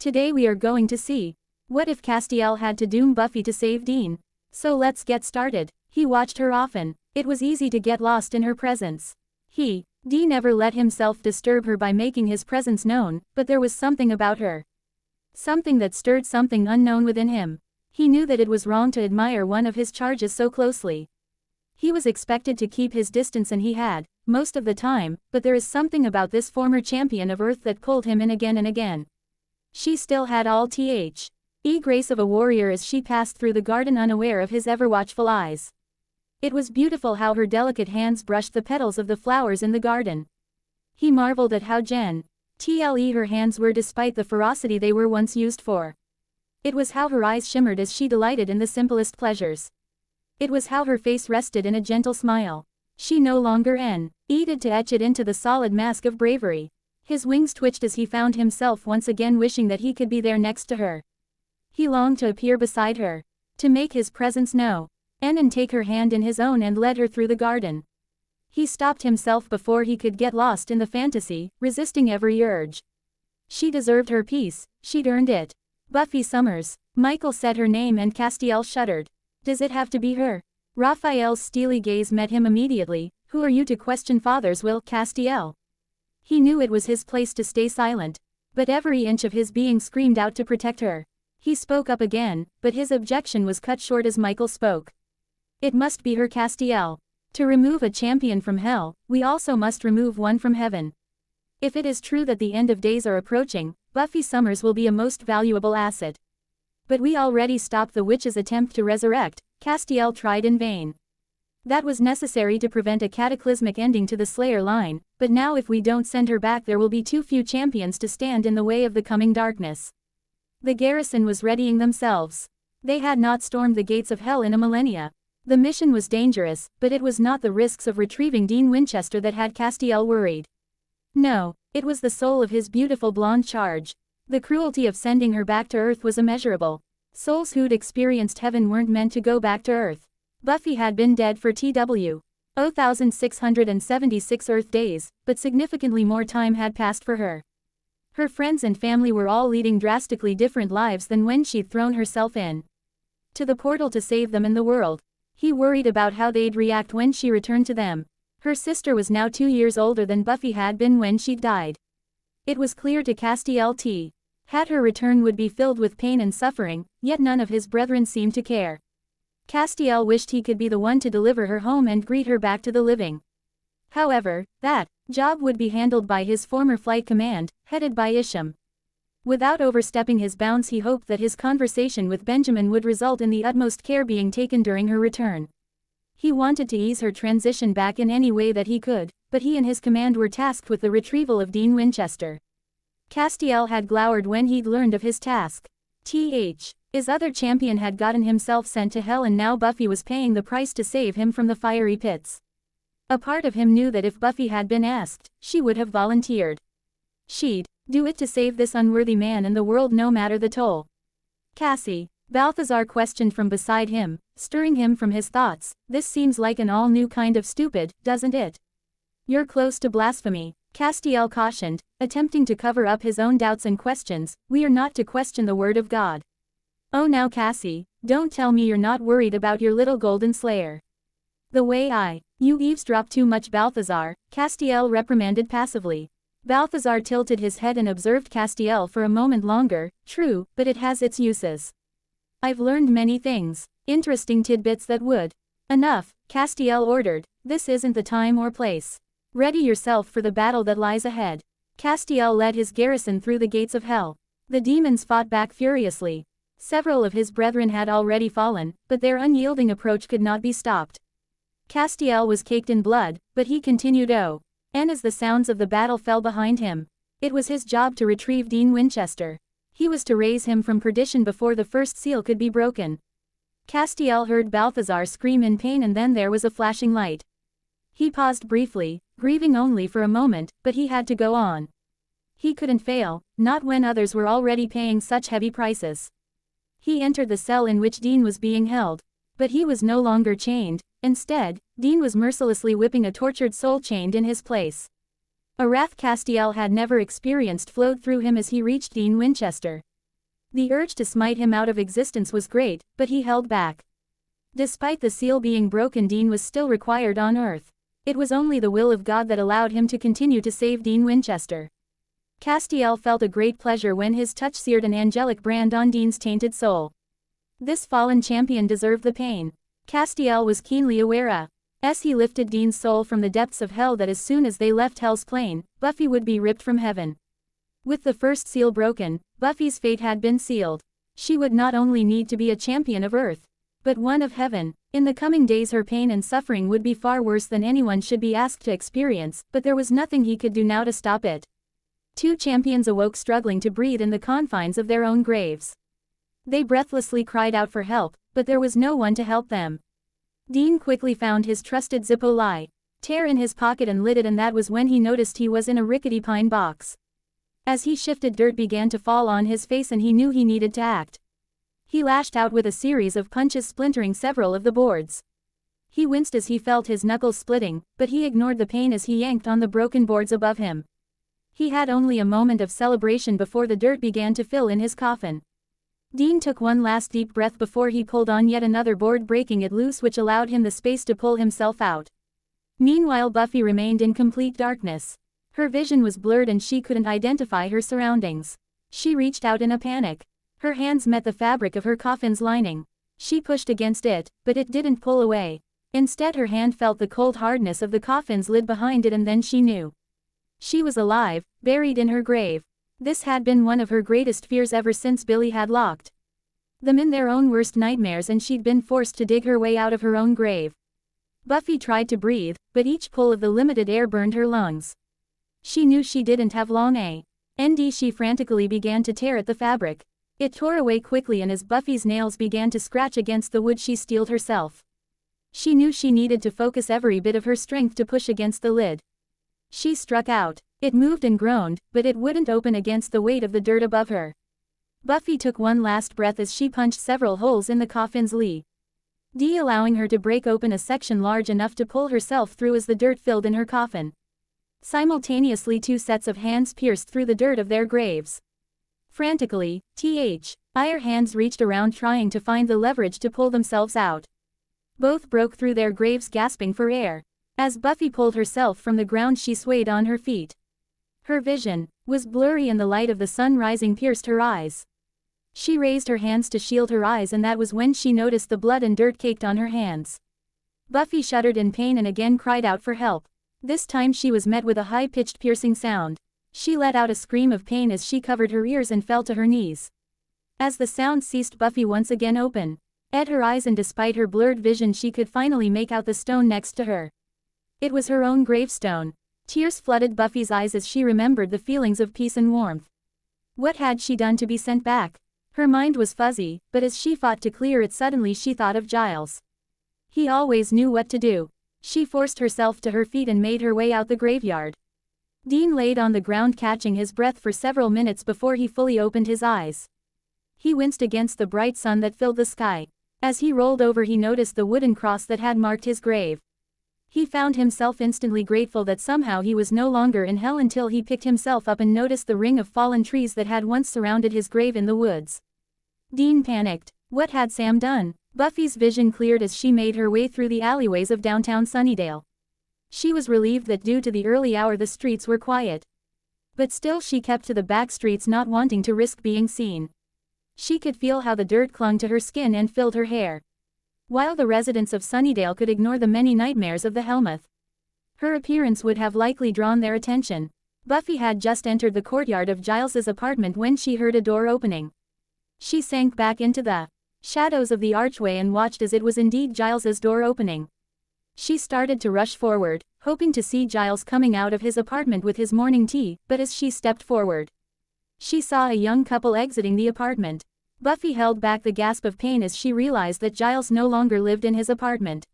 Today we are going to see. What if Castiel had to doom Buffy to save Dean? So let's get started. He watched her often. It was easy to get lost in her presence. Dean never let himself disturb her by making his presence known, but there was something about her. Something that stirred something unknown within him. He knew that it was wrong to admire one of his charges so closely. He was expected to keep his distance and he had, most of the time, but there is something about this former champion of Earth that pulled him in again and again. She still had all the grace of a warrior as she passed through the garden unaware of his ever-watchful eyes. It was beautiful how her delicate hands brushed the petals of the flowers in the garden. He marveled at how gentle her hands were despite the ferocity they were once used for. It was how her eyes shimmered as she delighted in the simplest pleasures. It was how her face rested in a gentle smile. She no longer needed to etch it into the solid mask of bravery. His wings twitched as he found himself once again wishing that he could be there next to her. He longed to appear beside her, to make his presence known, and take her hand in his own and led her through the garden. He stopped himself before he could get lost in the fantasy, resisting every urge. She deserved her peace, she'd earned it. Buffy Summers. Michael said her name and Castiel shuddered. Does it have to be her? Raphael's steely gaze met him immediately. Who are you to question Father's will, Castiel? He knew it was his place to stay silent, but every inch of his being screamed out to protect her. He spoke up again, but his objection was cut short as Michael spoke. It must be her, Castiel. To remove a champion from hell, we also must remove one from heaven. If it is true that the end of days are approaching, Buffy Summers will be a most valuable asset. But we already stopped the witch's attempt to resurrect. Castiel tried in vain. That was necessary to prevent a cataclysmic ending to the Slayer line, but now if we don't send her back there will be too few champions to stand in the way of the coming darkness. The garrison was readying themselves. They had not stormed the gates of hell in a millennia. The mission was dangerous, but it was not the risks of retrieving Dean Winchester that had Castiel worried. No, it was the soul of his beautiful blonde charge. The cruelty of sending her back to Earth was immeasurable. Souls who'd experienced heaven weren't meant to go back to Earth. Buffy had been dead for 676 Earth days, but significantly more time had passed for her. Her friends and family were all leading drastically different lives than when she'd thrown herself in to the portal to save them in the world. He worried about how they'd react when she returned to them. Her sister was now 2 years older than Buffy had been when she'd died. It was clear to Castiel had her return would be filled with pain and suffering, yet none of his brethren seemed to care. Castiel wished he could be the one to deliver her home and greet her back to the living. However, that job would be handled by his former flight command, headed by Isham. Without overstepping his bounds, he hoped that his conversation with Benjamin would result in the utmost care being taken during her return. He wanted to ease her transition back in any way that he could, but he and his command were tasked with the retrieval of Dean Winchester. Castiel had glowered when he'd learned of his task. His other champion had gotten himself sent to hell and now Buffy was paying the price to save him from the fiery pits. A part of him knew that if Buffy had been asked, she would have volunteered. She'd do it to save this unworthy man and the world no matter the toll. Cassie, Balthazar questioned from beside him, stirring him from his thoughts. This seems like an all-new kind of stupid, doesn't it? You're close to blasphemy, Castiel cautioned, attempting to cover up his own doubts and questions. We are not to question the word of God. Oh now Cassie, don't tell me you're not worried about your little golden slayer. The way you eavesdrop too much, Balthazar, Castiel reprimanded passively. Balthazar tilted his head and observed Castiel for a moment longer. True, but it has its uses. I've learned many things, interesting tidbits that would. Enough, Castiel ordered. This isn't the time or place. Ready yourself for the battle that lies ahead. Castiel led his garrison through the gates of hell. The demons fought back furiously. Several of his brethren had already fallen, but their unyielding approach could not be stopped. Castiel was caked in blood, but he continued on as the sounds of the battle fell behind him. It was his job to retrieve Dean Winchester. He was to raise him from perdition before the first seal could be broken. Castiel heard Balthazar scream in pain and then there was a flashing light. He paused briefly, grieving only for a moment, but he had to go on. He couldn't fail, not when others were already paying such heavy prices. He entered the cell in which Dean was being held. But he was no longer chained. Instead, Dean was mercilessly whipping a tortured soul chained in his place. A wrath Castiel had never experienced flowed through him as he reached Dean Winchester. The urge to smite him out of existence was great, but he held back. Despite the seal being broken, Dean was still required on Earth. It was only the will of God that allowed him to continue to save Dean Winchester. Castiel felt a great pleasure when his touch seared an angelic brand on Dean's tainted soul. This fallen champion deserved the pain. Castiel was keenly aware of. As he lifted Dean's soul from the depths of hell, that as soon as they left Hell's plane, Buffy would be ripped from heaven. With the first seal broken, Buffy's fate had been sealed. She would not only need to be a champion of Earth, but one of heaven. In the coming days her pain and suffering would be far worse than anyone should be asked to experience, but there was nothing he could do now to stop it. Two champions awoke struggling to breathe in the confines of their own graves. They breathlessly cried out for help, but there was no one to help them. Dean quickly found his trusted Zippo tear in his pocket and lit it, and that was when he noticed he was in a rickety pine box. As he shifted, dirt began to fall on his face and he knew he needed to act. He lashed out with a series of punches, splintering several of the boards. He winced as he felt his knuckles splitting, but he ignored the pain as he yanked on the broken boards above him. He had only a moment of celebration before the dirt began to fill in his coffin. Dean took one last deep breath before he pulled on yet another board, breaking it loose, which allowed him the space to pull himself out. Meanwhile, Buffy remained in complete darkness. Her vision was blurred and she couldn't identify her surroundings. She reached out in a panic. Her hands met the fabric of her coffin's lining. She pushed against it, but it didn't pull away. Instead, her hand felt the cold hardness of the coffin's lid behind it, and then she knew. She was alive, buried in her grave. This had been one of her greatest fears ever since Billy had locked them in their own worst nightmares, and she'd been forced to dig her way out of her own grave. Buffy tried to breathe, but each pull of the limited air burned her lungs. She knew she didn't have long and she frantically began to tear at the fabric. It tore away quickly, and as Buffy's nails began to scratch against the wood, she steeled herself. She knew she needed to focus every bit of her strength to push against the lid. She struck out. It moved and groaned, but it wouldn't open against the weight of the dirt above her. Buffy took one last breath as she punched several holes in the coffin's lid, allowing her to break open a section large enough to pull herself through as the dirt filled in her coffin. Simultaneously, two sets of hands pierced through the dirt of their graves. Frantically, her hands reached around, trying to find the leverage to pull themselves out. Both broke through their graves, gasping for air. As Buffy pulled herself from the ground, she swayed on her feet. Her vision was blurry and the light of the sun rising pierced her eyes. She raised her hands to shield her eyes, and that was when she noticed the blood and dirt caked on her hands. Buffy shuddered in pain and again cried out for help. This time she was met with a high-pitched piercing sound. She let out a scream of pain as she covered her ears and fell to her knees. As the sound ceased, Buffy once again opened her eyes, and despite her blurred vision she could finally make out the stone next to her. It was her own gravestone. Tears flooded Buffy's eyes as she remembered the feelings of peace and warmth. What had she done to be sent back? Her mind was fuzzy, but as she fought to clear it, suddenly she thought of Giles. He always knew what to do. She forced herself to her feet and made her way out the graveyard. Dean laid on the ground, catching his breath for several minutes before he fully opened his eyes. He winced against the bright sun that filled the sky. As he rolled over, he noticed the wooden cross that had marked his grave. He found himself instantly grateful that somehow he was no longer in hell until he picked himself up and noticed the ring of fallen trees that had once surrounded his grave in the woods. Dean panicked. What had Sam done? Buffy's vision cleared as she made her way through the alleyways of downtown Sunnydale. She was relieved that due to the early hour the streets were quiet. But still she kept to the back streets, not wanting to risk being seen. She could feel how the dirt clung to her skin and filled her hair. While the residents of Sunnydale could ignore the many nightmares of the Helmuth, her appearance would have likely drawn their attention. Buffy had just entered the courtyard of Giles's apartment when she heard a door opening. She sank back into the shadows of the archway and watched as it was indeed Giles's door opening. She started to rush forward, hoping to see Giles coming out of his apartment with his morning tea, but as she stepped forward, she saw a young couple exiting the apartment. Buffy held back the gasp of pain as she realized that Giles no longer lived in his apartment.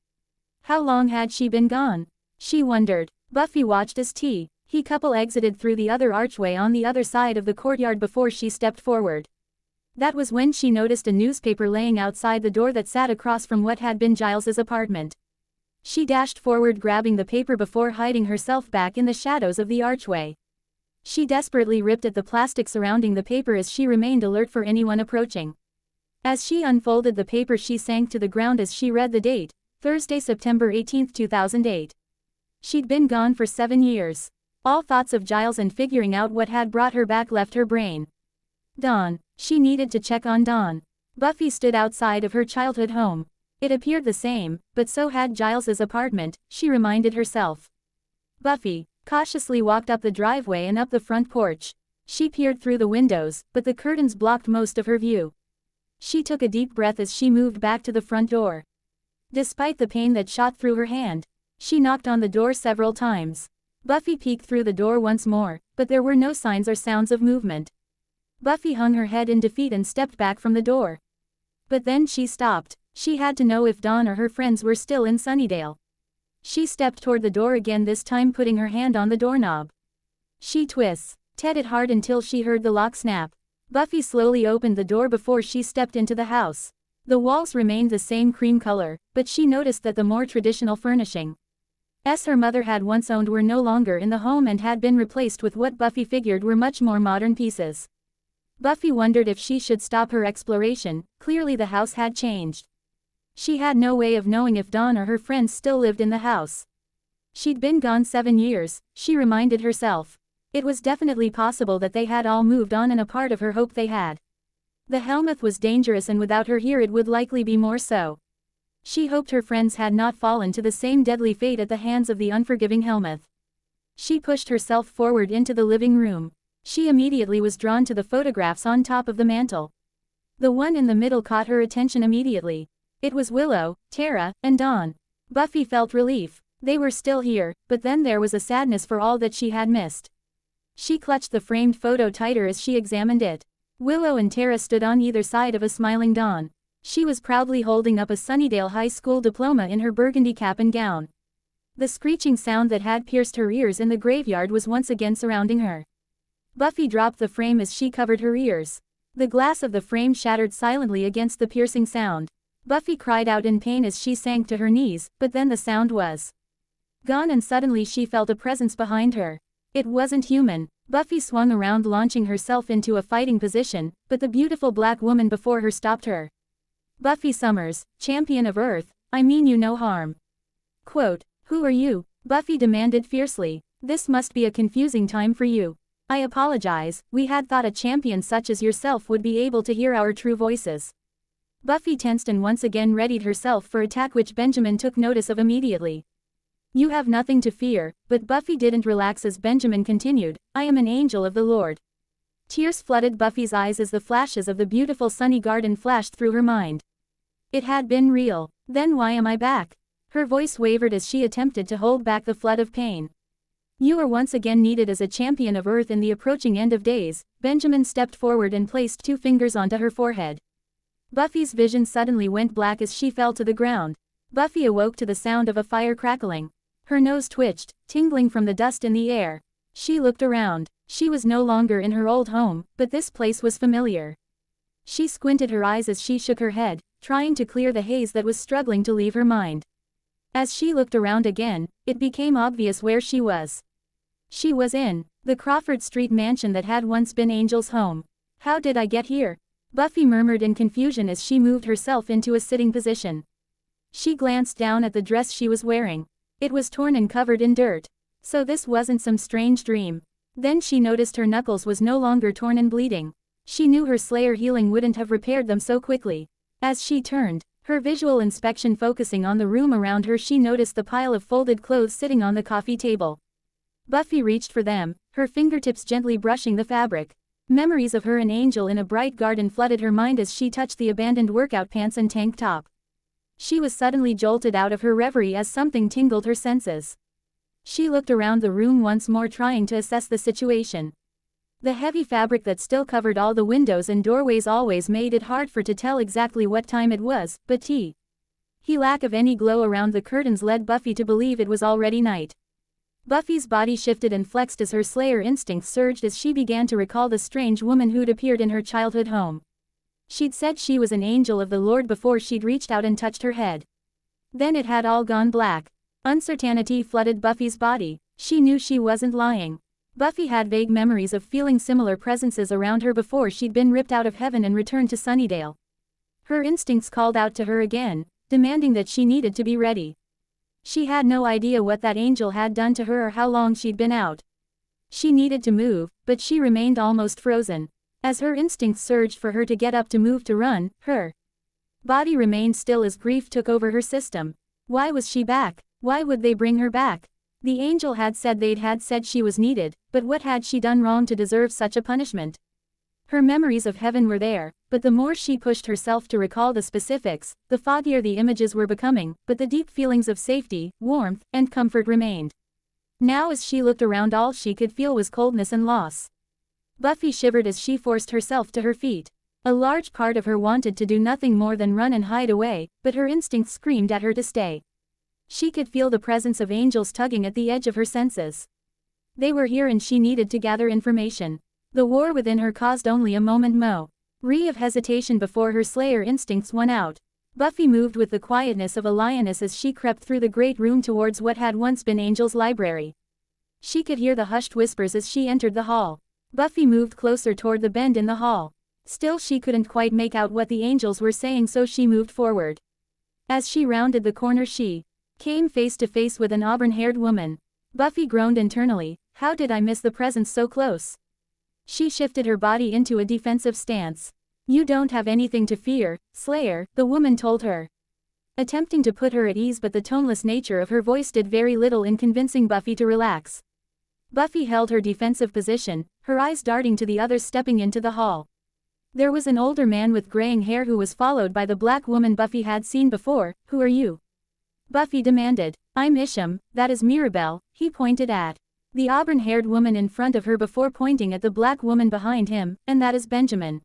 How long had she been gone? She wondered. Buffy watched as the couple exited through the other archway on the other side of the courtyard before she stepped forward. That was when she noticed a newspaper laying outside the door that sat across from what had been Giles's apartment. She dashed forward, grabbing the paper before hiding herself back in the shadows of the archway. She desperately ripped at the plastic surrounding the paper as she remained alert for anyone approaching. As she unfolded the paper, she sank to the ground as she read the date, Thursday, September 18, 2008. She'd been gone for 7 years. All thoughts of Giles and figuring out what had brought her back left her brain. Dawn. She needed to check on Dawn. Buffy stood outside of her childhood home. It appeared the same, but so had Giles's apartment, she reminded herself. Buffy cautiously walked up the driveway and up the front porch. She peered through the windows, but the curtains blocked most of her view. She took a deep breath as she moved back to the front door. Despite the pain that shot through her hand, she knocked on the door several times. Buffy peeked through the door once more, but there were no signs or sounds of movement. Buffy hung her head in defeat and stepped back from the door. But then she stopped. She had to know if Dawn or her friends were still in Sunnydale. She stepped toward the door again, this time putting her hand on the doorknob. She twisted it hard until she heard the lock snap. Buffy slowly opened the door before she stepped into the house. The walls remained the same cream color, but she noticed that the more traditional furnishings her mother had once owned were no longer in the home and had been replaced with what Buffy figured were much more modern pieces. Buffy wondered if she should stop her exploration. Clearly the house had changed. She had no way of knowing if Dawn or her friends still lived in the house. She'd been gone 7 years, she reminded herself. It was definitely possible that they had all moved on, and a part of her hoped they had. The Helmuth was dangerous, and without her here it would likely be more so. She hoped her friends had not fallen to the same deadly fate at the hands of the unforgiving Helmuth. She pushed herself forward into the living room. She immediately was drawn to the photographs on top of the mantel. The one in the middle caught her attention immediately. It was Willow, Tara, and Dawn. Buffy felt relief. They were still here, but then there was a sadness for all that she had missed. She clutched the framed photo tighter as she examined it. Willow and Tara stood on either side of a smiling Dawn. She was proudly holding up a Sunnydale High School diploma in her burgundy cap and gown. The screeching sound that had pierced her ears in the graveyard was once again surrounding her. Buffy dropped the frame as she covered her ears. The glass of the frame shattered silently against the piercing sound. Buffy cried out in pain as she sank to her knees, but then the sound was gone and suddenly she felt a presence behind her. It wasn't human. Buffy swung around, launching herself into a fighting position, but the beautiful black woman before her stopped her. Buffy Summers, champion of Earth, I mean you no harm. Quote, who are you? Buffy demanded fiercely. This must be a confusing time for you. I apologize, we had thought a champion such as yourself would be able to hear our true voices. Buffy tensed and once again readied herself for attack, which Benjamin took notice of immediately. You have nothing to fear, but Buffy didn't relax as Benjamin continued, I am an angel of the Lord. Tears flooded Buffy's eyes as the flashes of the beautiful sunny garden flashed through her mind. It had been real. Then why am I back? Her voice wavered as she attempted to hold back the flood of pain. You are once again needed as a champion of Earth in the approaching end of days. Benjamin stepped forward and placed 2 fingers onto her forehead. Buffy's vision suddenly went black as she fell to the ground. Buffy awoke to the sound of a fire crackling. Her nose twitched, tingling from the dust in the air. She looked around. She was no longer in her old home, but this place was familiar. She squinted her eyes as she shook her head, trying to clear the haze that was struggling to leave her mind. As she looked around again, it became obvious where she was. She was in the Crawford Street mansion that had once been Angel's home. How did I get here? Buffy murmured in confusion as she moved herself into a sitting position. She glanced down at the dress she was wearing. It was torn and covered in dirt. So this wasn't some strange dream. Then she noticed her knuckles was no longer torn and bleeding. She knew her Slayer healing wouldn't have repaired them so quickly. As she turned, her visual inspection focusing on the room around her, she noticed the pile of folded clothes sitting on the coffee table. Buffy reached for them, her fingertips gently brushing the fabric. Memories of her and Angel in a bright garden flooded her mind as she touched the abandoned workout pants and tank top. She was suddenly jolted out of her reverie as something tingled her senses. She looked around the room once more, trying to assess the situation. The heavy fabric that still covered all the windows and doorways always made it hard for to tell exactly what time it was, but lack of any glow around the curtains led Buffy to believe it was already night. Buffy's body shifted and flexed as her Slayer instincts surged as she began to recall the strange woman who'd appeared in her childhood home. She'd said she was an angel of the Lord before she'd reached out and touched her head. Then it had all gone black. Uncertainty flooded Buffy's body. She knew she wasn't lying. Buffy had vague memories of feeling similar presences around her before she'd been ripped out of heaven and returned to Sunnydale. Her instincts called out to her again, demanding that she needed to be ready. She had no idea what that angel had done to her or how long she'd been out. She needed to move, but she remained almost frozen. As her instincts surged for her to get up, to move, to run, her body remained still as grief took over her system. Why was she back? Why would they bring her back? The angel had said she was needed, but what had she done wrong to deserve such a punishment? Her memories of heaven were there, but the more she pushed herself to recall the specifics, the foggier the images were becoming, but the deep feelings of safety, warmth, and comfort remained. Now as she looked around, all she could feel was coldness and loss. Buffy shivered as she forced herself to her feet. A large part of her wanted to do nothing more than run and hide away, but her instincts screamed at her to stay. She could feel the presence of angels tugging at the edge of her senses. They were here and she needed to gather information. The war within her caused only a moment of hesitation before her slayer instincts won out. Buffy moved with the quietness of a lioness as she crept through the great room towards what had once been Angel's library. She could hear the hushed whispers as she entered the hall. Buffy moved closer toward the bend in the hall. Still she couldn't quite make out what the angels were saying, so she moved forward. As she rounded the corner, she came face to face with an auburn-haired woman. Buffy groaned internally. How did I miss the presence so close? She shifted her body into a defensive stance. You don't have anything to fear, Slayer, the woman told her, attempting to put her at ease, but the toneless nature of her voice did very little in convincing Buffy to relax. Buffy held her defensive position, her eyes darting to the others stepping into the hall. There was an older man with graying hair who was followed by the black woman Buffy had seen before. Who are you? Buffy demanded. I'm Isham, that is Mirabelle, he pointed at the auburn-haired woman in front of her before pointing at the black woman behind him, and that is Benjamin.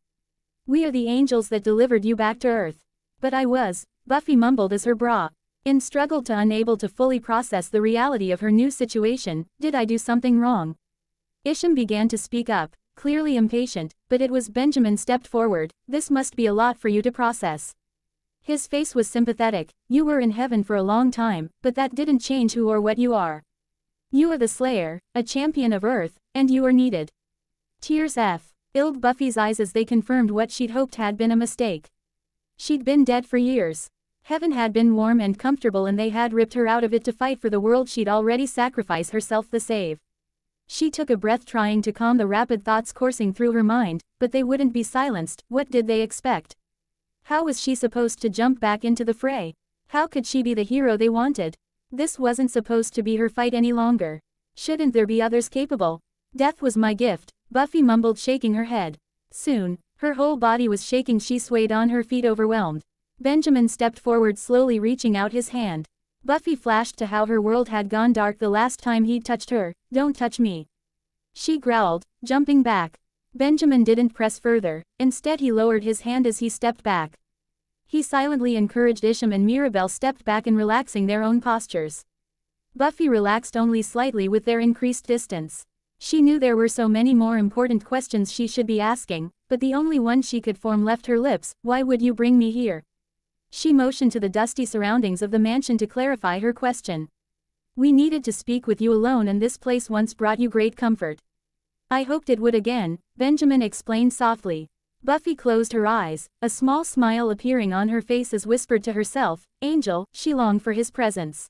We are the angels that delivered you back to Earth. But I was, Buffy mumbled as her brain struggled to unable to fully process the reality of her new situation. Did I do something wrong? Isham began to speak up, clearly impatient, but it was Benjamin stepped forward. This must be a lot for you to process. His face was sympathetic. You were in heaven for a long time, but that didn't change who or what you are. You are the Slayer, a champion of Earth, and you are needed. Tears filled Buffy's eyes as they confirmed what she'd hoped had been a mistake. She'd been dead for years. Heaven had been warm and comfortable and they had ripped her out of it to fight for the world she'd already sacrificed herself to save. She took a breath trying to calm the rapid thoughts coursing through her mind, but they wouldn't be silenced. What did they expect? How was she supposed to jump back into the fray? How could she be the hero they wanted? This wasn't supposed to be her fight any longer. Shouldn't there be others capable? Death was my gift, Buffy mumbled, shaking her head. Soon, her whole body was shaking. She swayed on her feet, overwhelmed. Benjamin stepped forward, slowly reaching out his hand. Buffy flashed to how her world had gone dark the last time he'd touched her. Don't touch me, she growled, jumping back. Benjamin didn't press further, instead he lowered his hand as he stepped back. He silently encouraged Isham and Mirabelle stepped back in, relaxing their own postures. Buffy relaxed only slightly with their increased distance. She knew there were so many more important questions she should be asking, but the only one she could form left her lips. Why would you bring me here? She motioned to the dusty surroundings of the mansion to clarify her question. We needed to speak with you alone, and this place once brought you great comfort. I hoped it would again, Benjamin explained softly. Buffy closed her eyes, a small smile appearing on her face as whispered to herself, Angel. She longed for his presence.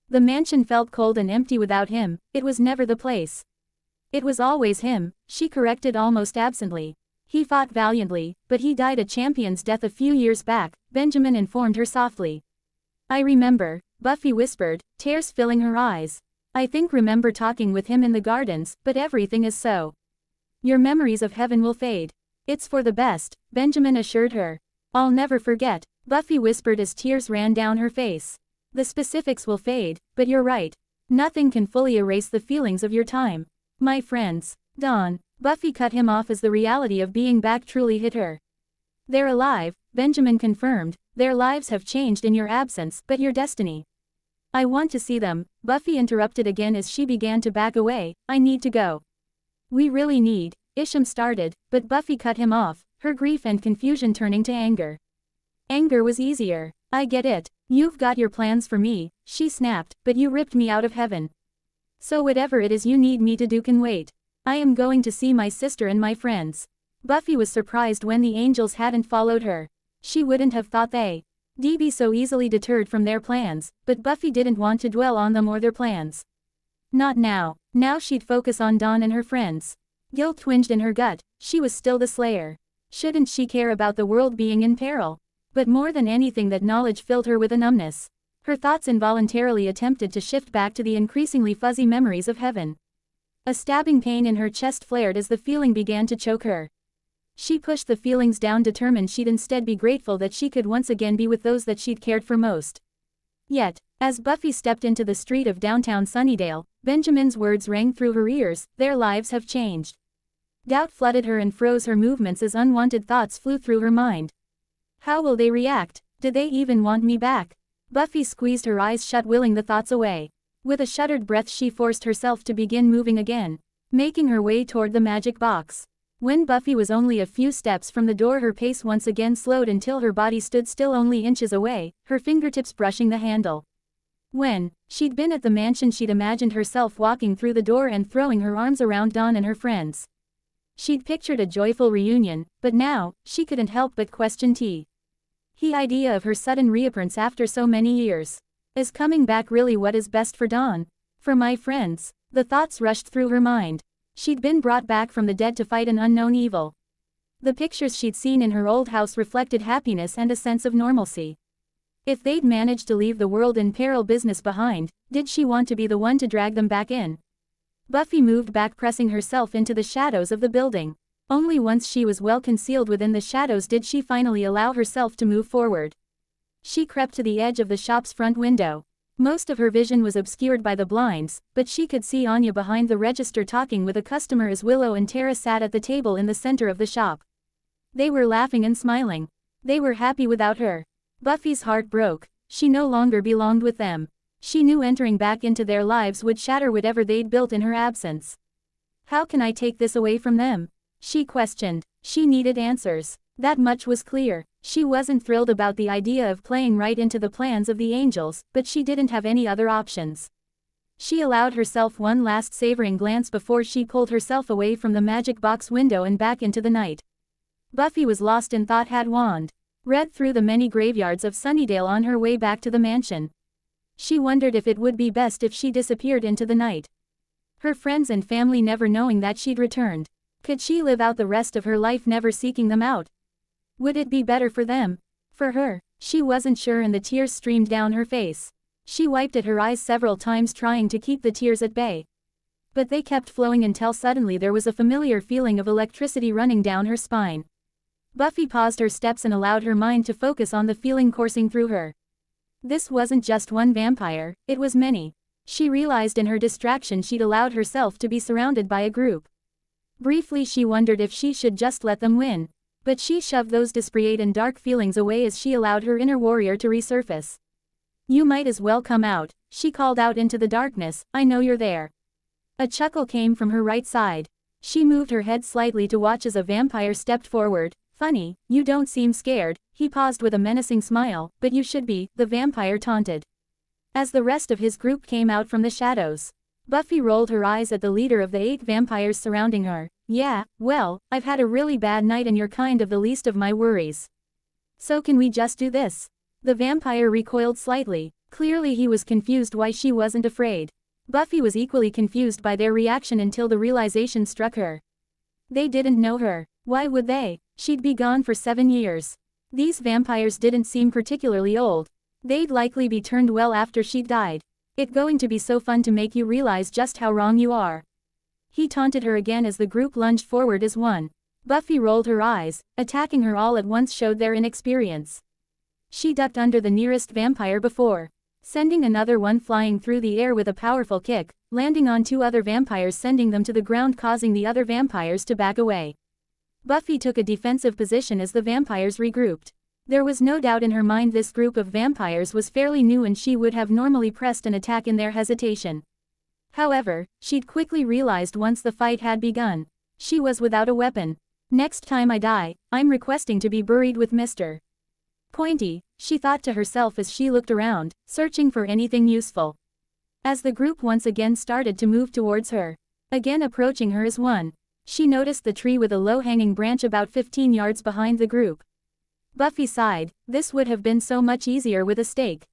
The mansion felt cold and empty without him. It was never the place. It was always him, she corrected almost absently. He fought valiantly, but he died a champion's death a few years back, Benjamin informed her softly. I remember, Buffy whispered, tears filling her eyes. I remember talking with him in the gardens, but everything is so. Your memories of heaven will fade. It's for the best, Benjamin assured her. I'll never forget, Buffy whispered as tears ran down her face. The specifics will fade, but you're right. Nothing can fully erase the feelings of your time. My friends. Dawn. Buffy cut him off as the reality of being back truly hit her. They're alive, Benjamin confirmed. Their lives have changed in your absence, but your destiny. I want to see them, Buffy interrupted again as she began to back away. I need to go. We really need, Isham started, but Buffy cut him off, her grief and confusion turning to anger. Anger was easier. I get it. You've got your plans for me, she snapped, but you ripped me out of heaven. So whatever it is you need me to do can wait. I am going to see my sister and my friends. Buffy was surprised when the angels hadn't followed her. She wouldn't have thought they'd be so easily deterred from their plans, but Buffy didn't want to dwell on them or their plans. Not now. Now she'd focus on Dawn and her friends. Guilt twinged in her gut. She was still the Slayer. Shouldn't she care about the world being in peril? But more than anything, that knowledge filled her with a numbness. Her thoughts involuntarily attempted to shift back to the increasingly fuzzy memories of heaven. A stabbing pain in her chest flared as the feeling began to choke her. She pushed the feelings down, determined she'd instead be grateful that she could once again be with those that she'd cared for most. Yet, as Buffy stepped into the street of downtown Sunnydale, Benjamin's words rang through her ears, "Their lives have changed." Doubt flooded her and froze her movements as unwanted thoughts flew through her mind. How will they react? Do they even want me back? Buffy squeezed her eyes shut, willing the thoughts away. With a shuddered breath, she forced herself to begin moving again, making her way toward the magic box. When Buffy was only a few steps from the door, her pace once again slowed until her body stood still only inches away, her fingertips brushing the handle. When she'd been at the mansion, she'd imagined herself walking through the door and throwing her arms around Dawn and her friends. She'd pictured a joyful reunion, but now, she couldn't help but question the idea of her sudden reappearance after so many years. Is coming back really what is best for Dawn? For my friends? The thoughts rushed through her mind. She'd been brought back from the dead to fight an unknown evil. The pictures she'd seen in her old house reflected happiness and a sense of normalcy. If they'd managed to leave the world in peril business behind, did she want to be the one to drag them back in? Buffy moved back, pressing herself into the shadows of the building. Only once she was well concealed within the shadows did she finally allow herself to move forward. She crept to the edge of the shop's front window. Most of her vision was obscured by the blinds, but she could see Anya behind the register talking with a customer as Willow and Tara sat at the table in the center of the shop. They were laughing and smiling. They were happy without her. Buffy's heart broke. She no longer belonged with them. She knew entering back into their lives would shatter whatever they'd built in her absence. How can I take this away from them? She questioned. She needed answers. That much was clear. She wasn't thrilled about the idea of playing right into the plans of the angels, but she didn't have any other options. She allowed herself one last savoring glance before she pulled herself away from the magic box window and back into the night. Buffy was lost in thought, had wandered through the many graveyards of Sunnydale on her way back to the mansion. She wondered if it would be best if she disappeared into the night. Her friends and family never knowing that she'd returned. Could she live out the rest of her life never seeking them out? Would it be better for them? For her? She wasn't sure, and the tears streamed down her face. She wiped at her eyes several times, trying to keep the tears at bay. But they kept flowing until suddenly there was a familiar feeling of electricity running down her spine. Buffy paused her steps and allowed her mind to focus on the feeling coursing through her. This wasn't just one vampire, it was many. She realized in her distraction she'd allowed herself to be surrounded by a group. Briefly she wondered if she should just let them win. But she shoved those disparate and dark feelings away as she allowed her inner warrior to resurface. You might as well come out, she called out into the darkness, I know you're there. A chuckle came from her right side. She moved her head slightly to watch as a vampire stepped forward. Funny, you don't seem scared, he paused with a menacing smile, but you should be, the vampire taunted. As the rest of his group came out from the shadows. Buffy rolled her eyes at the leader of the 8 vampires surrounding her. Yeah, well, I've had a really bad night and you're kind of the least of my worries. So can we just do this? The vampire recoiled slightly. Clearly he was confused why she wasn't afraid. Buffy was equally confused by their reaction until the realization struck her. They didn't know her. Why would they? She'd be gone for 7 years. These vampires didn't seem particularly old. They'd likely be turned well after she'd died. It's going to be so fun to make you realize just how wrong you are. He taunted her again as the group lunged forward as one. Buffy rolled her eyes. Attacking her all at once showed their inexperience. She ducked under the nearest vampire before sending another one flying through the air with a powerful kick, landing on 2 other vampires, sending them to the ground, causing the other vampires to back away. Buffy took a defensive position as the vampires regrouped. There was no doubt in her mind this group of vampires was fairly new and she would have normally pressed an attack in their hesitation. However, she'd quickly realized once the fight had begun. She was without a weapon. Next time I die, I'm requesting to be buried with Mr. Pointy, she thought to herself as she looked around, searching for anything useful. as the group once again started to move towards her. Again approaching her as one. She noticed the tree with a low-hanging branch about 15 yards behind the group. Buffy sighed, this would have been so much easier with a stake.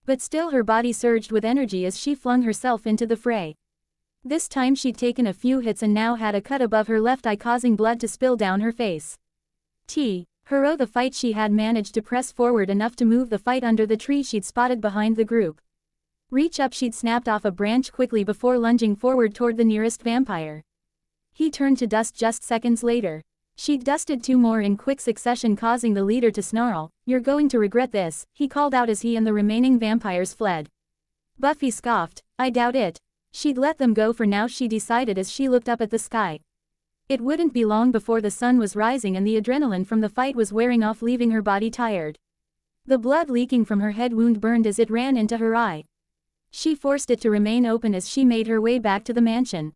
But still her body surged with energy as she flung herself into the fray. This time she'd taken a few hits and now had a cut above her left eye causing blood to spill down her face. Hurrow the fight she had managed to press forward enough to move the fight under the tree she'd spotted behind the group. Reach up she'd snapped off a branch quickly before lunging forward toward the nearest vampire. He turned to dust just seconds later. She'd dusted 2 more in quick succession causing the leader to snarl, "You're going to regret this," he called out as he and the remaining vampires fled. Buffy scoffed, "I doubt it." She'd let them go for now, she decided as she looked up at the sky. It wouldn't be long before the sun was rising and the adrenaline from the fight was wearing off, leaving her body tired. The blood leaking from her head wound burned as it ran into her eye. She forced it to remain open as she made her way back to the mansion.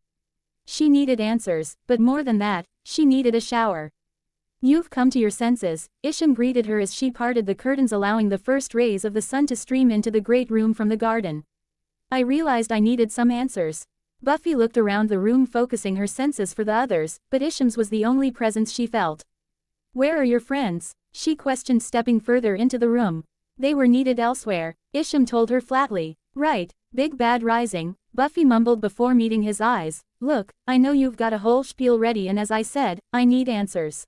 She needed answers, but more than that, she needed a shower. "You've come to your senses," Isham greeted her as she parted the curtains allowing the first rays of the sun to stream into the great room from the garden. "I realized I needed some answers." Buffy looked around the room focusing her senses for the others, but Isham's was the only presence she felt. "Where are your friends?" she questioned stepping further into the room. "They were needed elsewhere," Isham told her flatly. "Right, Big Bad Rising," Buffy mumbled before meeting his eyes. "Look, I know you've got a whole spiel ready and as I said, I need answers.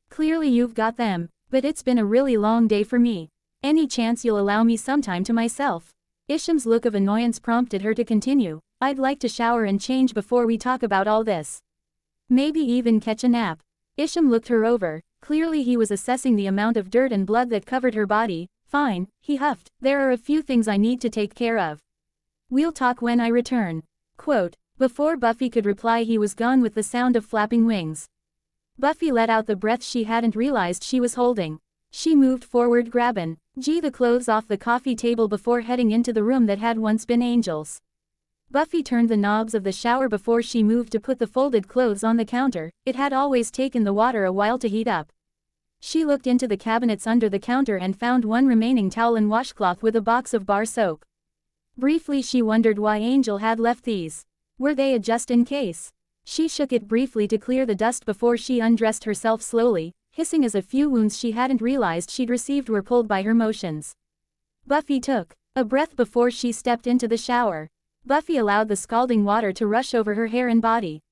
Clearly you've got them, but it's been a really long day for me. Any chance you'll allow me some time to myself?" Isham's look of annoyance prompted her to continue. "I'd like to shower and change before we talk about all this. Maybe even catch a nap." Isham looked her over. Clearly he was assessing the amount of dirt and blood that covered her body. "Fine," he huffed. "There are a few things I need to take care of. We'll talk when I return." Quote. Before Buffy could reply he was gone with the sound of flapping wings. Buffy let out the breath she hadn't realized she was holding. She moved forward grabbing the clothes off the coffee table before heading into the room that had once been Angel's. Buffy turned the knobs of the shower before she moved to put the folded clothes on the counter. It had always taken the water a while to heat up. She looked into the cabinets under the counter and found one remaining towel and washcloth with a box of bar soap. Briefly she wondered why Angel had left these. Were they a just in case? She shook it briefly to clear the dust before she undressed herself slowly, hissing as a few wounds she hadn't realized she'd received were pulled by her motions. Buffy took a breath before she stepped into the shower. Buffy allowed the scalding water to rush over her hair and body.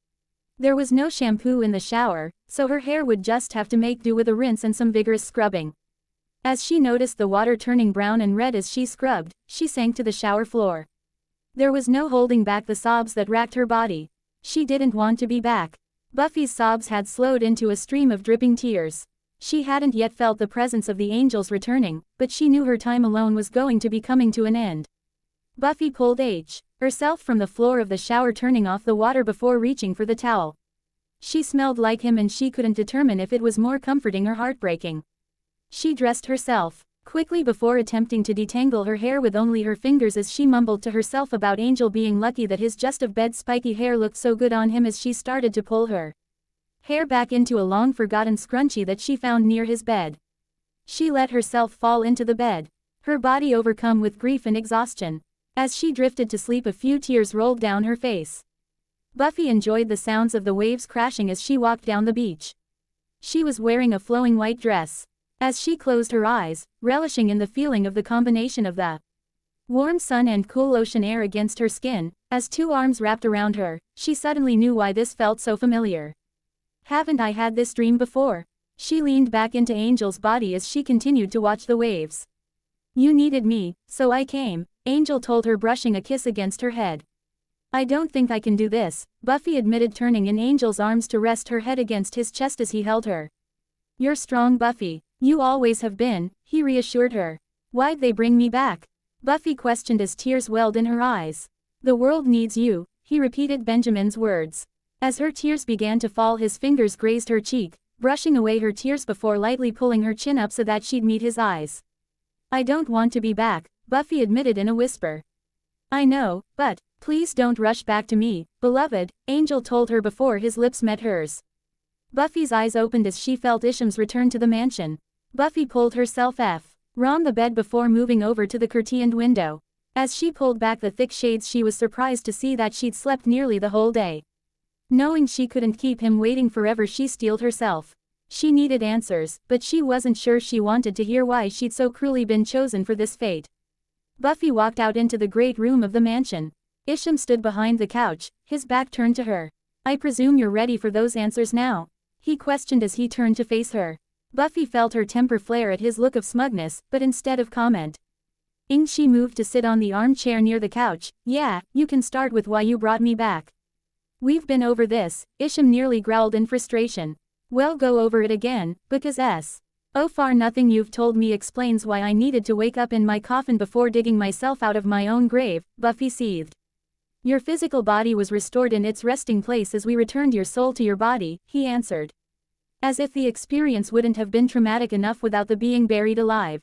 There was no shampoo in the shower, so her hair would just have to make do with a rinse and some vigorous scrubbing. As she noticed the water turning brown and red as she scrubbed, she sank to the shower floor. There was no holding back the sobs that racked her body. She didn't want to be back. Buffy's sobs had slowed into a stream of dripping tears. She hadn't yet felt the presence of the angels returning, but she knew her time alone was going to be coming to an end. Buffy pulled herself from the floor of the shower, turning off the water before reaching for the towel. She smelled like him and she couldn't determine if it was more comforting or heartbreaking. She dressed herself quickly before attempting to detangle her hair with only her fingers as she mumbled to herself about Angel being lucky that his just-of-bed spiky hair looked so good on him as she started to pull her hair back into a long-forgotten scrunchie that she found near his bed. She let herself fall into the bed, her body overcome with grief and exhaustion. As she drifted to sleep, a few tears rolled down her face. Buffy enjoyed the sounds of the waves crashing as she walked down the beach. She was wearing a flowing white dress. As she closed her eyes, relishing in the feeling of the combination of the warm sun and cool ocean air against her skin, as 2 arms wrapped around her, she suddenly knew why this felt so familiar. "Haven't I had this dream before?" She leaned back into Angel's body as she continued to watch the waves. "You needed me, so I came," Angel told her, brushing a kiss against her head. "I don't think I can do this," Buffy admitted, turning in Angel's arms to rest her head against his chest as he held her. "You're strong, Buffy. You always have been," he reassured her. "Why'd they bring me back?" Buffy questioned as tears welled in her eyes. "The world needs you," he repeated Benjamin's words. As her tears began to fall, his fingers grazed her cheek, brushing away her tears before lightly pulling her chin up so that she'd meet his eyes. "I don't want to be back," Buffy admitted in a whisper. "I know, but please don't rush back to me, beloved," Angel told her before his lips met hers. Buffy's eyes opened as she felt Isham's return to the mansion. Buffy pulled herself from the bed before moving over to the curtained window. As she pulled back the thick shades, she was surprised to see that she'd slept nearly the whole day. Knowing she couldn't keep him waiting forever, she steeled herself. She needed answers, but she wasn't sure she wanted to hear why she'd so cruelly been chosen for this fate. Buffy walked out into the great room of the mansion. Isham stood behind the couch, his back turned to her. "I presume you're ready for those answers now?" he questioned as he turned to face her. Buffy felt her temper flare at his look of smugness, but instead of comment, she moved to sit on the armchair near the couch. "Yeah, you can start with why you brought me back." "We've been over this," Isham nearly growled in frustration. "Well, go over it again, because so far nothing you've told me explains why I needed to wake up in my coffin before digging myself out of my own grave," Buffy seethed. "Your physical body was restored in its resting place as we returned your soul to your body," he answered. "As if the experience wouldn't have been traumatic enough without the being buried alive.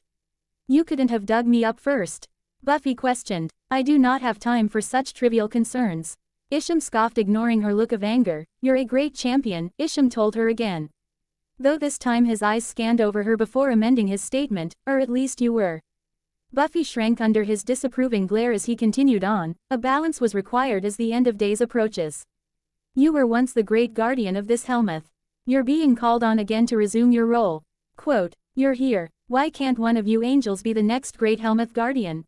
You couldn't have dug me up first?" Buffy questioned. "I do not have time for such trivial concerns." Isham scoffed, ignoring her look of anger. "You're a great champion," Isham told her again. Though this time his eyes scanned over her before amending his statement, "Or at least you were." Buffy shrank under his disapproving glare as he continued on. "A balance was required as the end of days approaches. You were once the great guardian of this Helmuth. You're being called on again to resume your role. Quote, you're here. Why can't one of you angels be the next great Helmuth guardian?"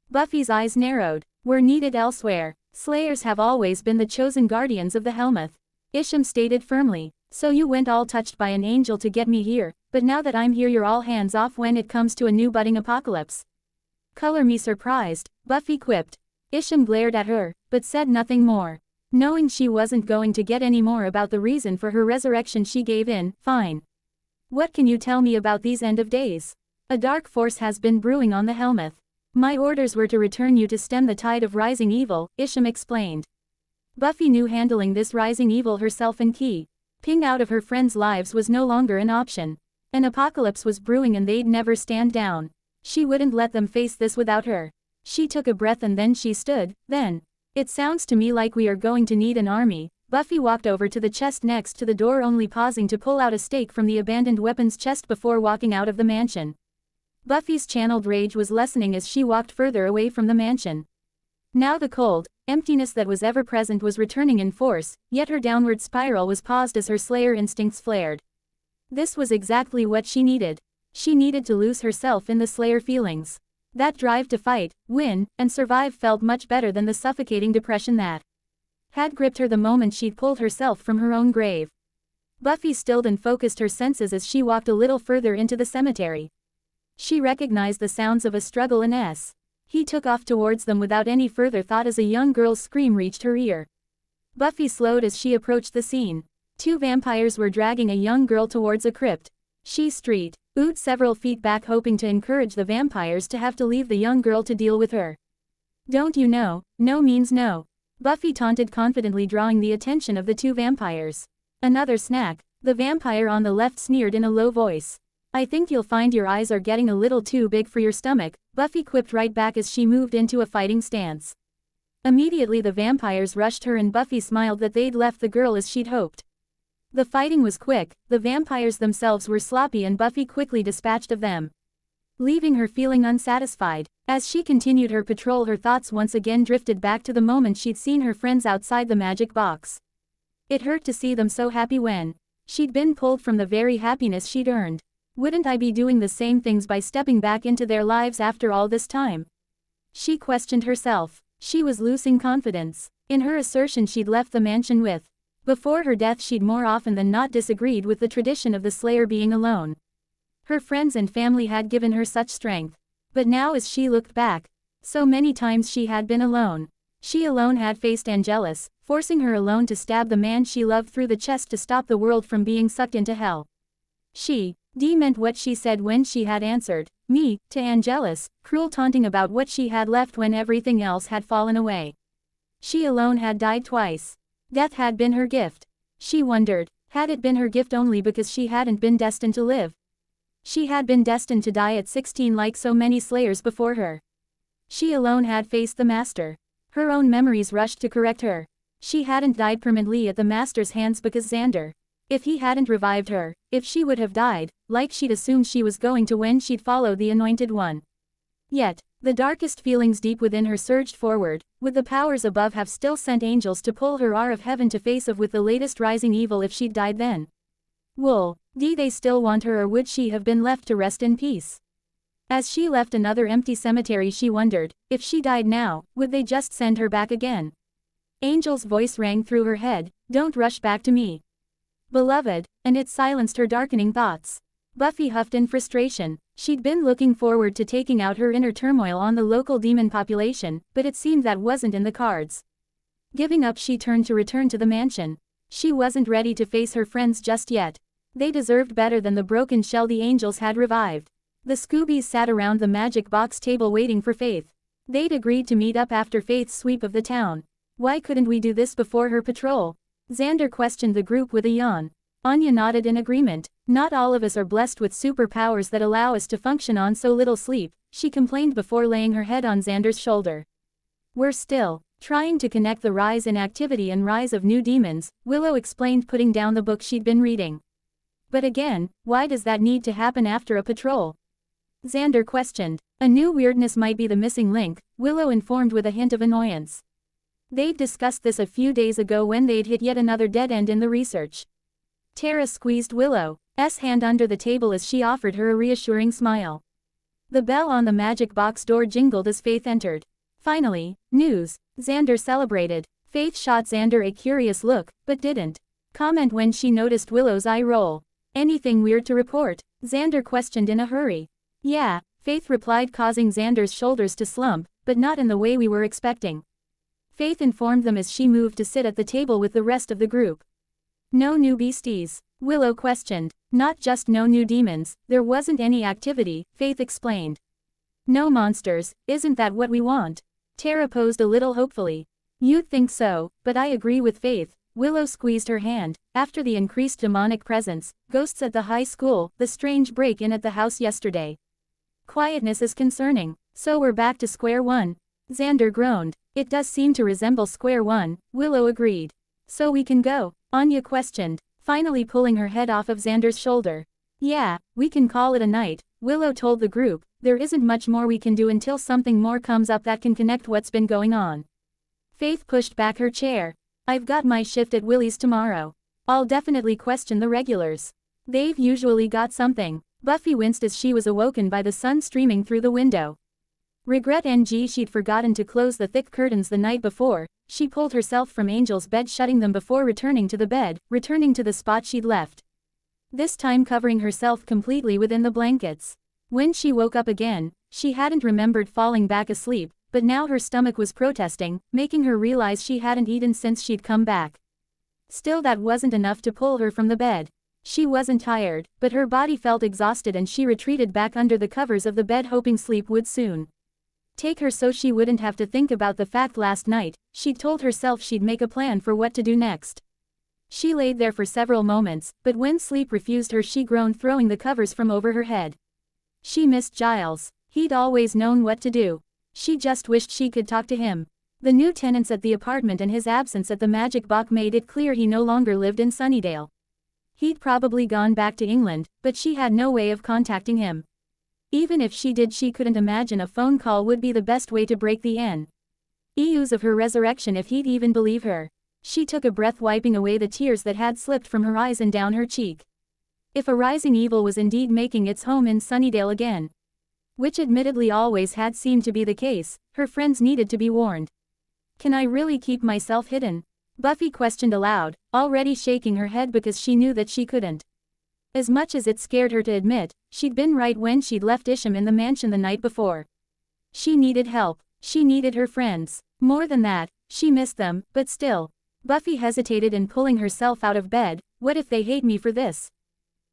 Buffy's eyes narrowed. "We're needed elsewhere. Slayers have always been the chosen guardians of the Helmuth," Isham stated firmly. "So you went all touched by an angel to get me here, but now that I'm here you're all hands off when it comes to a new budding apocalypse." "Color me surprised," Buffy quipped. Isham glared at her, but said nothing more. Knowing she wasn't going to get any more about the reason for her resurrection, she gave in. "Fine. What can you tell me about these end of days?" "A dark force has been brewing on the Helmuth. My orders were to return you to stem the tide of rising evil," Isham explained. Buffy knew handling this rising evil herself and keeping out of her friends' lives was no longer an option. An apocalypse was brewing and they'd never stand down. She wouldn't let them face this without her. She took a breath and then she stood. "Then. It sounds to me like we are going to need an army." Buffy walked over to the chest next to the door, only pausing to pull out a stake from the abandoned weapons chest before walking out of the mansion. Buffy's channeled rage was lessening as she walked further away from the mansion. Now the cold emptiness that was ever present was returning in force, yet her downward spiral was paused as her Slayer instincts flared. This was exactly what she needed. She needed to lose herself in the Slayer feelings. That drive to fight, win, and survive felt much better than the suffocating depression that had gripped her the moment she'd pulled herself from her own grave. Buffy stilled and focused her senses as she walked a little further into the cemetery. She recognized the sounds of a struggle and he took off towards them without any further thought as a young girl's scream reached her ear. Buffy slowed as she approached the scene. Two vampires were dragging a young girl towards a crypt. She oohed several feet back, hoping to encourage the vampires to have to leave the young girl to deal with her. "Don't you know, no means no," Buffy taunted confidently, drawing the attention of the two vampires. "Another snack," the vampire on the left sneered in a low voice. "I think you'll find your eyes are getting a little too big for your stomach," Buffy quipped right back as she moved into a fighting stance. Immediately the vampires rushed her and Buffy smiled that they'd left the girl as she'd hoped. The fighting was quick, the vampires themselves were sloppy and Buffy quickly dispatched of them, leaving her feeling unsatisfied. As she continued her patrol, her thoughts once again drifted back to the moment she'd seen her friends outside the magic box. It hurt to see them so happy when she'd been pulled from the very happiness she'd earned. Wouldn't I be doing the same things by stepping back into their lives after all this time? She questioned herself. She was losing confidence in her assertion she'd left the mansion with. Before her death she'd more often than not disagreed with the tradition of the Slayer being alone. Her friends and family had given her such strength. But now as she looked back, so many times she had been alone. She alone had faced Angelus, forcing her alone to stab the man she loved through the chest to stop the world from being sucked into hell. She meant what she said when she had answered me to Angelus, cruel taunting about what she had left when everything else had fallen away. She alone had died twice. Death had been her gift. She wondered, had it been her gift only because she hadn't been destined to live? She had been destined to die at 16 like so many Slayers before her. She alone had faced the Master. Her own memories rushed to correct her. She hadn't died permanently at the Master's hands because Xander. If he hadn't revived her, if she would have died, like she'd assumed she was going to when she'd follow the Anointed One. Yet, The darkest feelings deep within her surged forward. Would the powers above have still sent angels to pull her out of heaven to face off with the latest rising evil if she'd died then? Did they still want her, or would she have been left to rest in peace? As she left another empty cemetery, she wondered, if she died now, would they just send her back again? Angel's voice rang through her head, "Don't rush back to me, beloved," and it silenced her darkening thoughts. Buffy huffed in frustration. She'd been looking forward to taking out her inner turmoil on the local demon population, but it seemed that wasn't in the cards. Giving up, she turned to return to the mansion. She wasn't ready to face her friends just yet. They deserved better than the broken shell the angels had revived. The Scoobies sat around the magic box table waiting for Faith. They'd agreed to meet up after Faith's sweep of the town. Why couldn't we do this before her patrol? Xander questioned the group with a yawn. Anya nodded in agreement. Not all of us are blessed with superpowers that allow us to function on so little sleep, she complained before laying her head on Xander's shoulder. We're still trying to connect the rise in activity and rise of new demons, Willow explained, putting down the book she'd been reading. But again, why does that need to happen after a patrol? Xander questioned. A new weirdness might be the missing link, Willow informed with a hint of annoyance. They'd discussed this a few days ago when they'd hit yet another dead end in the research. Tara squeezed Willow's hand under the table as she offered her a reassuring smile. The bell on the magic box door jingled as Faith entered. Finally, news, Xander celebrated. Faith shot Xander a curious look, but didn't comment when she noticed Willow's eye roll. Anything weird to report? Xander questioned in a hurry. Yeah, Faith replied, causing Xander's shoulders to slump, but not in the way we were expecting. Faith informed them as she moved to sit at the table with the rest of the group. No new beasties? Willow questioned. Not just no new demons, there wasn't any activity, Faith explained. No monsters, isn't that what we want? Tara posed a little hopefully. You'd think so, but I agree with Faith. Willow squeezed her hand. After the increased demonic presence, ghosts at the high school, the strange break-in at the house yesterday. Quietness is concerning. So we're back to square one. Xander groaned. It does seem to resemble square one, Willow agreed. So we can go? Anya questioned, finally pulling her head off of Xander's shoulder. Yeah, we can call it a night, Willow told the group. There isn't much more we can do until something more comes up that can connect what's been going on. Faith pushed back her chair. I've got my shift at Willie's tomorrow. I'll definitely question the regulars. They've usually got something. Buffy winced as she was awoken by the sun streaming through the window. Regret NG, she'd forgotten to close the thick curtains the night before. She pulled herself from Angel's bed, shutting them before returning to the spot she'd left. This time covering herself completely within the blankets. When she woke up again, she hadn't remembered falling back asleep, but now her stomach was protesting, making her realize she hadn't eaten since she'd come back. Still, that wasn't enough to pull her from the bed. She wasn't tired, but her body felt exhausted and she retreated back under the covers of the bed, hoping sleep would soon take her so she wouldn't have to think about the fact last night. She'd told herself she'd make a plan for what to do next. She laid there for several moments, but when sleep refused her, she groaned, throwing the covers from over her head. She missed Giles. He'd always known what to do. She just wished she could talk to him. The new tenants at the apartment and his absence at the magic box made it clear he no longer lived in Sunnydale. He'd probably gone back to England, but she had no way of contacting him. Even if she did, she couldn't imagine a phone call would be the best way to break the news of her resurrection if he'd even believe her. She took a breath, wiping away the tears that had slipped from her eyes and down her cheek. If a rising evil was indeed making its home in Sunnydale again, which admittedly always had seemed to be the case, her friends needed to be warned. Can I really keep myself hidden? Buffy questioned aloud, already shaking her head because she knew that she couldn't. As much as it scared her to admit, she'd been right when she'd left Isham in the mansion the night before. She needed help. She needed her friends. More than that, she missed them, but still. Buffy hesitated in pulling herself out of bed. What if they hate me for this?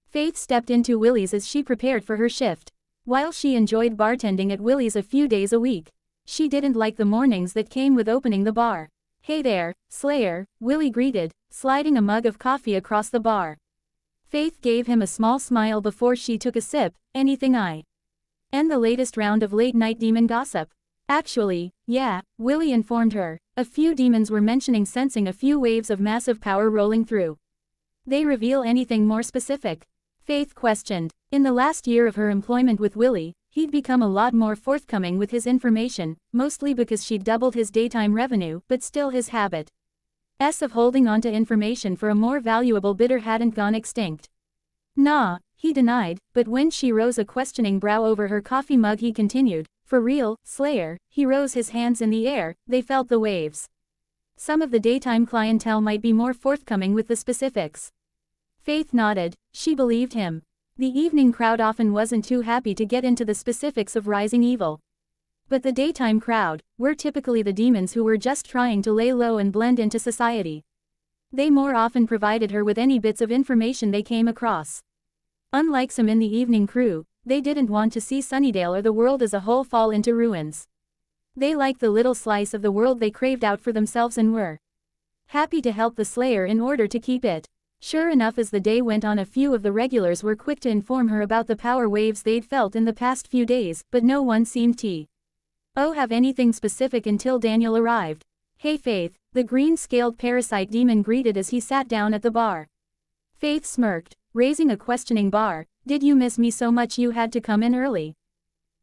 Faith stepped into Willie's as she prepared for her shift. While she enjoyed bartending at Willie's a few days a week, she didn't like the mornings that came with opening the bar. Hey there, Slayer, Willie greeted, sliding a mug of coffee across the bar. Faith gave him a small smile before she took a sip. Anything and the latest round of late-night demon gossip? Actually, yeah, Willie informed her. A few demons were mentioning sensing a few waves of massive power rolling through. They reveal anything more specific? Faith questioned. In the last year of her employment with Willie, he'd become a lot more forthcoming with his information, mostly because she'd doubled his daytime revenue, but still his habit of holding onto information for a more valuable bidder hadn't gone extinct. Nah, he denied, but when she rose a questioning brow over her coffee mug he continued, for real, Slayer. He rose his hands in the air, they felt the waves. Some of the daytime clientele might be more forthcoming with the specifics. Faith nodded, she believed him. The evening crowd often wasn't too happy to get into the specifics of rising evil. But the daytime crowd were typically the demons who were just trying to lay low and blend into society. They more often provided her with any bits of information they came across. Unlike some in the evening crew, they didn't want to see Sunnydale or the world as a whole fall into ruins. They liked the little slice of the world they craved out for themselves and were happy to help the Slayer in order to keep it. Sure enough, as the day went on, a few of the regulars were quick to inform her about the power waves they'd felt in the past few days, but no one seemed to have anything specific until Daniel arrived. Hey Faith, the green-scaled parasite demon greeted as he sat down at the bar. Faith smirked, raising a questioning bar. Did you miss me so much you had to come in early?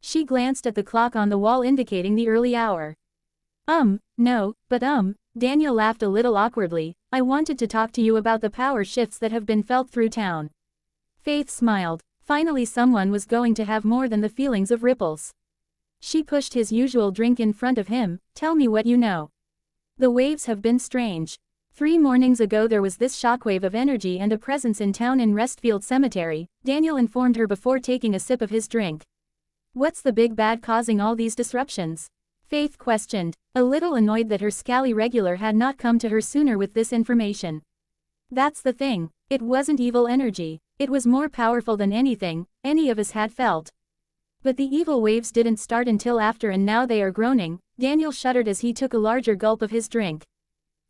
She glanced at the clock on the wall indicating the early hour. No, but Daniel laughed a little awkwardly. I wanted to talk to you about the power shifts that have been felt through town. Faith smiled. Finally someone was going to have more than the feelings of ripples. She pushed his usual drink in front of him. Tell me what you know. The waves have been strange. 3 mornings ago there was this shockwave of energy and a presence in town in Restfield Cemetery, Daniel informed her before taking a sip of his drink. What's the big bad causing all these disruptions? Faith questioned, a little annoyed that her scally regular had not come to her sooner with this information. That's the thing, it wasn't evil energy, it was more powerful than anything any of us had felt. But the evil waves didn't start until after, and now they are groaning. Daniel shuddered as he took a larger gulp of his drink.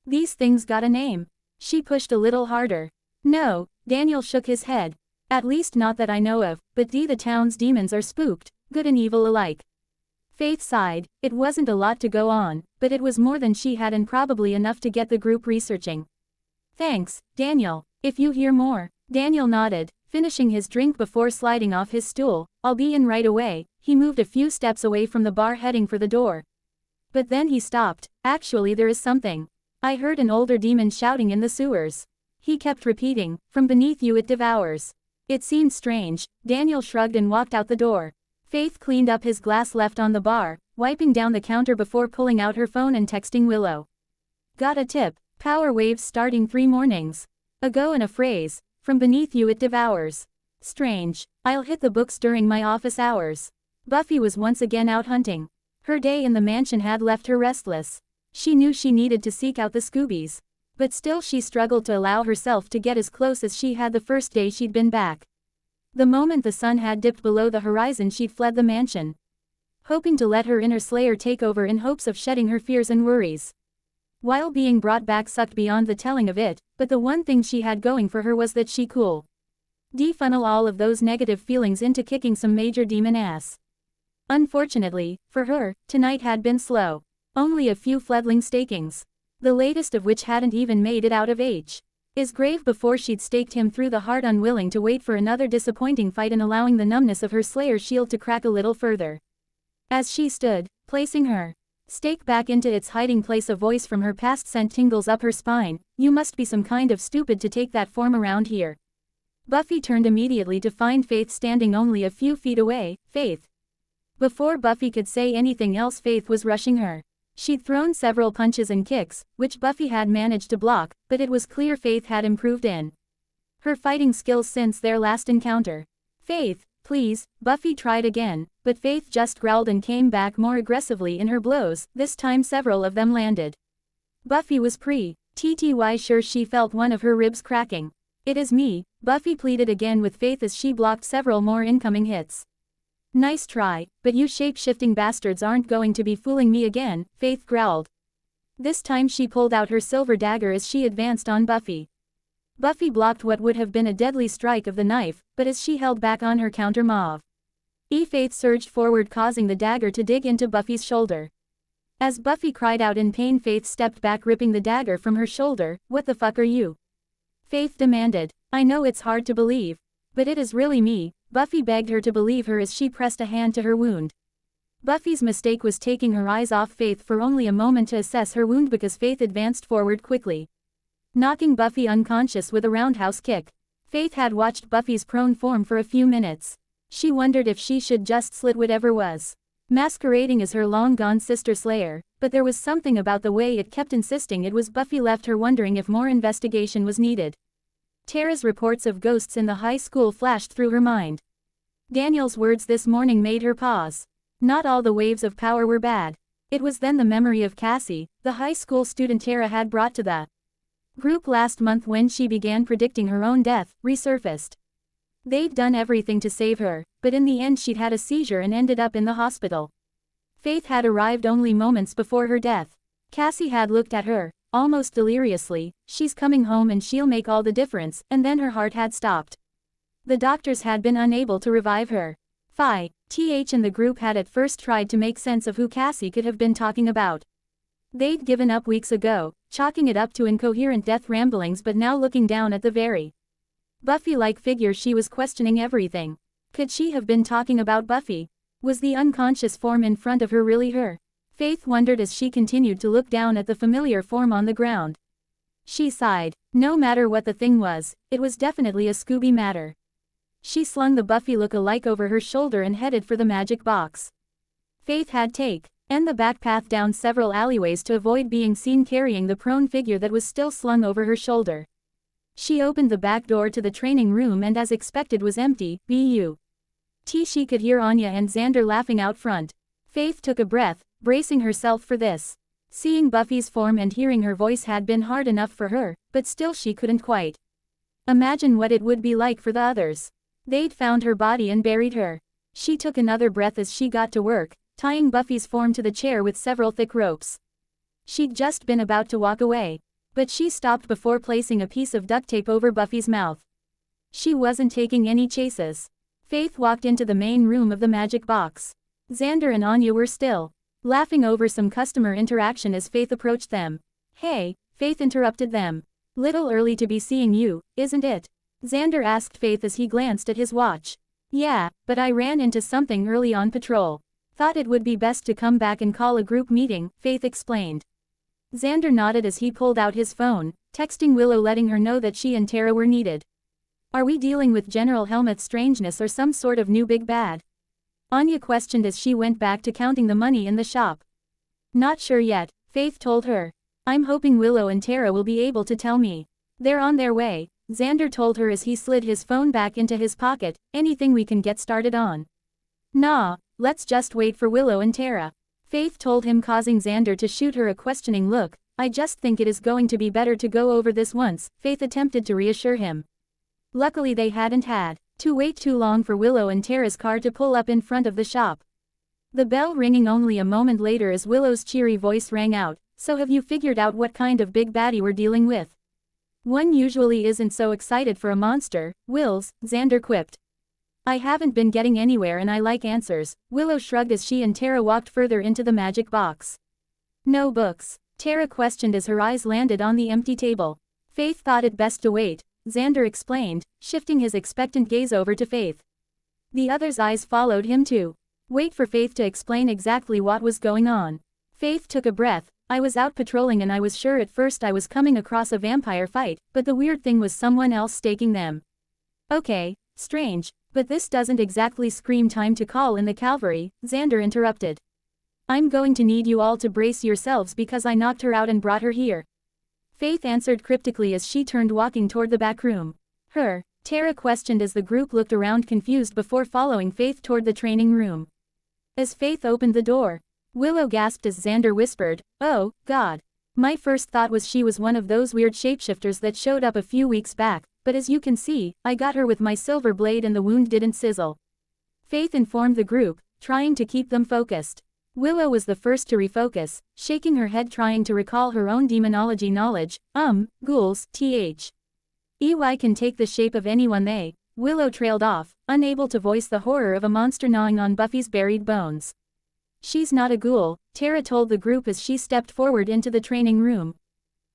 These things got a name. She pushed a little harder. No, Daniel shook his head. At least not that I know of, but the town's demons are spooked, good and evil alike. Faith sighed. It wasn't a lot to go on, but it was more than she had and probably enough to get the group researching. Thanks, Daniel. If you hear more. Daniel nodded, finishing his drink before sliding off his stool. I'll be in right away. He moved a few steps away from the bar heading for the door. But then he stopped. Actually, there is something. I heard an older demon shouting in the sewers. He kept repeating, from beneath you it devours. It seemed strange. Daniel shrugged and walked out the door. Faith cleaned up his glass left on the bar, wiping down the counter before pulling out her phone and texting Willow. Got a tip. Power waves starting 3 mornings ago and a phrase, from beneath you it devours. Strange. I'll hit the books during my office hours. Buffy was once again out hunting. Her day in the mansion had left her restless. She knew she needed to seek out the Scoobies. But still she struggled to allow herself to get as close as she had the first day she'd been back. The moment the sun had dipped below the horizon she'd fled the mansion, hoping to let her inner Slayer take over in hopes of shedding her fears and worries. While being brought back sucked beyond the telling of it, but the one thing she had going for her was that she could defunnel all of those negative feelings into kicking some major demon ass. Unfortunately, for her, tonight had been slow. Only a few fledgling stakings. The latest of which hadn't even made it out of his grave before she'd staked him through the heart, unwilling to wait for another disappointing fight and allowing the numbness of her Slayer's shield to crack a little further. As she stood, placing her stake back into its hiding place, a voice from her past sent tingles up her spine. You must be some kind of stupid to take that form around here. Buffy turned immediately to find Faith standing only a few feet away. Faith. Before Buffy could say anything else, Faith was rushing her. She'd thrown several punches and kicks, which Buffy had managed to block, but it was clear Faith had improved in her fighting skills since their last encounter. Faith, please, Buffy tried again, but Faith just growled and came back more aggressively in her blows. This time several of them landed. Buffy was pretty sure she felt one of her ribs cracking. It is me, Buffy pleaded again with Faith as she blocked several more incoming hits. Nice try, but you shape-shifting bastards aren't going to be fooling me again, Faith growled. This time she pulled out her silver dagger as she advanced on Buffy. Buffy blocked what would have been a deadly strike of the knife, but as she held back on her counter mauve, Faith surged forward, causing the dagger to dig into Buffy's shoulder. As Buffy cried out in pain, Faith stepped back, ripping the dagger from her shoulder. What the fuck are you? Faith demanded. I know it's hard to believe, but it is really me, Buffy begged her to believe her as she pressed a hand to her wound. Buffy's mistake was taking her eyes off Faith for only a moment to assess her wound because Faith advanced forward quickly, knocking Buffy unconscious with a roundhouse kick. Faith had watched Buffy's prone form for a few minutes. She wondered if she should just slit whatever was masquerading as her long-gone sister Slayer, but there was something about the way it kept insisting it was Buffy left her wondering if more investigation was needed. Tara's reports of ghosts in the high school flashed through her mind. Daniel's words this morning made her pause. Not all the waves of power were bad. It was then the memory of Cassie, the high school student Tara had brought to the group last month when she began predicting her own death, resurfaced. They'd done everything to save her, but in the end she'd had a seizure and ended up in the hospital. Faith had arrived only moments before her death. Cassie had looked at her, almost deliriously, she's coming home and she'll make all the difference, and then her heart had stopped. The doctors had been unable to revive her. TH and the group had at first tried to make sense of who Cassie could have been talking about. They'd given up weeks ago, chalking it up to incoherent death ramblings, but now looking down at the very Buffy-like figure she was questioning everything. Could she have been talking about Buffy? Was the unconscious form in front of her really her? Faith wondered as she continued to look down at the familiar form on the ground. She sighed. No matter what the thing was, it was definitely a Scooby matter. She slung the Buffy look-alike over her shoulder and headed for the magic box. Faith had and the back path down several alleyways to avoid being seen carrying the prone figure that was still slung over her shoulder. She opened the back door to the training room and as expected was empty, she could hear Anya and Xander laughing out front. Faith took a breath, bracing herself for this. Seeing Buffy's form and hearing her voice had been hard enough for her, but still she couldn't quite imagine what it would be like for the others. They'd found her body and buried her. She took another breath as she got to work, tying Buffy's form to the chair with several thick ropes. She'd just been about to walk away, but she stopped before placing a piece of duct tape over Buffy's mouth. She wasn't taking any chases. Faith walked into the main room of the magic box. Xander and Anya were still laughing over some customer interaction as Faith approached them. Hey, Faith interrupted them. Little early to be seeing you, isn't it? Xander asked Faith as he glanced at his watch. Yeah, but I ran into something early on patrol. Thought it would be best to come back and call a group meeting, Faith explained. Xander nodded as he pulled out his phone, texting Willow letting her know that she and Tara were needed. Are we dealing with General Helmut's strangeness or some sort of new big bad? Anya questioned as she went back to counting the money in the shop. Not sure yet, Faith told her. I'm hoping Willow and Tara will be able to tell me. They're on their way, Xander told her as he slid his phone back into his pocket. Anything we can get started on? Nah, let's just wait for Willow and Tara, Faith told him, causing Xander to shoot her a questioning look. I just think it is going to be better to go over this once, Faith attempted to reassure him. Luckily they hadn't had to wait too long for Willow and Tara's car to pull up in front of the shop. The bell ringing only a moment later as Willow's cheery voice rang out. So have you figured out what kind of big baddie we're dealing with? One usually isn't so excited for a monster, Wills, Xander quipped. I haven't been getting anywhere and I like answers, Willow shrugged as she and Tara walked further into the magic box. No books? Tara questioned as her eyes landed on the empty table. Faith thought it best to wait, Xander explained, shifting his expectant gaze over to Faith. The other's eyes followed him too. Wait for Faith to explain exactly what was going on. Faith took a breath. I was out patrolling and I was sure at first I was coming across a vampire fight, but the weird thing was someone else staking them. Okay, strange, but this doesn't exactly scream time to call in the cavalry, Xander interrupted. I'm going to need you all to brace yourselves because I knocked her out and brought her here. Faith answered cryptically as she turned walking toward the back room. Her? Tara questioned as the group looked around confused before following Faith toward the training room. As Faith opened the door, Willow gasped as Xander whispered, oh, God. My first thought was she was one of those weird shapeshifters that showed up a few weeks back, but as you can see, I got her with my silver blade and the wound didn't sizzle. Faith informed the group, trying to keep them focused. Willow was the first to refocus, shaking her head trying to recall her own demonology knowledge. Ghouls, EY can take the shape of anyone they. Willow trailed off, unable to voice the horror of a monster gnawing on Buffy's buried bones. She's not a ghoul, Tara told the group as she stepped forward into the training room.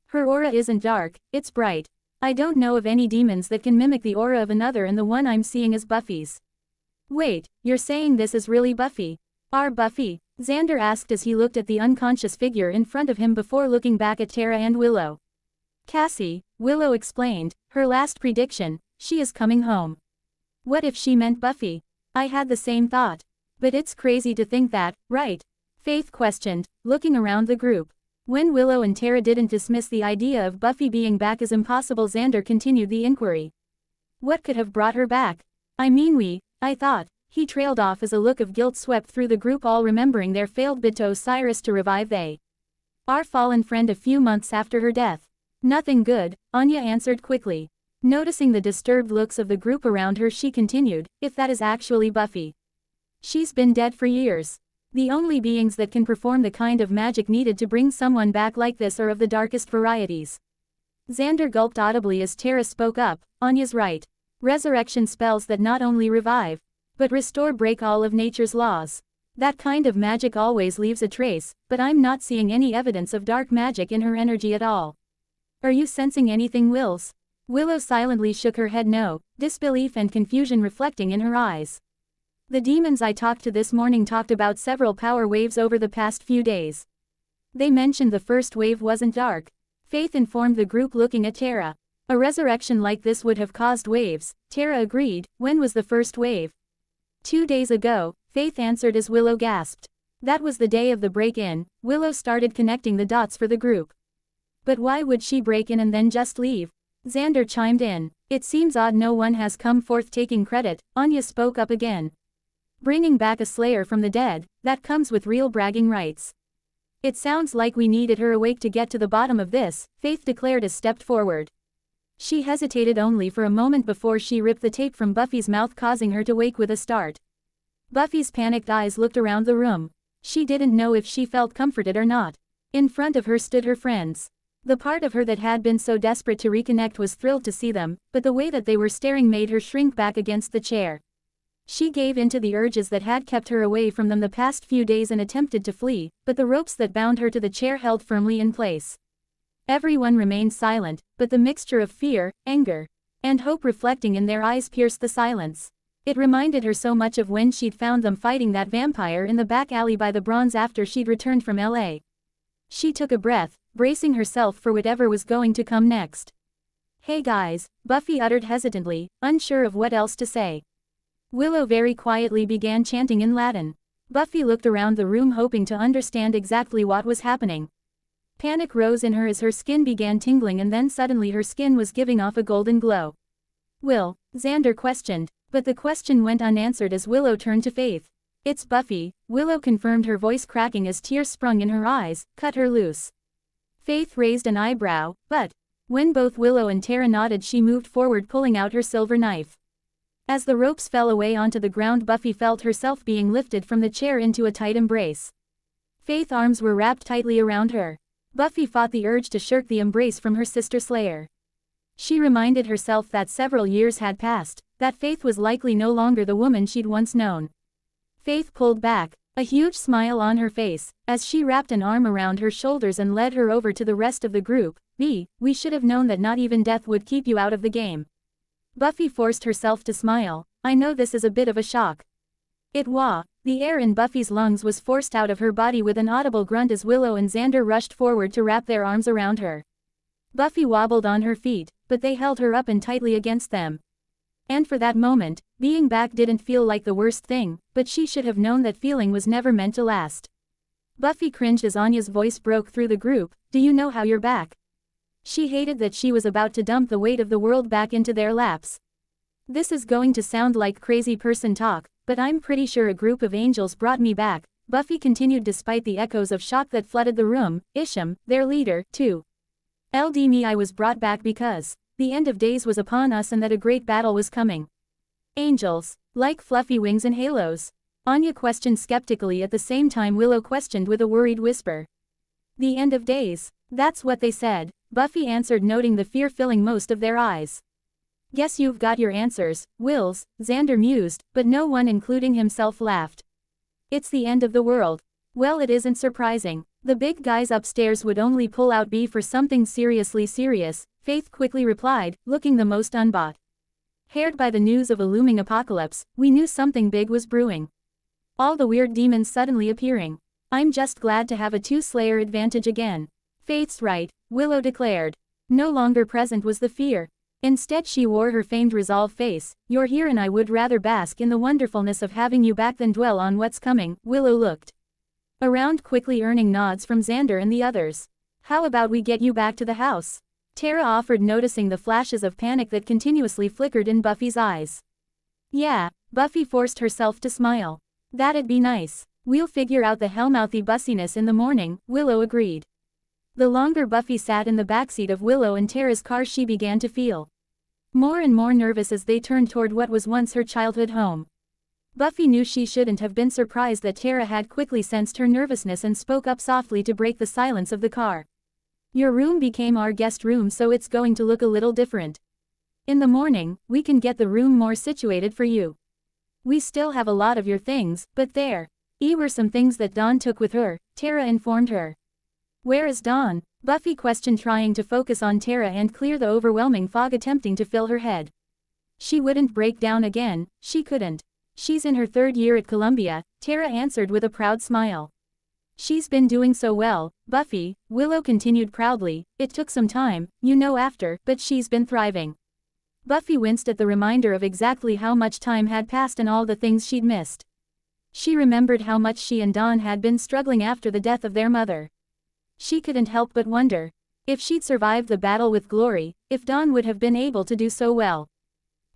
Her aura isn't dark, it's bright. I don't know of any demons that can mimic the aura of another and the one I'm seeing is Buffy's. Wait, you're saying this is really Buffy? Our Buffy? Xander asked as he looked at the unconscious figure in front of him before looking back at Tara and Willow. Cassie, Willow explained, her last prediction, she is coming home. What if she meant Buffy? I had the same thought. But it's crazy to think that, right? Faith questioned, looking around the group. When Willow and Tara didn't dismiss the idea of Buffy being back as impossible, Xander continued the inquiry. What could have brought her back? I thought. He trailed off as a look of guilt swept through the group, all remembering their failed bid to Osiris to revive our fallen friend a few months after her death. Nothing good, Anya answered quickly. Noticing the disturbed looks of the group around her, she continued, if that is actually Buffy. She's been dead for years. The only beings that can perform the kind of magic needed to bring someone back like this are of the darkest varieties. Xander gulped audibly as Tara spoke up, Anya's right. Resurrection spells that not only revive, but restore break all of nature's laws. That kind of magic always leaves a trace, but I'm not seeing any evidence of dark magic in her energy at all. Are you sensing anything, Wills? Willow silently shook her head no, disbelief and confusion reflecting in her eyes. The demons I talked to this morning talked about several power waves over the past few days. They mentioned the first wave wasn't dark. Faith informed the group, looking at Tara. A resurrection like this would have caused waves, Tara agreed. When was the first wave? 2 days ago, Faith answered as Willow gasped. That was the day of the break-in. Willow started connecting the dots for the group. But why would she break in and then just leave? Xander chimed in. It seems odd no one has come forth taking credit, Anya spoke up again. Bringing back a slayer from the dead, that comes with real bragging rights. It sounds like we needed her awake to get to the bottom of this, Faith declared as stepped forward. She hesitated only for a moment before she ripped the tape from Buffy's mouth, causing her to wake with a start. Buffy's panicked eyes looked around the room. She didn't know if she felt comforted or not. In front of her stood her friends. The part of her that had been so desperate to reconnect was thrilled to see them, but the way that they were staring made her shrink back against the chair. She gave in to the urges that had kept her away from them the past few days and attempted to flee, but the ropes that bound her to the chair held firmly in place. Everyone remained silent, but the mixture of fear, anger, and hope reflecting in their eyes pierced the silence. It reminded her so much of when she'd found them fighting that vampire in the back alley by the bronze after she'd returned from LA. She took a breath, bracing herself for whatever was going to come next. Hey guys, Buffy uttered hesitantly, unsure of what else to say. Willow very quietly began chanting in Latin. Buffy looked around the room hoping to understand exactly what was happening. Panic rose in her as her skin began tingling, and then suddenly her skin was giving off a golden glow. Will? Xander questioned, but the question went unanswered as Willow turned to Faith. It's Buffy, Willow confirmed, her voice cracking as tears sprung in her eyes. Cut her loose. Faith raised an eyebrow, but when both Willow and Tara nodded, she moved forward, pulling out her silver knife. As the ropes fell away onto the ground, Buffy felt herself being lifted from the chair into a tight embrace. Faith's arms were wrapped tightly around her. Buffy fought the urge to shirk the embrace from her sister Slayer. She reminded herself that several years had passed, that Faith was likely no longer the woman she'd once known. Faith pulled back, a huge smile on her face, as she wrapped an arm around her shoulders and led her over to the rest of the group. We should have known that not even death would keep you out of the game. Buffy forced herself to smile. I know this is a bit of a shock. The air in Buffy's lungs was forced out of her body with an audible grunt as Willow and Xander rushed forward to wrap their arms around her. Buffy wobbled on her feet, but they held her up and tightly against them. And for that moment, being back didn't feel like the worst thing, but she should have known that feeling was never meant to last. Buffy cringed as Anya's voice broke through the group. Do you know how you're back? She hated that she was about to dump the weight of the world back into their laps. This is going to sound like crazy person talk, but I'm pretty sure a group of angels brought me back, Buffy continued despite the echoes of shock that flooded the room. Isham, their leader, too. LD me, I was brought back because the end of days was upon us and that a great battle was coming. Angels, like fluffy wings and halos? Anya questioned skeptically, at the same time Willow questioned with a worried whisper. The end of days, that's what they said, Buffy answered, noting the fear filling most of their eyes. Guess you've got your answers, Wills, Xander mused, but no one including himself laughed. It's the end of the world. Well, it isn't surprising. The big guys upstairs would only pull out B for something seriously serious, Faith quickly replied, looking the most unbought. Harried by the news of a looming apocalypse, we knew something big was brewing. All the weird demons suddenly appearing. I'm just glad to have a two-slayer advantage again. Fate's right, Willow declared. No longer present was the fear. Instead she wore her famed resolve face. You're here and I would rather bask in the wonderfulness of having you back than dwell on what's coming. Willow looked around, quickly earning nods from Xander and the others. How about we get you back to the house? Tara offered, noticing the flashes of panic that continuously flickered in Buffy's eyes. Yeah, Buffy forced herself to smile. That'd be nice. We'll figure out the hellmouthy bussiness in the morning, Willow agreed. The longer Buffy sat in the backseat of Willow and Tara's car, she began to feel more and more nervous as they turned toward what was once her childhood home. Buffy knew she shouldn't have been surprised that Tara had quickly sensed her nervousness and spoke up softly to break the silence of the car. Your room became our guest room, so it's going to look a little different. In the morning, we can get the room more situated for you. We still have a lot of your things, but there were some things that Dawn took with her, Tara informed her. Where is Dawn? Buffy questioned, trying to focus on Tara and clear the overwhelming fog attempting to fill her head. She wouldn't break down again, she couldn't. She's in her 3rd year at Columbia, Tara answered with a proud smile. She's been doing so well, Buffy, Willow continued proudly. It took some time, but she's been thriving. Buffy winced at the reminder of exactly how much time had passed and all the things she'd missed. She remembered how much she and Dawn had been struggling after the death of their mother. She couldn't help but wonder if she'd survived the battle with glory, if Dawn would have been able to do so well.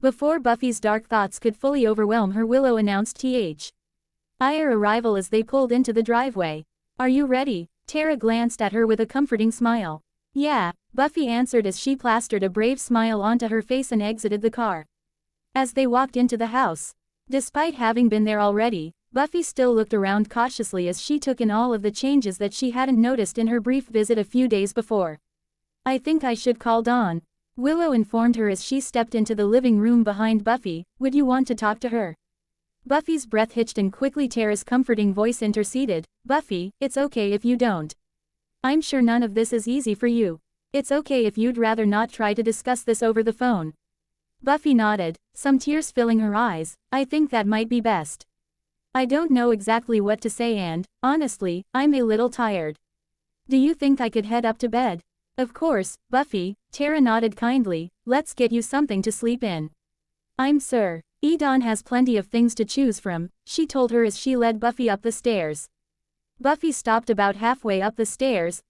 Before Buffy's dark thoughts could fully overwhelm her, Willow announced her arrival as they pulled into the driveway. Are you ready? Tara glanced at her with a comforting smile. Yeah, Buffy answered as she plastered a brave smile onto her face and exited the car. As they walked into the house, despite having been there already, Buffy still looked around cautiously as she took in all of the changes that she hadn't noticed in her brief visit a few days before. I think I should call Dawn, Willow informed her as she stepped into the living room behind Buffy. Would you want to talk to her? Buffy's breath hitched and quickly Tara's comforting voice interceded. Buffy, it's okay if you don't. I'm sure none of this is easy for you. It's okay if you'd rather not try to discuss this over the phone. Buffy nodded, some tears filling her eyes. I think that might be best. I don't know exactly what to say and, honestly, I'm a little tired. Do you think I could head up to bed? Of course, Buffy, Tara nodded kindly. Let's get you something to sleep in. I'm Sir. Dawn has plenty of things to choose from, she told her as she led Buffy up the stairs. Buffy stopped about halfway up the stairs.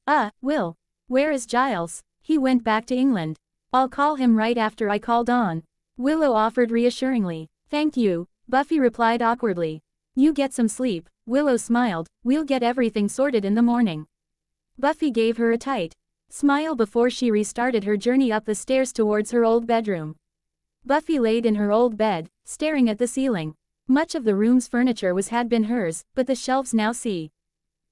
Will. Where is Giles? He went back to England. I'll call him right after I call Dawn. Willow offered reassuringly. Thank you, Buffy replied awkwardly. You get some sleep, Willow smiled. We'll get everything sorted in the morning. Buffy gave her a tight smile before she restarted her journey up the stairs towards her old bedroom. Buffy laid in her old bed, staring at the ceiling. Much of the room's furniture had been hers, but the shelves now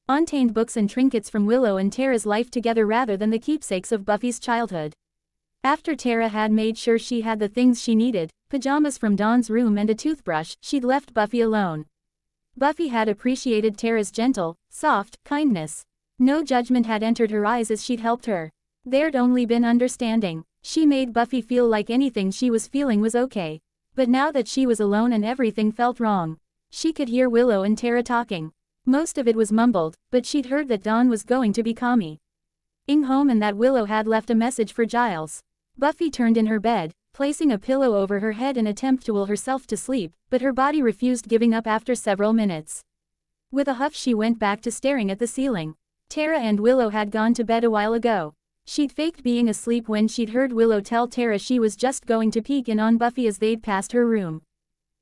contained books and trinkets from Willow and Tara's life together rather than the keepsakes of Buffy's childhood. After Tara had made sure she had the things she needed, pajamas from Dawn's room and a toothbrush, she'd left Buffy alone. Buffy had appreciated Tara's gentle, soft kindness. No judgment had entered her eyes as she'd helped her. There'd only been understanding. She made Buffy feel like anything she was feeling was okay. But now that she was alone and everything felt wrong, she could hear Willow and Tara talking. Most of it was mumbled, but she'd heard that Dawn was going to be coming home and that Willow had left a message for Giles. Buffy turned in her bed, placing a pillow over her head in an attempt to will herself to sleep, but her body refused giving up after several minutes. With a huff she went back to staring at the ceiling. Tara and Willow had gone to bed a while ago. She'd faked being asleep when she'd heard Willow tell Tara she was just going to peek in on Buffy as they'd passed her room.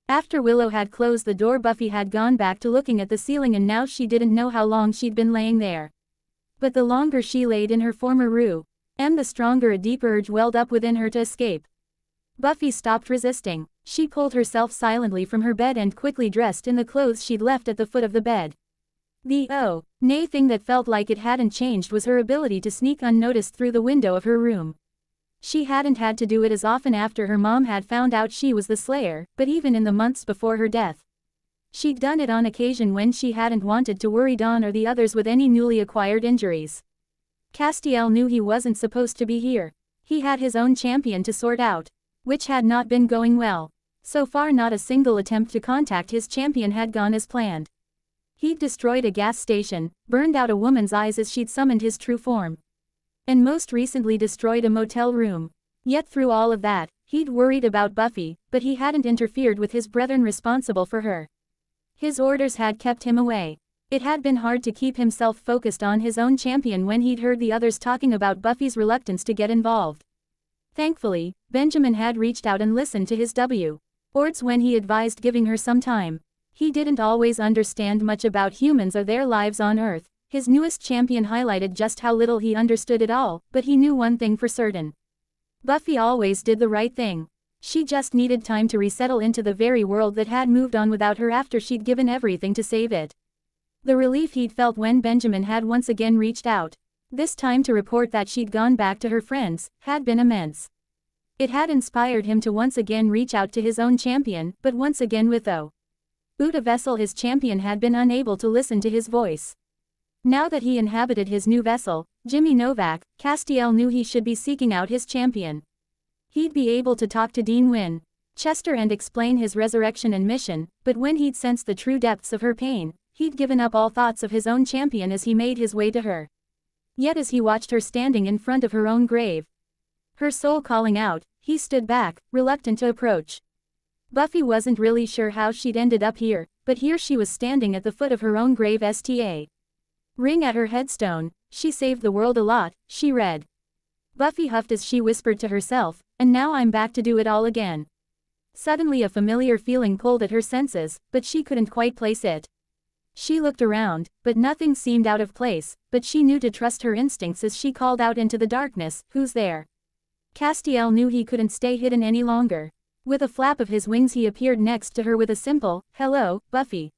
After Willow had closed the door, Buffy had gone back to looking at the ceiling, and now she didn't know how long she'd been laying there. But the longer she laid in her former room, the stronger a deep urge welled up within her to escape. Buffy stopped resisting. She pulled herself silently from her bed and quickly dressed in the clothes she'd left at the foot of the bed. The only thing that felt like it hadn't changed was her ability to sneak unnoticed through the window of her room. She hadn't had to do it as often after her mom had found out she was the Slayer, but even in the months before her death, she'd done it on occasion when she hadn't wanted to worry Dawn or the others with any newly acquired injuries. Castiel knew he wasn't supposed to be here. He had his own champion to sort out. which had not been going well. So far not a single attempt to contact his champion had gone as planned. He'd destroyed a gas station, burned out a woman's eyes as she'd summoned his true form, and most recently destroyed a motel room. Yet through all of that, he'd worried about Buffy, but he hadn't interfered with his brethren responsible for her. His orders had kept him away. It had been hard to keep himself focused on his own champion when he'd heard the others talking about Buffy's reluctance to get involved. Thankfully, Benjamin had reached out and listened to his words when he advised giving her some time. He didn't always understand much about humans or their lives on Earth. His newest champion highlighted just how little he understood it all, but he knew one thing for certain. Buffy always did the right thing. She just needed time to resettle into the very world that had moved on without her after she'd given everything to save it. The relief he'd felt when Benjamin had once again reached out, this time to report that she'd gone back to her friends, had been immense. It had inspired him to once again reach out to his own champion, but once again with a vessel his champion had been unable to listen to his voice. Now that he inhabited his new vessel, Jimmy Novak, Castiel knew he should be seeking out his champion. He'd be able to talk to Dean Winchester and explain his resurrection and mission, but when he'd sensed the true depths of her pain, he'd given up all thoughts of his own champion as he made his way to her. Yet as he watched her standing in front of her own grave, her soul calling out, he stood back, reluctant to approach. Buffy wasn't really sure how she'd ended up here, but here she was standing at the foot of her own grave. Sta. Ring at her headstone, "She saved the world a lot," she read. Buffy huffed as she whispered to herself, "And now I'm back to do it all again." Suddenly a familiar feeling pulled at her senses, but she couldn't quite place it. She looked around, but nothing seemed out of place, but she knew to trust her instincts as she called out into the darkness, "Who's there?" Castiel knew he couldn't stay hidden any longer. With a flap of his wings he appeared next to her with a simple, "Hello, Buffy.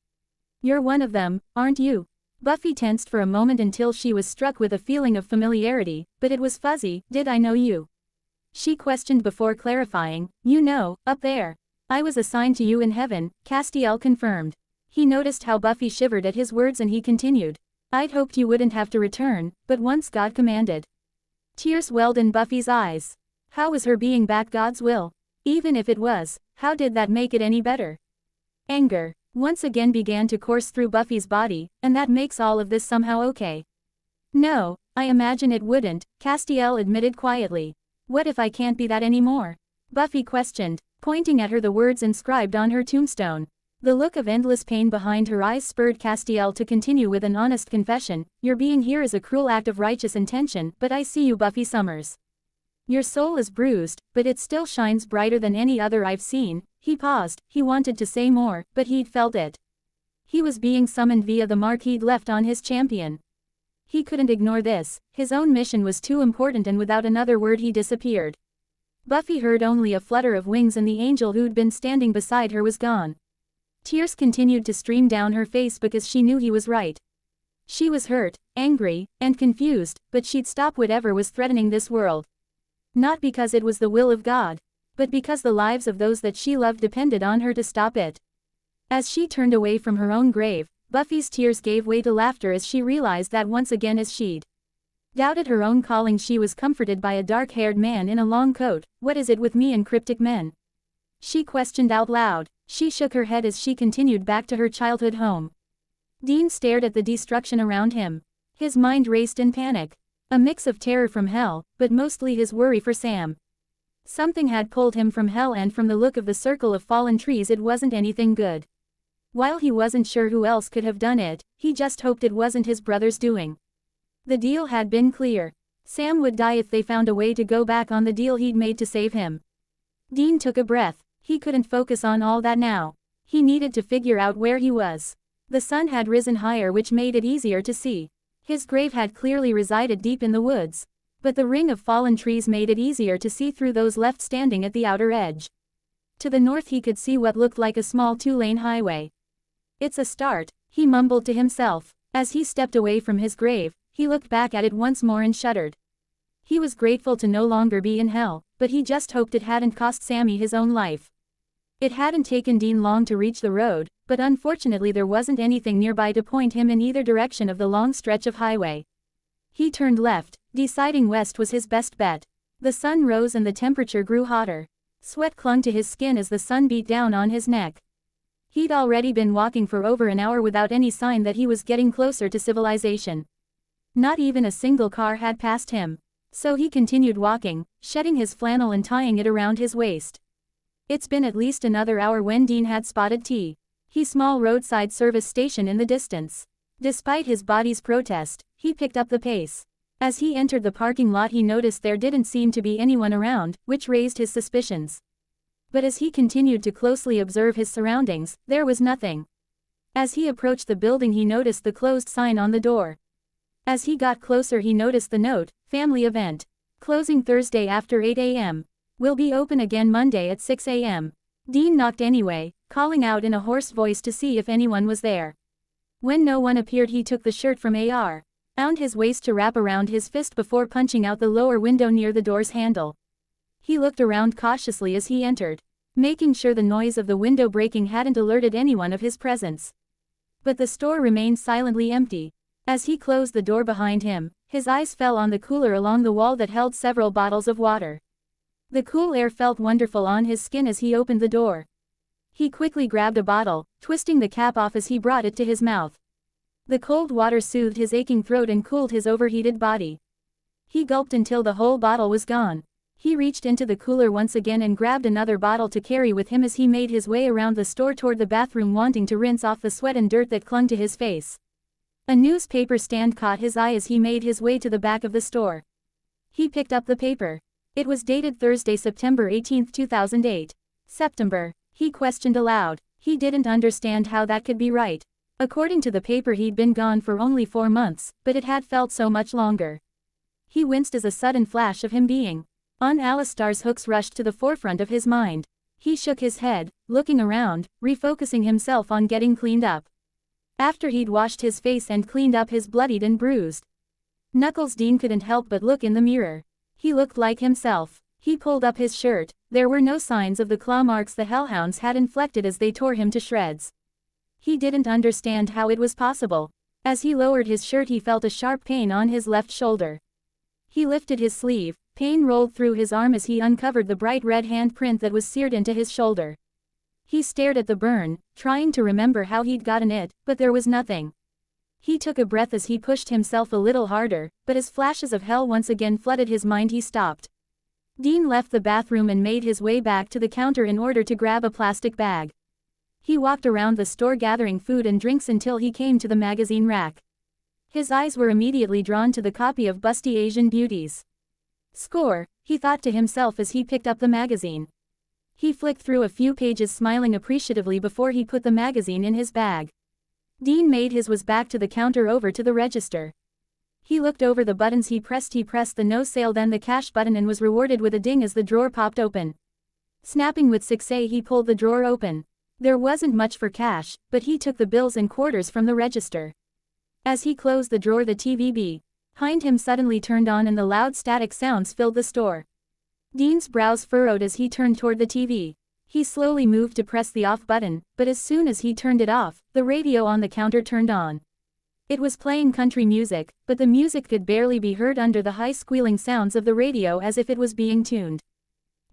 You're one of them, aren't you?" Buffy tensed for a moment until she was struck with a feeling of familiarity, but it was fuzzy. "Did I know you?" she questioned before clarifying, "You know, up there. I was assigned to you in heaven," Castiel confirmed. He noticed how Buffy shivered at his words and he continued, "I'd hoped you wouldn't have to return, but once God commanded." Tears welled in Buffy's eyes. How was her being back God's will? Even if it was, how did that make it any better? Anger once again began to course through Buffy's body, and that makes all of this somehow okay. "No, I imagine it wouldn't," Castiel admitted quietly. "What if I can't be that anymore?" Buffy questioned, pointing at her the words inscribed on her tombstone. The look of endless pain behind her eyes spurred Castiel to continue with an honest confession, "Your being here is a cruel act of righteous intention, but I see you, Buffy Summers. Your soul is bruised, but it still shines brighter than any other I've seen." He paused, he wanted to say more, but he'd felt it. He was being summoned via the mark he'd left on his champion. He couldn't ignore this, his own mission was too important, and without another word he disappeared. Buffy heard only a flutter of wings and the angel who'd been standing beside her was gone. Tears continued to stream down her face because she knew he was right. She was hurt, angry, and confused, but she'd stop whatever was threatening this world. Not because it was the will of God, but because the lives of those that she loved depended on her to stop it. As she turned away from her own grave, Buffy's tears gave way to laughter as she realized that once again as she'd doubted her own calling she was comforted by a dark-haired man in a long coat. "What is it with me and cryptic men?" she questioned out loud. She shook her head as she continued back to her childhood home. Dean stared at the destruction around him. His mind raced in panic. A mix of terror from hell, but mostly his worry for Sam. Something had pulled him from hell, and from the look of the circle of fallen trees it wasn't anything good. While he wasn't sure who else could have done it, he just hoped it wasn't his brother's doing. The deal had been clear. Sam would die if they found a way to go back on the deal he'd made to save him. Dean took a breath. He couldn't focus on all that now. He needed to figure out where he was. The sun had risen higher, which made it easier to see. His grave had clearly resided deep in the woods, but the ring of fallen trees made it easier to see through those left standing at the outer edge. To the north he could see what looked like a small two-lane highway. "It's a start," he mumbled to himself. As he stepped away from his grave, he looked back at it once more and shuddered. He was grateful to no longer be in hell, but he just hoped it hadn't cost Sammy his own life. It hadn't taken Dean long to reach the road, but unfortunately there wasn't anything nearby to point him in either direction of the long stretch of highway. He turned left, deciding west was his best bet. The sun rose and the temperature grew hotter. Sweat clung to his skin as the sun beat down on his neck. He'd already been walking for over an hour without any sign that he was getting closer to civilization. Not even a single car had passed him. So he continued walking, shedding his flannel and tying it around his waist. It's been at least another hour when Dean had spotted T.'s small roadside service station in the distance. Despite his body's protest, he picked up the pace. As he entered the parking lot he noticed there didn't seem to be anyone around, which raised his suspicions. But as he continued to closely observe his surroundings, there was nothing. As he approached the building he noticed the closed sign on the door. As he got closer he noticed the note, family event. Closing Thursday after 8 a.m. Will be open again Monday at 6 a.m. Dean knocked anyway, calling out in a hoarse voice to see if anyone was there. When no one appeared he took the shirt from around his waist to wrap around his fist before punching out the lower window near the door's handle. He looked around cautiously as he entered, making sure the noise of the window breaking hadn't alerted anyone of his presence. But the store remained silently empty. As he closed the door behind him, his eyes fell on the cooler along the wall that held several bottles of water. The cool air felt wonderful on his skin as he opened the door. He quickly grabbed a bottle, twisting the cap off as he brought it to his mouth. The cold water soothed his aching throat and cooled his overheated body. He gulped until the whole bottle was gone. He reached into the cooler once again and grabbed another bottle to carry with him as he made his way around the store toward the bathroom wanting to rinse off the sweat and dirt that clung to his face. A newspaper stand caught his eye as he made his way to the back of the store. He picked up the paper. It was dated Thursday, September 18, 2008. September, he questioned aloud. He didn't understand how that could be right. According to the paper he'd been gone for only 4 months, but it had felt so much longer. He winced as a sudden flash of him being on Alistar's hooks rushed to the forefront of his mind. He shook his head, looking around, refocusing himself on getting cleaned up. After he'd washed his face and cleaned up his bloodied and bruised knuckles, Dean couldn't help but look in the mirror. He looked like himself. He pulled up his shirt. There were no signs of the claw marks the hellhounds had inflicted as they tore him to shreds. He didn't understand how it was possible. As he lowered his shirt he felt a sharp pain on his left shoulder. He lifted his sleeve. Pain rolled through his arm as he uncovered the bright red handprint that was seared into his shoulder. He stared at the burn, trying to remember how he'd gotten it, but there was nothing. He took a breath as he pushed himself a little harder, but as flashes of hell once again flooded his mind he stopped. Dean left the bathroom and made his way back to the counter in order to grab a plastic bag. He walked around the store gathering food and drinks until he came to the magazine rack. His eyes were immediately drawn to the copy of Busty Asian Beauties. Score, he thought to himself as he picked up the magazine. He flicked through a few pages smiling appreciatively before he put the magazine in his bag. Dean made his way back to the counter over to the register. He looked over the buttons he pressed the no sale then the cash button and was rewarded with a ding as the drawer popped open. Snapping with success he pulled the drawer open. There wasn't much for cash, but he took the bills and quarters from the register. As he closed the drawer the TV behind him suddenly turned on and the loud static sounds filled the store. Dean's brows furrowed as he turned toward the TV. He slowly moved to press the off button, but as soon as he turned it off, the radio on the counter turned on. It was playing country music, but the music could barely be heard under the high squealing sounds of the radio as if it was being tuned.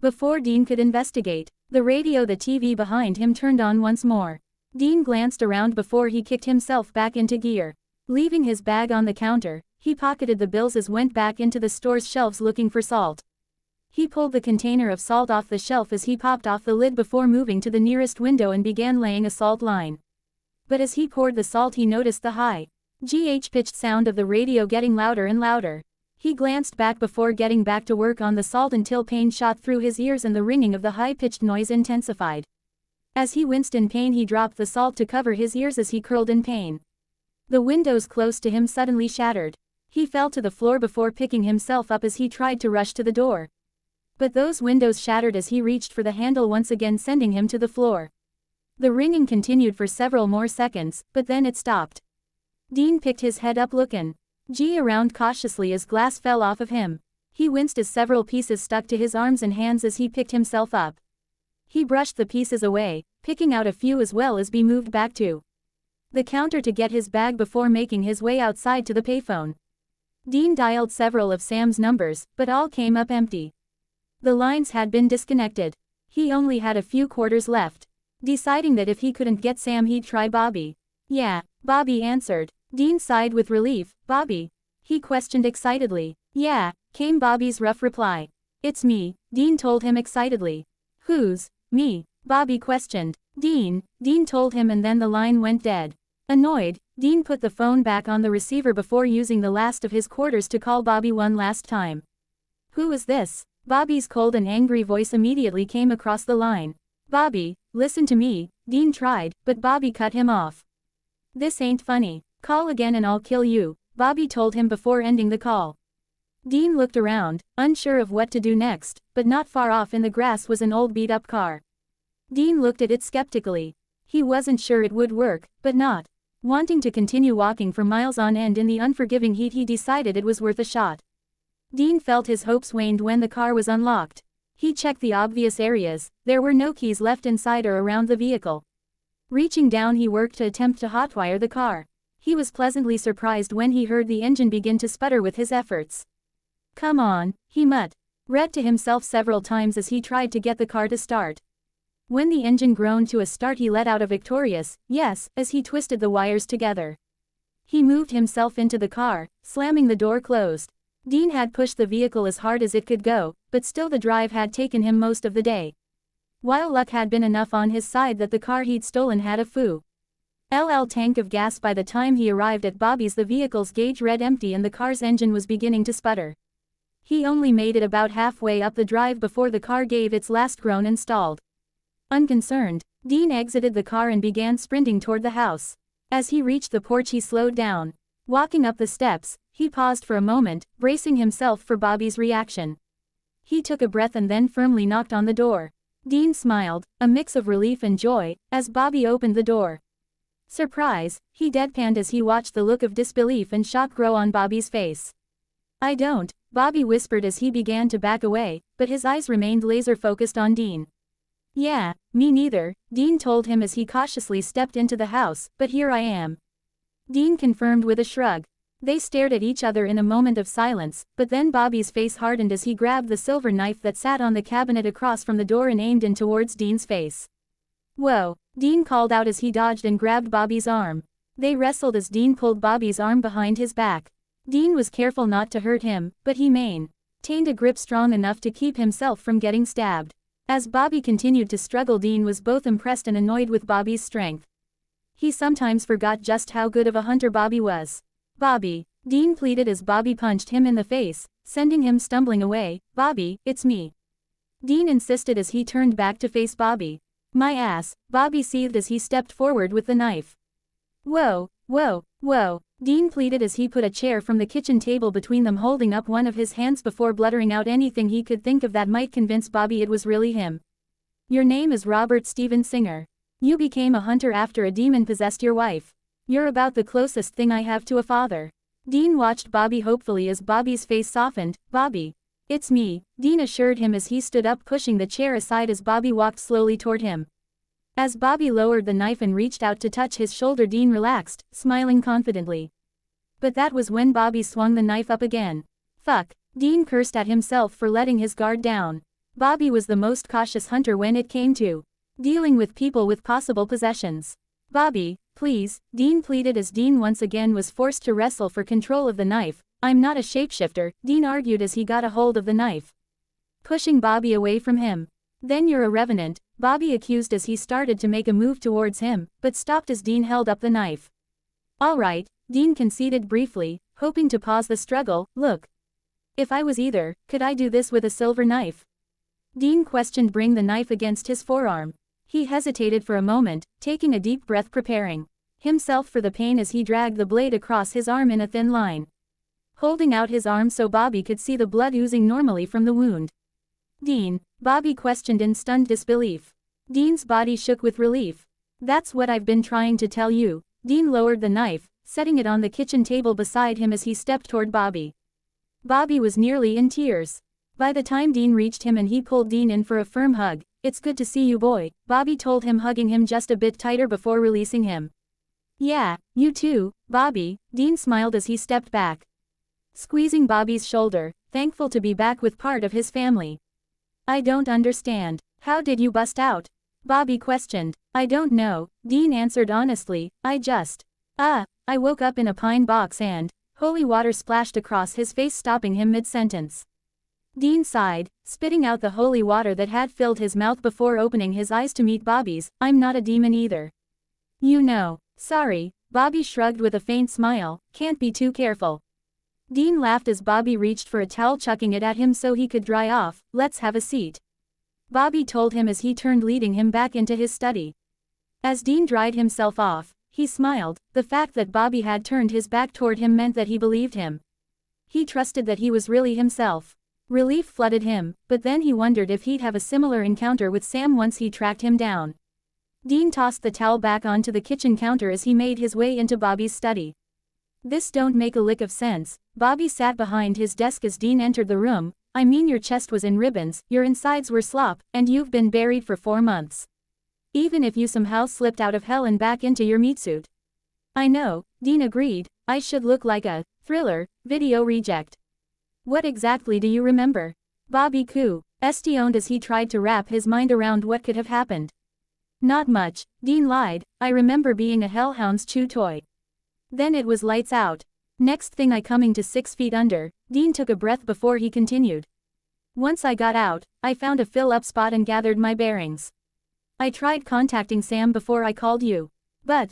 Before Dean could investigate, the TV behind him turned on once more. Dean glanced around before he kicked himself back into gear. Leaving his bag on the counter, he pocketed the bills and went back into the store's shelves looking for salt. He pulled the container of salt off the shelf as he popped off the lid before moving to the nearest window and began laying a salt line. But as he poured the salt he noticed the high-pitched sound of the radio getting louder and louder. He glanced back before getting back to work on the salt until pain shot through his ears and the ringing of the high-pitched noise intensified. As he winced in pain he dropped the salt to cover his ears as he curled in pain. The windows close to him suddenly shattered. He fell to the floor before picking himself up as he tried to rush to the door. But those windows shattered as he reached for the handle once again sending him to the floor. The ringing continued for several more seconds, but then it stopped. Dean picked his head up looking around cautiously as glass fell off of him. He winced as several pieces stuck to his arms and hands as he picked himself up. He brushed the pieces away, picking out a few as well as moved back to the counter to get his bag before making his way outside to the payphone. Dean dialed several of Sam's numbers, but all came up empty. The lines had been disconnected. He only had a few quarters left. Deciding that if he couldn't get Sam he'd try Bobby. Yeah, Bobby answered. Dean sighed with relief. Bobby? He questioned excitedly. Yeah, came Bobby's rough reply. It's me, Dean told him excitedly. Who's, me? Bobby questioned. Dean told him, and then the line went dead. Annoyed, Dean put the phone back on the receiver before using the last of his quarters to call Bobby one last time. Who is this? Bobby's cold and angry voice immediately came across the line. Bobby, listen to me, Dean tried, but Bobby cut him off. This ain't funny. Call again and I'll kill you, Bobby told him before ending the call. Dean looked around, unsure of what to do next, but not far off in the grass was an old beat-up car. Dean looked at it skeptically. He wasn't sure it would work, but not wanting to continue walking for miles on end in the unforgiving heat, he decided it was worth a shot. Dean felt his hopes waned when the car was unlocked. He checked the obvious areas. There were no keys left inside or around the vehicle. Reaching down, he worked to attempt to hotwire the car. He was pleasantly surprised when he heard the engine begin to sputter with his efforts. Come on, he read to himself several times as he tried to get the car to start. When the engine groaned to a start, he let out a victorious yes as he twisted the wires together. He moved himself into the car, slamming the door closed. Dean had pushed the vehicle as hard as it could go, but still the drive had taken him most of the day. While luck had been enough on his side that the car he'd stolen had a full tank of gas by the time he arrived at Bobby's, the vehicle's gauge read empty and the car's engine was beginning to sputter. He only made it about halfway up the drive before the car gave its last groan and stalled. Unconcerned, Dean exited the car and began sprinting toward the house. As he reached the porch, he slowed down. Walking up the steps, he paused for a moment, bracing himself for Bobby's reaction. He took a breath and then firmly knocked on the door. Dean smiled, a mix of relief and joy, as Bobby opened the door. Surprise, he deadpanned as he watched the look of disbelief and shock grow on Bobby's face. I don't, Bobby whispered as he began to back away, but his eyes remained laser-focused on Dean. Yeah, me neither, Dean told him as he cautiously stepped into the house, but here I am. Dean confirmed with a shrug. They stared at each other in a moment of silence, but then Bobby's face hardened as he grabbed the silver knife that sat on the cabinet across from the door and aimed in towards Dean's face. Whoa, Dean called out as he dodged and grabbed Bobby's arm. They wrestled as Dean pulled Bobby's arm behind his back. Dean was careful not to hurt him, but he maintained a grip strong enough to keep himself from getting stabbed. As Bobby continued to struggle, Dean was both impressed and annoyed with Bobby's strength. He sometimes forgot just how good of a hunter Bobby was. Bobby, Dean pleaded as Bobby punched him in the face, sending him stumbling away. Bobby, it's me. Dean insisted as he turned back to face Bobby. My ass, Bobby seethed as he stepped forward with the knife. Whoa, whoa, whoa, Dean pleaded as he put a chair from the kitchen table between them, holding up one of his hands before bluttering out anything he could think of that might convince Bobby it was really him. Your name is Robert Steven Singer. You became a hunter after a demon possessed your wife. You're about the closest thing I have to a father. Dean watched Bobby hopefully as Bobby's face softened. Bobby. It's me, Dean assured him as he stood up, pushing the chair aside as Bobby walked slowly toward him. As Bobby lowered the knife and reached out to touch his shoulder, Dean relaxed, smiling confidently. But that was when Bobby swung the knife up again. Fuck, Dean cursed at himself for letting his guard down. Bobby was the most cautious hunter when it came to dealing with people with possible possessions. Bobby, please, Dean pleaded as Dean once again was forced to wrestle for control of the knife. I'm not a shapeshifter, Dean argued as he got a hold of the knife, pushing Bobby away from him. Then you're a revenant, Bobby accused as he started to make a move towards him, but stopped as Dean held up the knife. All right, Dean conceded briefly, hoping to pause the struggle. Look. If I was either, could I do this with a silver knife? Dean questioned, bring the knife against his forearm. He hesitated for a moment, taking a deep breath, preparing himself for the pain as he dragged the blade across his arm in a thin line, holding out his arm so Bobby could see the blood oozing normally from the wound. Dean, Bobby questioned in stunned disbelief. Dean's body shook with relief. That's what I've been trying to tell you. Dean lowered the knife, setting it on the kitchen table beside him as he stepped toward Bobby. Bobby was nearly in tears. By the time Dean reached him and he pulled Dean in for a firm hug. It's good to see you, boy, Bobby told him, hugging him just a bit tighter before releasing him. Yeah, you too, Bobby, Dean smiled as he stepped back, squeezing Bobby's shoulder, thankful to be back with part of his family. I don't understand. How did you bust out? Bobby questioned. I don't know, Dean answered honestly, I woke up in a pine box and holy water splashed across his face, stopping him mid-sentence. Dean sighed, spitting out the holy water that had filled his mouth before opening his eyes to meet Bobby's. I'm not a demon either. You know. Sorry, Bobby shrugged with a faint smile, can't be too careful. Dean laughed as Bobby reached for a towel, chucking it at him so he could dry off. Let's have a seat, Bobby told him as he turned, leading him back into his study. As Dean dried himself off, he smiled. The fact that Bobby had turned his back toward him meant that he believed him. He trusted that he was really himself. Relief flooded him, but then he wondered if he'd have a similar encounter with Sam once he tracked him down. Dean tossed the towel back onto the kitchen counter as he made his way into Bobby's study. This don't make a lick of sense. Bobby sat behind his desk as Dean entered the room. I mean, your chest was in ribbons, your insides were slop, and you've been buried for 4 months. Even if you somehow slipped out of hell and back into your meat suit. I know, Dean agreed, I should look like a thriller video reject. What exactly do you remember? Bobby questioned as he tried to wrap his mind around what could have happened. Not much, Dean lied. I remember being a hellhound's chew toy. Then it was lights out. Next thing I coming to 6 feet under. Dean took a breath before he continued. Once I got out, I found a fill-up spot and gathered my bearings. I tried contacting Sam before I called you. But,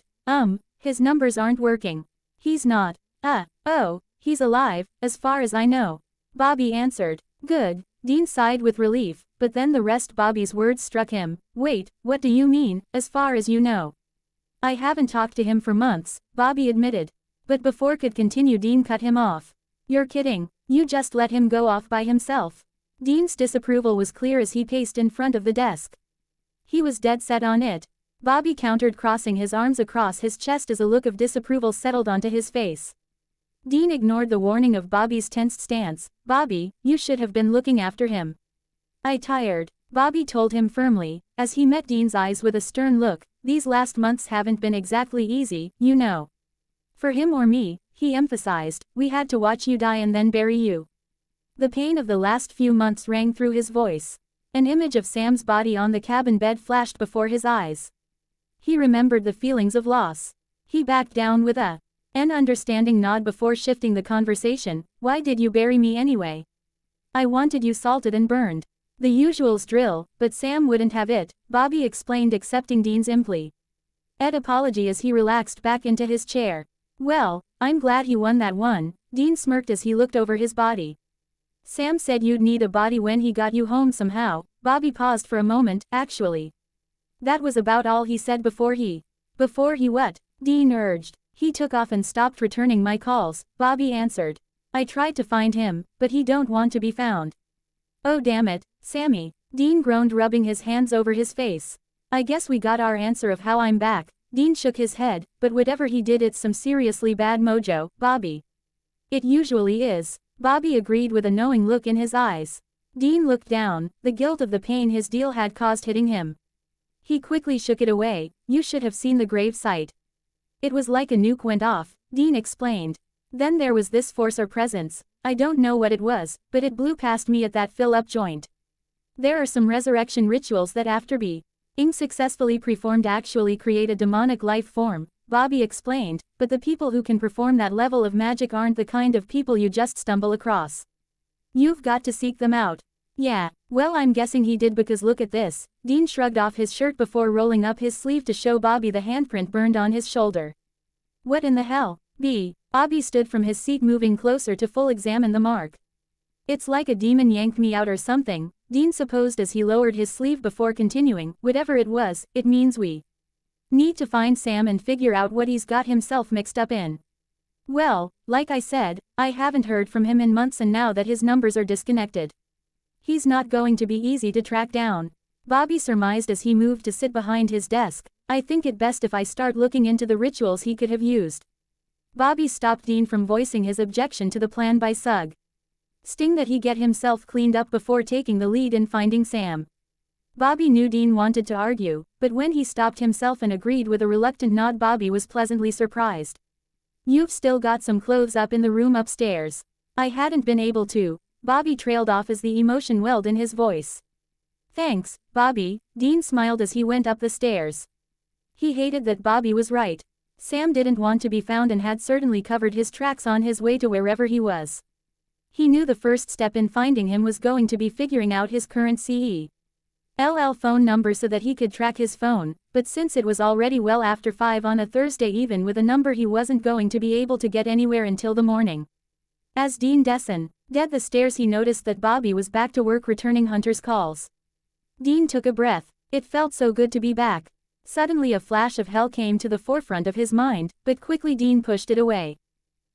his numbers aren't working. He's not. He's alive, as far as I know. Bobby answered. Good, Dean sighed with relief, but then the rest Bobby's words struck him. Wait, what do you mean, as far as you know? I haven't talked to him for months, Bobby admitted. But before could continue, Dean cut him off. You're kidding, you just let him go off by himself. Dean's disapproval was clear as he paced in front of the desk. He was dead set on it. Bobby countered, crossing his arms across his chest as a look of disapproval settled onto his face. Dean ignored the warning of Bobby's tensed stance. Bobby, you should have been looking after him. I tired, Bobby told him firmly, as he met Dean's eyes with a stern look. These last months haven't been exactly easy, you know. For him or me, he emphasized, we had to watch you die and then bury you. The pain of the last few months rang through his voice. An image of Sam's body on the cabin bed flashed before his eyes. He remembered the feelings of loss. He backed down with an understanding nod before shifting the conversation. Why did you bury me anyway? I wanted you salted and burned. The usuals drill, but Sam wouldn't have it, Bobby explained, accepting Dean's apology as he relaxed back into his chair. Well, I'm glad he won that one, Dean smirked as he looked over his body. Sam said you'd need a body when he got you home somehow. Bobby paused for a moment. Actually, that was about all he said before he what? Dean urged. He took off and stopped returning my calls, Bobby answered. I tried to find him, but he don't want to be found. Oh damn it, Sammy, Dean groaned, rubbing his hands over his face. I guess we got our answer of how I'm back. Dean shook his head, but whatever he did, it's some seriously bad mojo, Bobby. It usually is, Bobby agreed with a knowing look in his eyes. Dean looked down, the guilt of the pain his deal had caused hitting him. He quickly shook it away. You should have seen the grave site. It was like a nuke went off, Dean explained. Then there was this force or presence. I don't know what it was, but it blew past me at that fill-up joint. There are some resurrection rituals that after being successfully performed actually create a demonic life form, Bobby explained, but the people who can perform that level of magic aren't the kind of people you just stumble across. You've got to seek them out. Yeah, well, I'm guessing he did, because look at this. Dean shrugged off his shirt before rolling up his sleeve to show Bobby the handprint burned on his shoulder. What in the hell? Bobby stood from his seat, moving closer to full examine the mark. It's like a demon yanked me out or something, Dean supposed as he lowered his sleeve before continuing. Whatever it was, it means we need to find Sam and figure out what he's got himself mixed up in. Well, like I said, I haven't heard from him in months, and now that his numbers are disconnected, he's not going to be easy to track down, Bobby surmised as he moved to sit behind his desk. I think it best if I start looking into the rituals he could have used. Bobby stopped Dean from voicing his objection to the plan by suggesting that he get himself cleaned up before taking the lead in finding Sam. Bobby knew Dean wanted to argue, but when he stopped himself and agreed with a reluctant nod, Bobby was pleasantly surprised. You've still got some clothes up in the room upstairs. I hadn't been able to. Bobby trailed off as the emotion welled in his voice. Thanks, Bobby, Dean smiled as he went up the stairs. He hated that Bobby was right. Sam didn't want to be found and had certainly covered his tracks on his way to wherever he was. He knew the first step in finding him was going to be figuring out his current CELL phone number so that he could track his phone, but since it was already well after 5 on a Thursday, even with a number, he wasn't going to be able to get anywhere until the morning. As Dean descended the stairs, he noticed that Bobby was back to work returning Hunter's calls. Dean took a breath. It felt so good to be back. Suddenly a flash of hell came to the forefront of his mind, but quickly Dean pushed it away.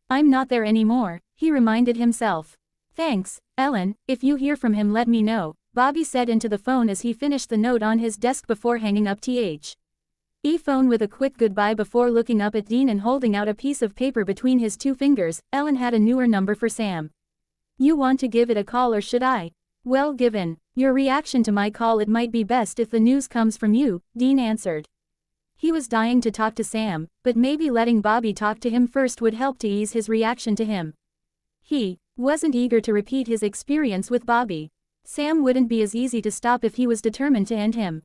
I'm not there anymore, he reminded himself. Thanks, Ellen, if you hear from him let me know, Bobby said into the phone as he finished the note on his desk before hanging up the phone with a quick goodbye before looking up at Dean and holding out a piece of paper between his 2 fingers. Ellen had a newer number for Sam. You want to give it a call or should I? Well, given your reaction to my call, it might be best if the news comes from you, Dean answered. He was dying to talk to Sam, but maybe letting Bobby talk to him first would help to ease his reaction to him. He wasn't eager to repeat his experience with Bobby. Sam wouldn't be as easy to stop if he was determined to end him.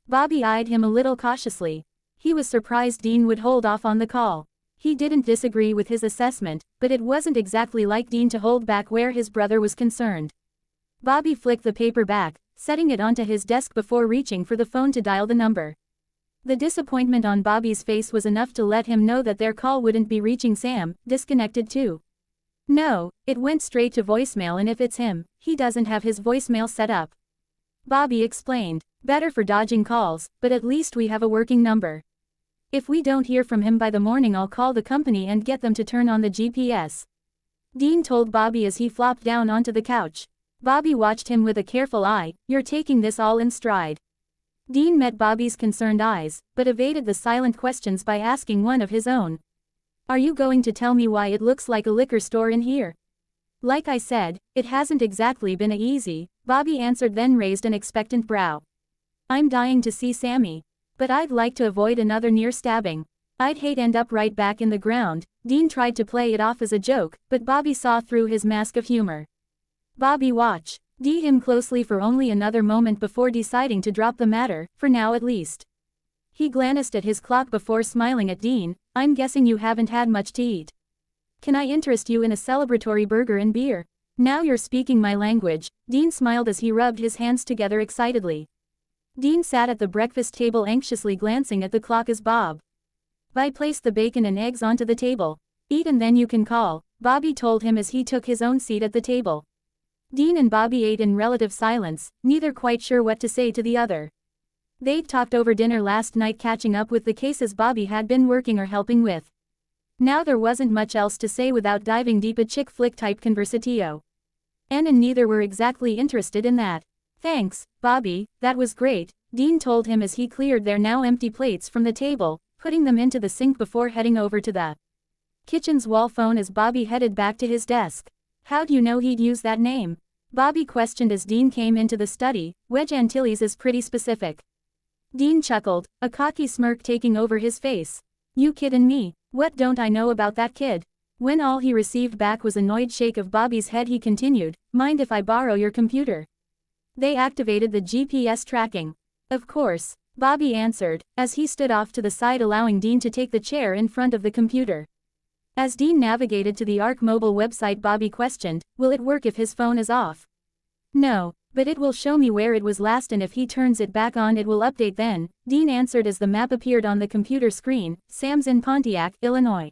Bobby eyed him a little cautiously. He was surprised Dean would hold off on the call. He didn't disagree with his assessment, but it wasn't exactly like Dean to hold back where his brother was concerned. Bobby flicked the paper back, setting it onto his desk before reaching for the phone to dial the number. The disappointment on Bobby's face was enough to let him know that their call wouldn't be reaching Sam. Disconnected too. No, it went straight to voicemail, and if it's him, he doesn't have his voicemail set up. Bobby explained. Better for dodging calls, but at least we have a working number. If we don't hear from him by the morning, I'll call the company and get them to turn on the GPS. Dean told Bobby as he flopped down onto the couch. Bobby watched him with a careful eye. You're taking this all in stride. Dean met Bobby's concerned eyes, but evaded the silent questions by asking one of his own. Are you going to tell me why it looks like a liquor store in here? Like I said, it hasn't exactly been easy, Bobby answered, then raised an expectant brow. I'm dying to see Sammy. But I'd like to avoid another near stabbing. I'd hate end up right back in the ground. Dean tried to play it off as a joke, but Bobby saw through his mask of humor. Bobby watched him closely for only another moment before deciding to drop the matter, for now at least. He glanced at his clock before smiling at Dean. I'm guessing you haven't had much to eat. Can I interest you in a celebratory burger and beer? Now you're speaking my language, Dean smiled as he rubbed his hands together excitedly. Dean sat at the breakfast table anxiously glancing at the clock as Bobby placed the bacon and eggs onto the table. Eat and then you can call, Bobby told him as he took his own seat at the table. Dean and Bobby ate in relative silence, neither quite sure what to say to the other. They'd talked over dinner last night, catching up with the cases Bobby had been working or helping with. Now there wasn't much else to say without diving deep, a chick flick type conversatio. And neither were exactly interested in that. Thanks, Bobby, that was great, Dean told him as he cleared their now empty plates from the table, putting them into the sink before heading over to the kitchen's wall phone as Bobby headed back to his desk. How'd you know he'd use that name? Bobby questioned as Dean came into the study. Wedge Antilles is pretty specific. Dean chuckled, a cocky smirk taking over his face. You kiddin' me? What don't I know about that kid? When all he received back was an annoyed shake of Bobby's head, he continued, mind if I borrow your computer? They activated the GPS tracking. Of course, Bobby answered, as he stood off to the side, allowing Dean to take the chair in front of the computer. As Dean navigated to the ARC mobile website, Bobby questioned, will it work if his phone is off? No, but it will show me where it was last, and if he turns it back on it will update then, Dean answered as the map appeared on the computer screen. Sam's in Pontiac, Illinois.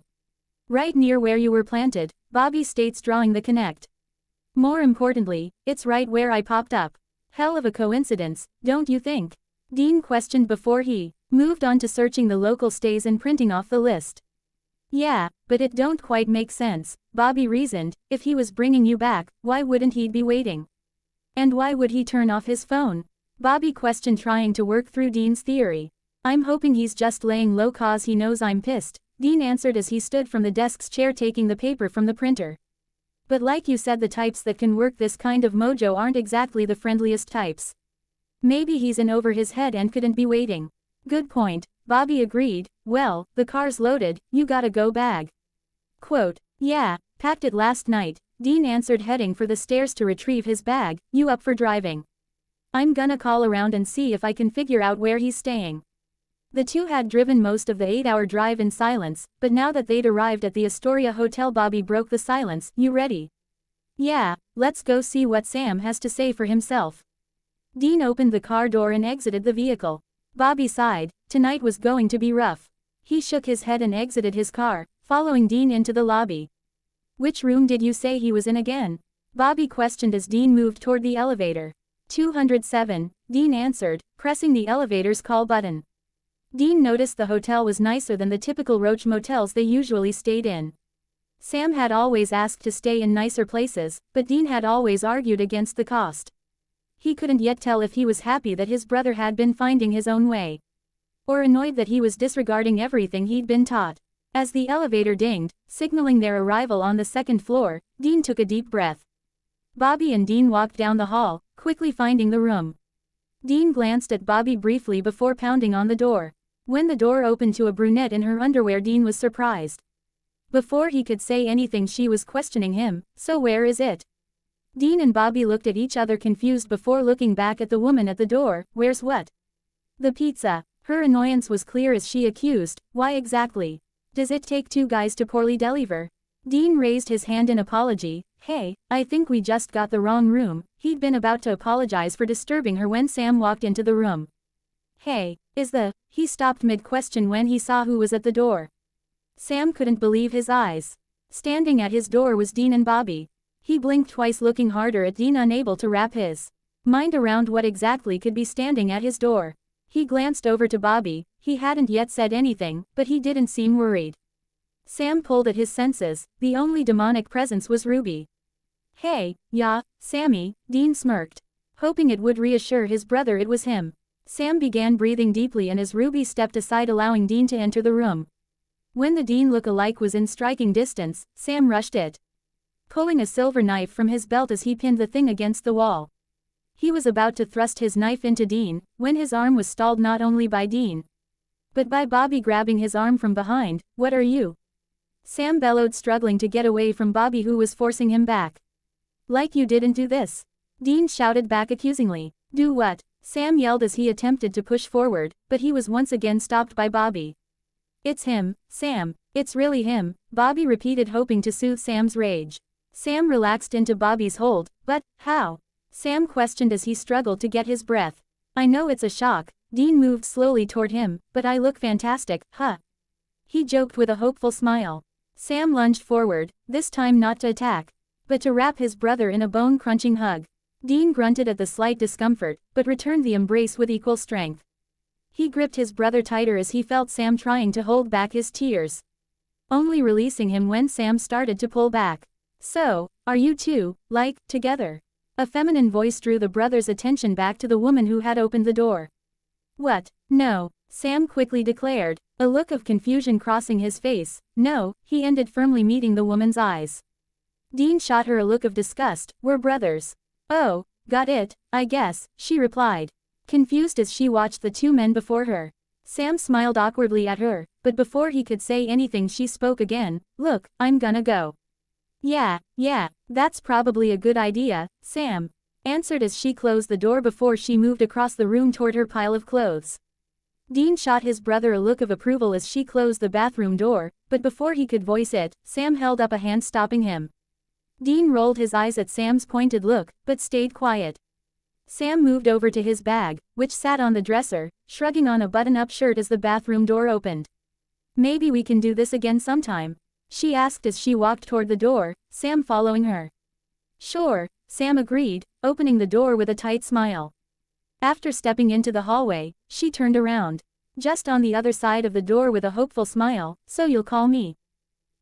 Right near where you were planted, Bobby states, drawing the connect. More importantly, it's right where I popped up. Hell of a coincidence, don't you think? Dean questioned before he moved on to searching the local stays and printing off the list. Yeah, but it don't quite make sense, Bobby reasoned. If he was bringing you back, why wouldn't he be waiting? And why would he turn off his phone? Bobby questioned, trying to work through Dean's theory. I'm hoping he's just laying low cause he knows I'm pissed, Dean answered as he stood from the desk's chair taking the paper from the printer. But like you said, the types that can work this kind of mojo aren't exactly the friendliest types. Maybe he's in over his head and couldn't be waiting. Good point, Bobby agreed. Well, the car's loaded, you gotta go bag. Quote, yeah, packed it last night, Dean answered, heading for the stairs to retrieve his bag. You up for driving? I'm gonna call around and see if I can figure out where he's staying. The two had driven most of the 8-hour drive in silence, but now that they'd arrived at the Astoria Hotel, Bobby broke the silence. You ready? Yeah, let's go see what Sam has to say for himself. Dean opened the car door and exited the vehicle. Bobby sighed. Tonight was going to be rough. He shook his head and exited his car, following Dean into the lobby. Which room did you say he was in again? Bobby questioned as Dean moved toward the elevator. 207, Dean answered, pressing the elevator's call button. Dean noticed the hotel was nicer than the typical Roach motels they usually stayed in. Sam had always asked to stay in nicer places, but Dean had always argued against the cost. He couldn't yet tell if he was happy that his brother had been finding his own way, or annoyed that he was disregarding everything he'd been taught. As the elevator dinged, signaling their arrival on the second floor, Dean took a deep breath. Bobby and Dean walked down the hall, quickly finding the room. Dean glanced at Bobby briefly before pounding on the door. When the door opened to a brunette in her underwear, Dean was surprised. Before he could say anything, she was questioning him. So where is it? Dean and Bobby looked at each other confused before looking back at the woman at the door. Where's what? The pizza. Her annoyance was clear as she accused, why exactly? Does it take two guys to poorly deliver? Dean raised his hand in apology. Hey, I think we just got the wrong room. He'd been about to apologize for disturbing her when Sam walked into the room. Hey, He stopped mid-question when he saw who was at the door. Sam couldn't believe his eyes. Standing at his door was Dean and Bobby. He blinked twice, looking harder at Dean, unable to wrap his mind around what exactly could be standing at his door. He glanced over to Bobby. He hadn't yet said anything, but he didn't seem worried. Sam pulled at his senses. The only demonic presence was Ruby. Hey, yeah, Sammy, Dean smirked, hoping it would reassure his brother it was him. Sam began breathing deeply, and as Ruby stepped aside, allowing Dean to enter the room. When the Dean look-alike was in striking distance, Sam rushed it, pulling a silver knife from his belt as he pinned the thing against the wall. He was about to thrust his knife into Dean, when his arm was stalled not only by Dean, but by Bobby grabbing his arm from behind. What are you? Sam bellowed, struggling to get away from Bobby, who was forcing him back. Like you didn't do this. Dean shouted back accusingly. Do what? Sam yelled as he attempted to push forward, but he was once again stopped by Bobby. It's him, Sam. It's really him, Bobby repeated, hoping to soothe Sam's rage. Sam relaxed into Bobby's hold. But, how? Sam questioned as he struggled to get his breath. I know it's a shock. Dean moved slowly toward him, but I look fantastic, huh? He joked with a hopeful smile. Sam lunged forward, this time not to attack, but to wrap his brother in a bone-crunching hug. Dean grunted at the slight discomfort, but returned the embrace with equal strength. He gripped his brother tighter as he felt Sam trying to hold back his tears, only releasing him when Sam started to pull back. So, are you two, like, together? A feminine voice drew the brothers' attention back to the woman who had opened the door. What? No, Sam quickly declared, a look of confusion crossing his face. No, he ended, firmly meeting the woman's eyes. Dean shot her a look of disgust. We're brothers. Oh, got it, I guess, she replied, confused as she watched the two men before her. Sam smiled awkwardly at her, but before he could say anything she spoke again. Look, I'm gonna go. Yeah, that's probably a good idea, Sam answered as she closed the door before she moved across the room toward her pile of clothes. Dean shot his brother a look of approval as she closed the bathroom door, but before he could voice it, Sam held up a hand, stopping him. Dean rolled his eyes at Sam's pointed look, but stayed quiet. Sam moved over to his bag, which sat on the dresser, shrugging on a button-up shirt as the bathroom door opened. Maybe we can do this again sometime, she asked as she walked toward the door, Sam following her. Sure, Sam agreed, opening the door with a tight smile. After stepping into the hallway, she turned around. Just on the other side of the door with a hopeful smile. So you'll call me?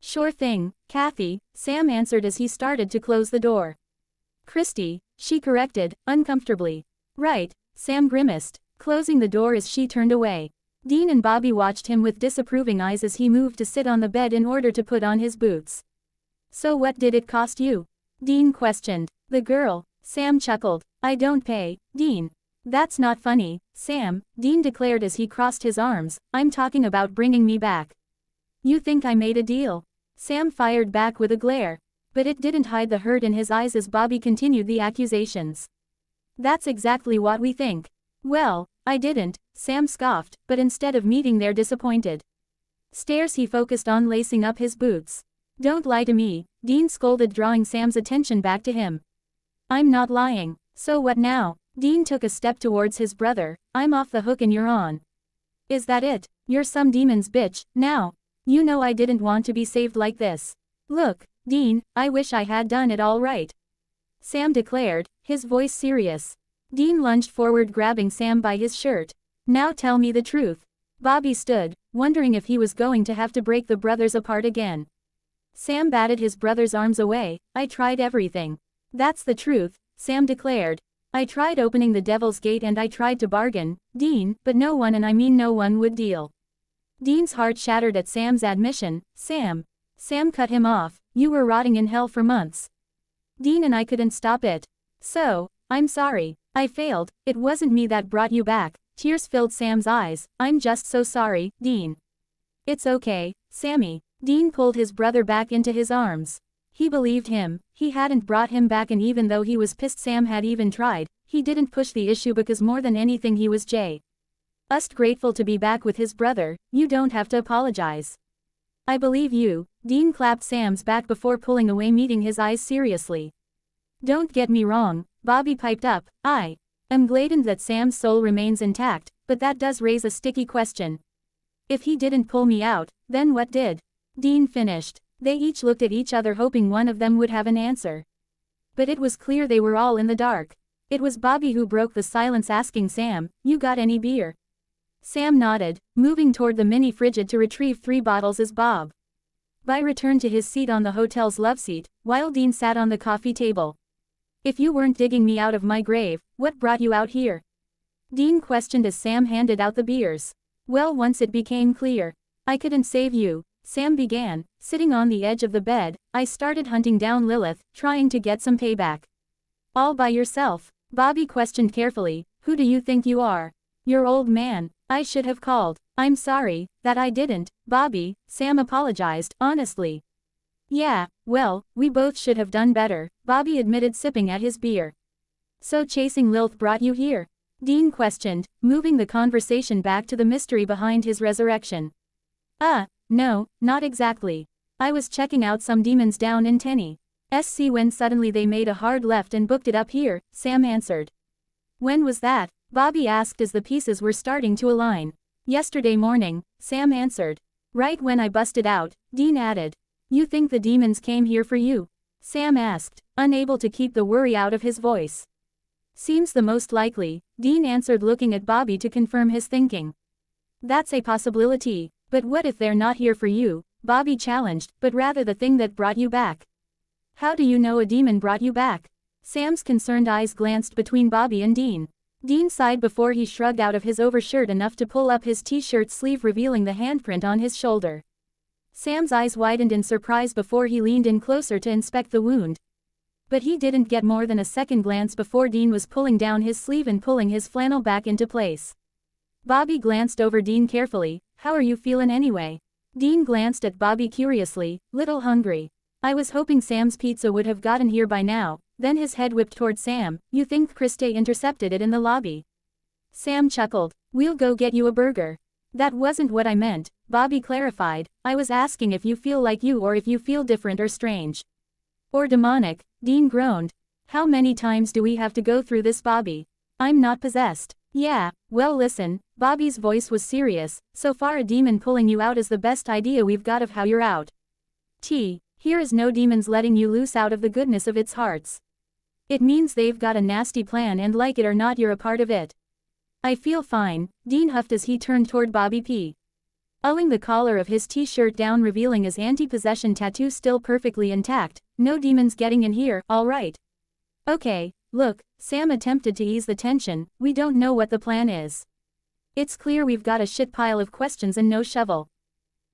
Sure thing, Kathy, Sam answered as he started to close the door. Christy, she corrected, uncomfortably. Right, Sam grimaced, closing the door as she turned away. Dean and Bobby watched him with disapproving eyes as he moved to sit on the bed in order to put on his boots. So what did it cost you? Dean questioned. The girl, Sam chuckled. I don't pay, Dean. That's not funny, Sam, Dean declared as he crossed his arms. I'm talking about bringing me back. You think I made a deal? Sam fired back with a glare. But it didn't hide the hurt in his eyes as Bobby continued the accusations. That's exactly what we think. Well, I didn't, Sam scoffed, but instead of meeting their disappointed stares he focused on lacing up his boots. Don't lie to me, Dean scolded, drawing Sam's attention back to him. I'm not lying. So what now? Dean took a step towards his brother. I'm off the hook and you're on. Is that it? You're some demon's bitch, now. You know I didn't want to be saved like this. Look, Dean, I wish I had done it all right, Sam declared, his voice serious. Dean lunged forward, grabbing Sam by his shirt. Now tell me the truth. Bobby stood, wondering if he was going to have to break the brothers apart again. Sam batted his brother's arms away. I tried everything. That's the truth, Sam declared. I tried opening the Devil's Gate and I tried to bargain, Dean, but no one, and I mean no one, would deal. Dean's heart shattered at Sam's admission. Sam cut him off. You were rotting in hell for months, Dean, and I couldn't stop it. So, I'm sorry. I failed. It wasn't me that brought you back. Tears filled Sam's eyes. I'm just so sorry, Dean. It's okay, Sammy. Dean pulled his brother back into his arms. He believed him. He hadn't brought him back, and even though he was pissed Sam had even tried, he didn't push the issue because more than anything he was just grateful to be back with his brother. You don't have to apologize. I believe you. Dean clapped Sam's back before pulling away, meeting his eyes seriously. Don't get me wrong, Bobby piped up. I am glad that Sam's soul remains intact, but that does raise a sticky question. If he didn't pull me out, then what did? Dean finished. They each looked at each other, hoping one of them would have an answer. But it was clear they were all in the dark. It was Bobby who broke the silence, asking Sam, "You got any beer?" Sam nodded, moving toward the mini frigid to retrieve 3 bottles as Bobby returned to his seat on the hotel's loveseat, while Dean sat on the coffee table. If you weren't digging me out of my grave, what brought you out here? Dean questioned as Sam handed out the beers. Well, once it became clear I couldn't save you, Sam began, sitting on the edge of the bed, I started hunting down Lilith, trying to get some payback. All by yourself? Bobby questioned carefully. Who do you think you are? Your old man. I should have called. I'm sorry that I didn't, Bobby, Sam apologized, honestly. Yeah, well, we both should have done better, Bobby admitted, sipping at his beer. So chasing Lilith brought you here? Dean questioned, moving the conversation back to the mystery behind his resurrection. No, not exactly. I was checking out some demons down in Tennessee when suddenly they made a hard left and booked it up here, Sam answered. When was that? Bobby asked as the pieces were starting to align. Yesterday morning, Sam answered. Right when I busted out, Dean added. You think the demons came here for you? Sam asked, unable to keep the worry out of his voice. Seems the most likely, Dean answered, looking at Bobby to confirm his thinking. That's a possibility, but what if they're not here for you? Bobby challenged, but rather the thing that brought you back. How do you know a demon brought you back? Sam's concerned eyes glanced between Bobby and Dean. Dean sighed before he shrugged out of his overshirt enough to pull up his t-shirt sleeve, revealing the handprint on his shoulder. Sam's eyes widened in surprise before he leaned in closer to inspect the wound. But he didn't get more than a second glance before Dean was pulling down his sleeve and pulling his flannel back into place. Bobby glanced over Dean carefully. How are you feeling anyway? Dean glanced at Bobby curiously. Little hungry. I was hoping Sam's pizza would have gotten here by now. Then his head whipped toward Sam. You think Christie intercepted it in the lobby? Sam chuckled. We'll go get you a burger. That wasn't what I meant, Bobby clarified. I was asking if you feel like you, or if you feel different or strange. Or demonic, Dean groaned. How many times do we have to go through this, Bobby? I'm not possessed. Yeah, well listen, Bobby's voice was serious. So far a demon pulling you out is the best idea we've got of how you're out. Here is no demons letting you loose out of the goodness of its hearts. It means they've got a nasty plan, and like it or not you're a part of it. I feel fine, Dean huffed as he turned toward Bobby pulling the collar of his t-shirt down, revealing his anti-possession tattoo still perfectly intact. No demons getting in here, all right. Okay, look, Sam attempted to ease the tension, we don't know what the plan is. It's clear we've got a shit pile of questions and no shovel.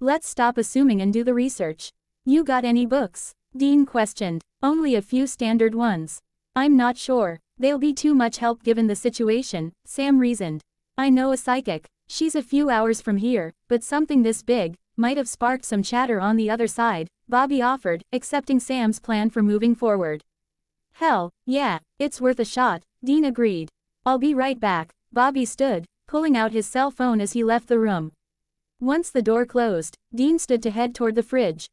Let's stop assuming and do the research. You got any books? Dean questioned. Only a few standard ones. I'm not sure. They'll be too much help given the situation, Sam reasoned. I know a psychic. She's a few hours from here, but something this big might have sparked some chatter on the other side, Bobby offered, accepting Sam's plan for moving forward. Hell, yeah, it's worth a shot, Dean agreed. I'll be right back, Bobby stood, pulling out his cell phone as he left the room. Once the door closed, Dean stood to head toward the fridge.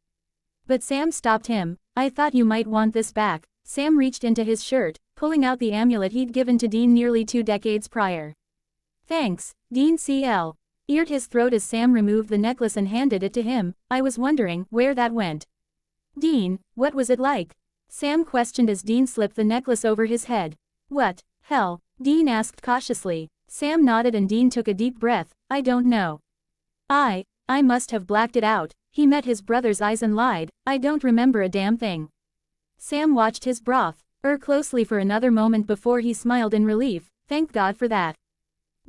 But Sam stopped him. I thought you might want this back. Sam reached into his shirt, pulling out the amulet he'd given to Dean nearly 2 decades prior. Thanks, Dean cleared his throat as Sam removed the necklace and handed it to him. I was wondering where that went. Dean, what was it like? Sam questioned as Dean slipped the necklace over his head. What, hell? Dean asked cautiously. Sam nodded and Dean took a deep breath. I don't know. I must have blacked it out. He met his brother's eyes and lied. I don't remember a damn thing. Sam watched his broth closely for another moment before he smiled in relief. Thank God for that.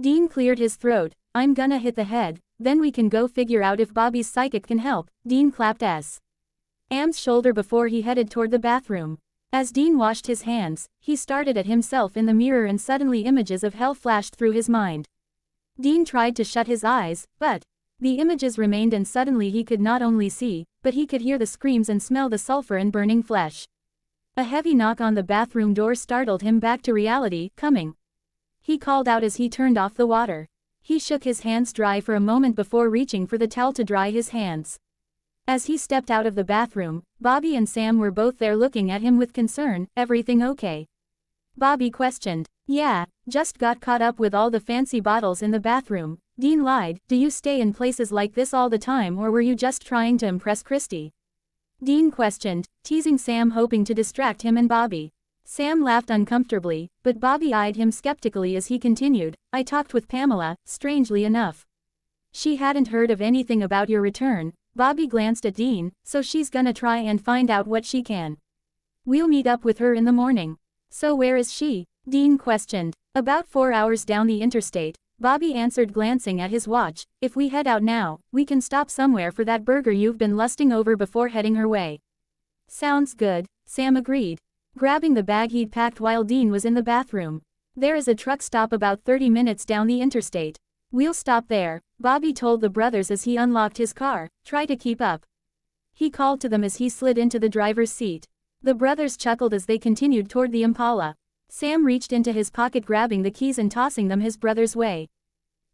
Dean cleared his throat. I'm gonna hit the head, then we can go figure out if Bobby's psychic can help. Dean clapped Sam's shoulder before he headed toward the bathroom. As Dean washed his hands, he started at himself in the mirror and suddenly images of hell flashed through his mind. Dean tried to shut his eyes, but the images remained and suddenly he could not only see, but he could hear the screams and smell the sulfur and burning flesh. A heavy knock on the bathroom door startled him back to reality. Coming. He called out as he turned off the water. He shook his hands dry for a moment before reaching for the towel to dry his hands. As he stepped out of the bathroom, Bobby and Sam were both there looking at him with concern. Everything okay? Bobby questioned. Yeah, just got caught up with all the fancy bottles in the bathroom. Dean lied. Do you stay in places like this all the time or were you just trying to impress Christy? Dean questioned, teasing Sam hoping to distract him and Bobby. Sam laughed uncomfortably, but Bobby eyed him skeptically as he continued. I talked with Pamela, strangely enough. She hadn't heard of anything about your return. Bobby glanced at Dean, so she's gonna try and find out what she can. We'll meet up with her in the morning. So where is she? Dean questioned. About 4 hours down the interstate, Bobby answered glancing at his watch. If we head out now, we can stop somewhere for that burger you've been lusting over before heading her way. Sounds good, Sam agreed, grabbing the bag he'd packed while Dean was in the bathroom. There is a truck stop about 30 minutes down the interstate. We'll stop there, Bobby told the brothers as he unlocked his car. Try to keep up. He called to them as he slid into the driver's seat. The brothers chuckled as they continued toward the Impala. Sam reached into his pocket grabbing the keys and tossing them his brother's way.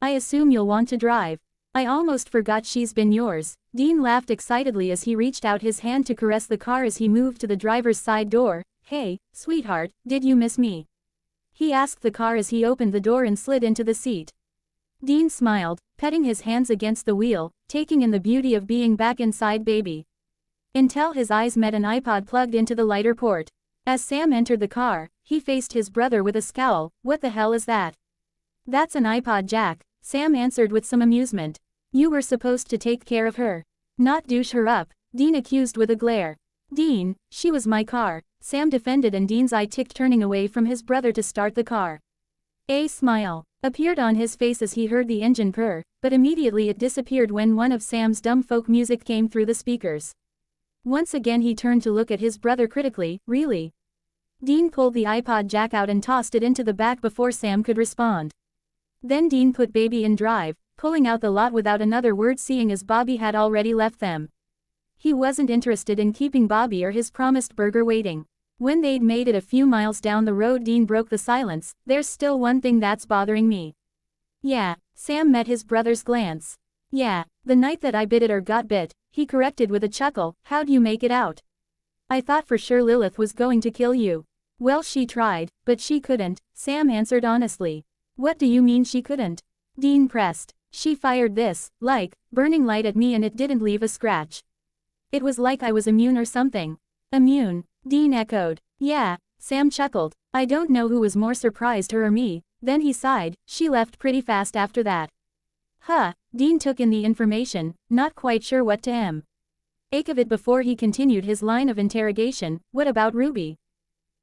I assume you'll want to drive. I almost forgot she's been yours. Dean laughed excitedly as he reached out his hand to caress the car as he moved to the driver's side door. Hey, sweetheart, did you miss me? He asked the car as he opened the door and slid into the seat. Dean smiled, petting his hands against the wheel, taking in the beauty of being back inside baby. Until his eyes met an iPod plugged into the lighter port. As Sam entered the car, he faced his brother with a scowl. What the hell is that? That's an iPod jack, Sam answered with some amusement. You were supposed to take care of her, not douche her up, Dean accused with a glare. Dean, she was my car, Sam defended and Dean's eye ticked turning away from his brother to start the car. A smile appeared on his face as he heard the engine purr, but immediately it disappeared when one of Sam's dumb folk music came through the speakers. Once again he turned to look at his brother critically. Really? Dean pulled the iPod jack out and tossed it into the back before Sam could respond. Then Dean put baby in drive, pulling out the lot without another word seeing as Bobby had already left them. He wasn't interested in keeping Bobby or his promised burger waiting. When they'd made it a few miles down the road Dean broke the silence. There's still one thing that's bothering me. Yeah, Sam met his brother's glance. Yeah, the night that I bit it or got bit, he corrected with a chuckle. How'd you make it out? I thought for sure Lilith was going to kill you. Well, she tried, but she couldn't, Sam answered honestly. What do you mean she couldn't? Dean pressed. She fired this, burning light at me and it didn't leave a scratch. It was like I was immune or something. Immune, Dean echoed. Yeah, Sam chuckled. I don't know who was more surprised, her or me. Then he sighed. She left pretty fast after that. Huh, Dean took in the information, not quite sure what to make of it before he continued his line of interrogation. What about Ruby?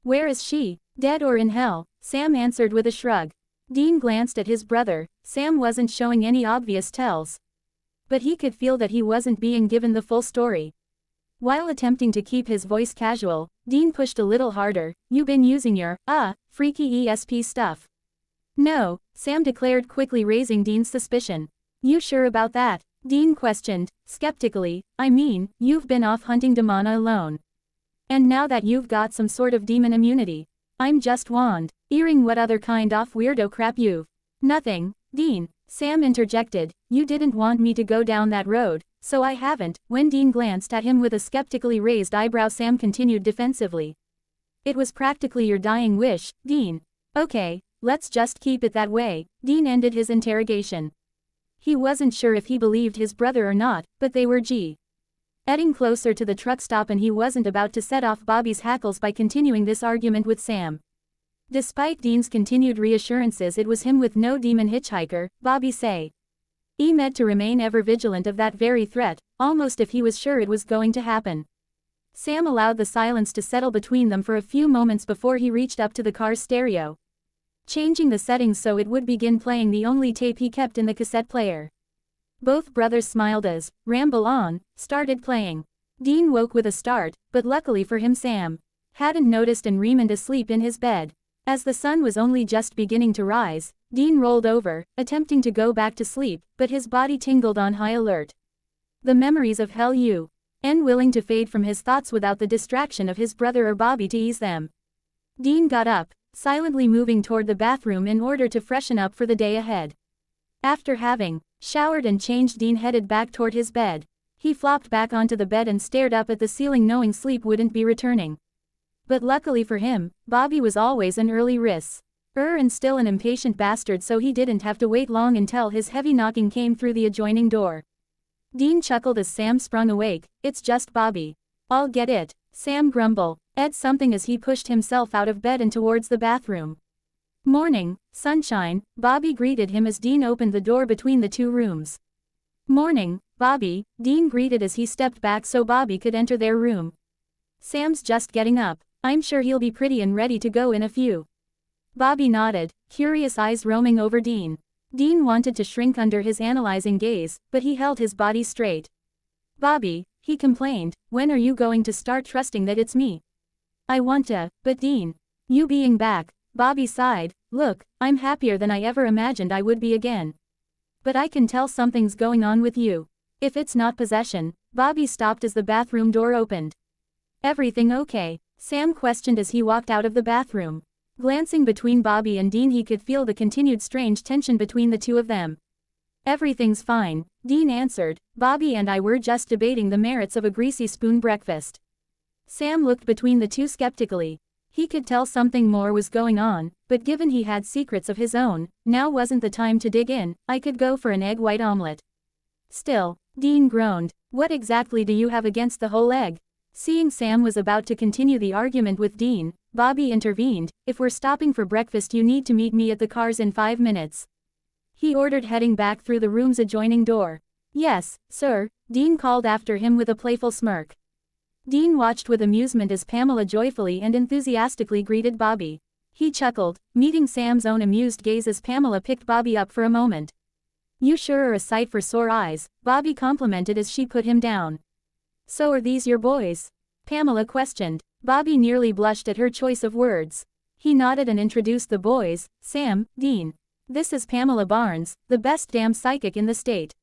Where is she? Dead or in hell? Sam answered with a shrug. Dean glanced at his brother. Sam wasn't showing any obvious tells, but he could feel that he wasn't being given the full story. While attempting to keep his voice casual, Dean pushed a little harder. You been using your, freaky ESP stuff? No, Sam declared quickly, raising Dean's suspicion. You sure about that? Dean questioned, skeptically. I mean, you've been off hunting Damana alone. And now that you've got some sort of demon immunity. I'm just wand. Earring what other kind of weirdo crap you've. Nothing, Dean. Sam interjected, you didn't want me to go down that road, so I haven't. When Dean glanced at him with a skeptically raised eyebrow, Sam continued defensively. It was practically your dying wish, Dean. Okay, let's just keep it that way. Dean ended his interrogation. He wasn't sure if he believed his brother or not, but they were getting closer to the truck stop and he wasn't about to set off Bobby's hackles by continuing this argument with Sam. Despite Dean's continued reassurances it was him with no demon hitchhiker, Bobby said. He meant to remain ever vigilant of that very threat, almost if he was sure it was going to happen. Sam allowed the silence to settle between them for a few moments before he reached up to the car's stereo, changing the settings so it would begin playing the only tape he kept in the cassette player. Both brothers smiled as Ramble On started playing. Dean woke with a start, but luckily for him Sam hadn't noticed and remained asleep in his bed. As the sun was only just beginning to rise, Dean rolled over, attempting to go back to sleep, but his body tingled on high alert. The memories of hell willing to fade from his thoughts without the distraction of his brother or Bobby to ease them. Dean got up, silently moving toward the bathroom in order to freshen up for the day ahead. After having showered and changed, Dean headed back toward his bed. He flopped back onto the bed and stared up at the ceiling knowing sleep wouldn't be returning. But luckily for him, Bobby was always an early risk. And still an impatient bastard, so he didn't have to wait long until his heavy knocking came through the adjoining door. Dean chuckled as Sam sprung awake. It's just Bobby. I'll get it. Sam grumbled at something as he pushed himself out of bed and towards the bathroom. Morning, sunshine, Bobby greeted him as Dean opened the door between the two rooms. Morning, Bobby, Dean greeted as he stepped back so Bobby could enter their room. Sam's just getting up. I'm sure he'll be pretty and ready to go in a few. Bobby nodded, curious eyes roaming over Dean. Dean wanted to shrink under his analyzing gaze, but he held his body straight. Bobby, he complained, when are you going to start trusting that it's me? I want to, but Dean. You being back, Bobby sighed, look, I'm happier than I ever imagined I would be again. But I can tell something's going on with you. If it's not possession. Bobby stopped as the bathroom door opened. Everything okay? Sam questioned as he walked out of the bathroom. Glancing between Bobby and Dean he could feel the continued strange tension between the two of them. Everything's fine, Dean answered. Bobby and I were just debating the merits of a greasy spoon breakfast. Sam looked between the two skeptically. He could tell something more was going on, but given he had secrets of his own, now wasn't the time to dig in. I could go for an egg white omelet. Still, Dean groaned, what exactly do you have against the whole egg? Seeing Sam was about to continue the argument with Dean, Bobby intervened, if we're stopping for breakfast you need to meet me at the cars in 5 minutes. He ordered, heading back through the room's adjoining door. Yes, sir, Dean called after him with a playful smirk. Dean watched with amusement as Pamela joyfully and enthusiastically greeted Bobby. He chuckled, meeting Sam's own amused gaze as Pamela picked Bobby up for a moment. You sure are a sight for sore eyes, Bobby complimented as she put him down. So are these your boys? Pamela questioned. Bobby nearly blushed at her choice of words. He nodded and introduced the boys, Sam, Dean. This is Pamela Barnes, the best damn psychic in the state.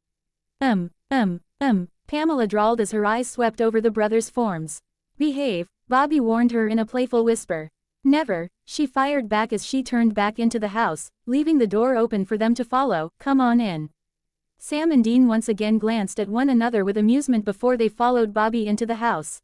Pamela drawled as her eyes swept over the brothers' forms. Behave, Bobby warned her in a playful whisper. Never, she fired back as she turned back into the house, leaving the door open for them to follow. Come on in. Sam and Dean once again glanced at one another with amusement before they followed Bobby into the house.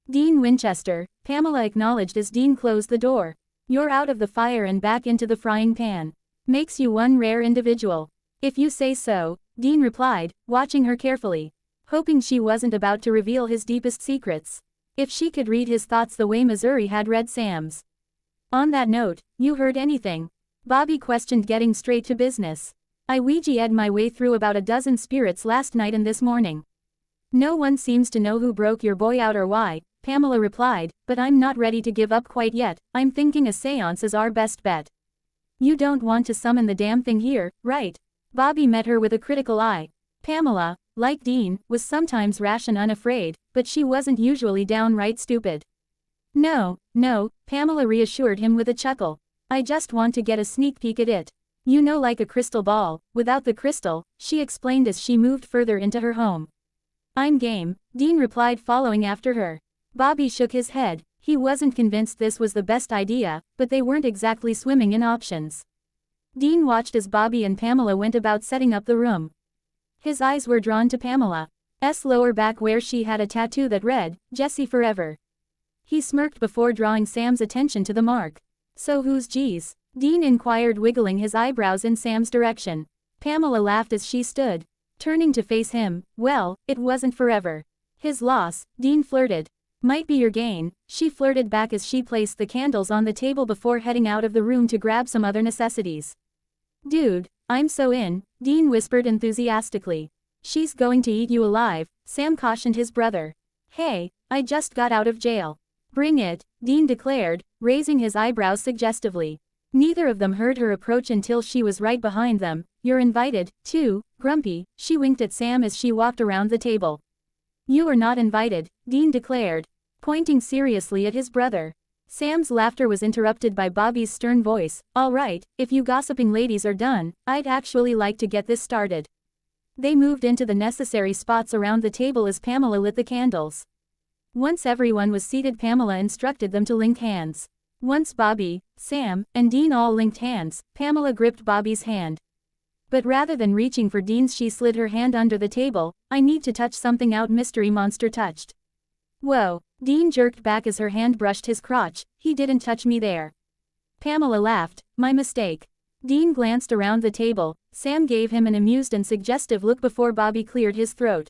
Dean Winchester, Pamela acknowledged as Dean closed the door. You're out of the fire and back into the frying pan. Makes you one rare individual. If you say so, Dean replied, watching her carefully, hoping she wasn't about to reveal his deepest secrets. If she could read his thoughts the way Missouri had read Sam's. On that note, you heard anything? Bobby questioned, getting straight to business. I Ouija-ed my way through about a dozen spirits last night and this morning. No one seems to know who broke your boy out or why, Pamela replied, but I'm not ready to give up quite yet. I'm thinking a seance is our best bet. You don't want to summon the damn thing here, right? Bobby met her with a critical eye. Pamela, like Dean, was sometimes rash and unafraid, but she wasn't usually downright stupid. No, Pamela reassured him with a chuckle. I just want to get a sneak peek at it. You know, like a crystal ball, without the crystal, she explained as she moved further into her home. I'm game, Dean replied, following after her. Bobby shook his head. He wasn't convinced this was the best idea, but they weren't exactly swimming in options. Dean watched as Bobby and Pamela went about setting up the room. His eyes were drawn to Pamela's lower back where she had a tattoo that read, "Jessie Forever." He smirked before drawing Sam's attention to the mark. "So who's G's?" Dean inquired, wiggling his eyebrows in Sam's direction. Pamela laughed as she stood. Turning to face him, "Well, it wasn't forever." "His loss," Dean flirted. "Might be your gain," she flirted back as she placed the candles on the table before heading out of the room to grab some other necessities. "Dude, I'm so in," Dean whispered enthusiastically. "She's going to eat you alive," Sam cautioned his brother. "Hey, I just got out of jail." "Bring it," Dean declared, raising his eyebrows suggestively. Neither of them heard her approach until she was right behind them. "You're invited, too, Grumpy," she winked at Sam as she walked around the table. "You are not invited," Dean declared, pointing seriously at his brother. Sam's laughter was interrupted by Bobby's stern voice. "All right, if you gossiping ladies are done, I'd actually like to get this started." They moved into the necessary spots around the table as Pamela lit the candles. Once everyone was seated, Pamela instructed them to link hands. Once Bobby, Sam, and Dean all linked hands, Pamela gripped Bobby's hand. But rather than reaching for Dean's, she slid her hand under the table. "I need to touch something out," Mystery Monster touched. "Whoa," Dean jerked back as her hand brushed his crotch. "He didn't touch me there." Pamela laughed. "My mistake." Dean glanced around the table. Sam gave him an amused and suggestive look before Bobby cleared his throat.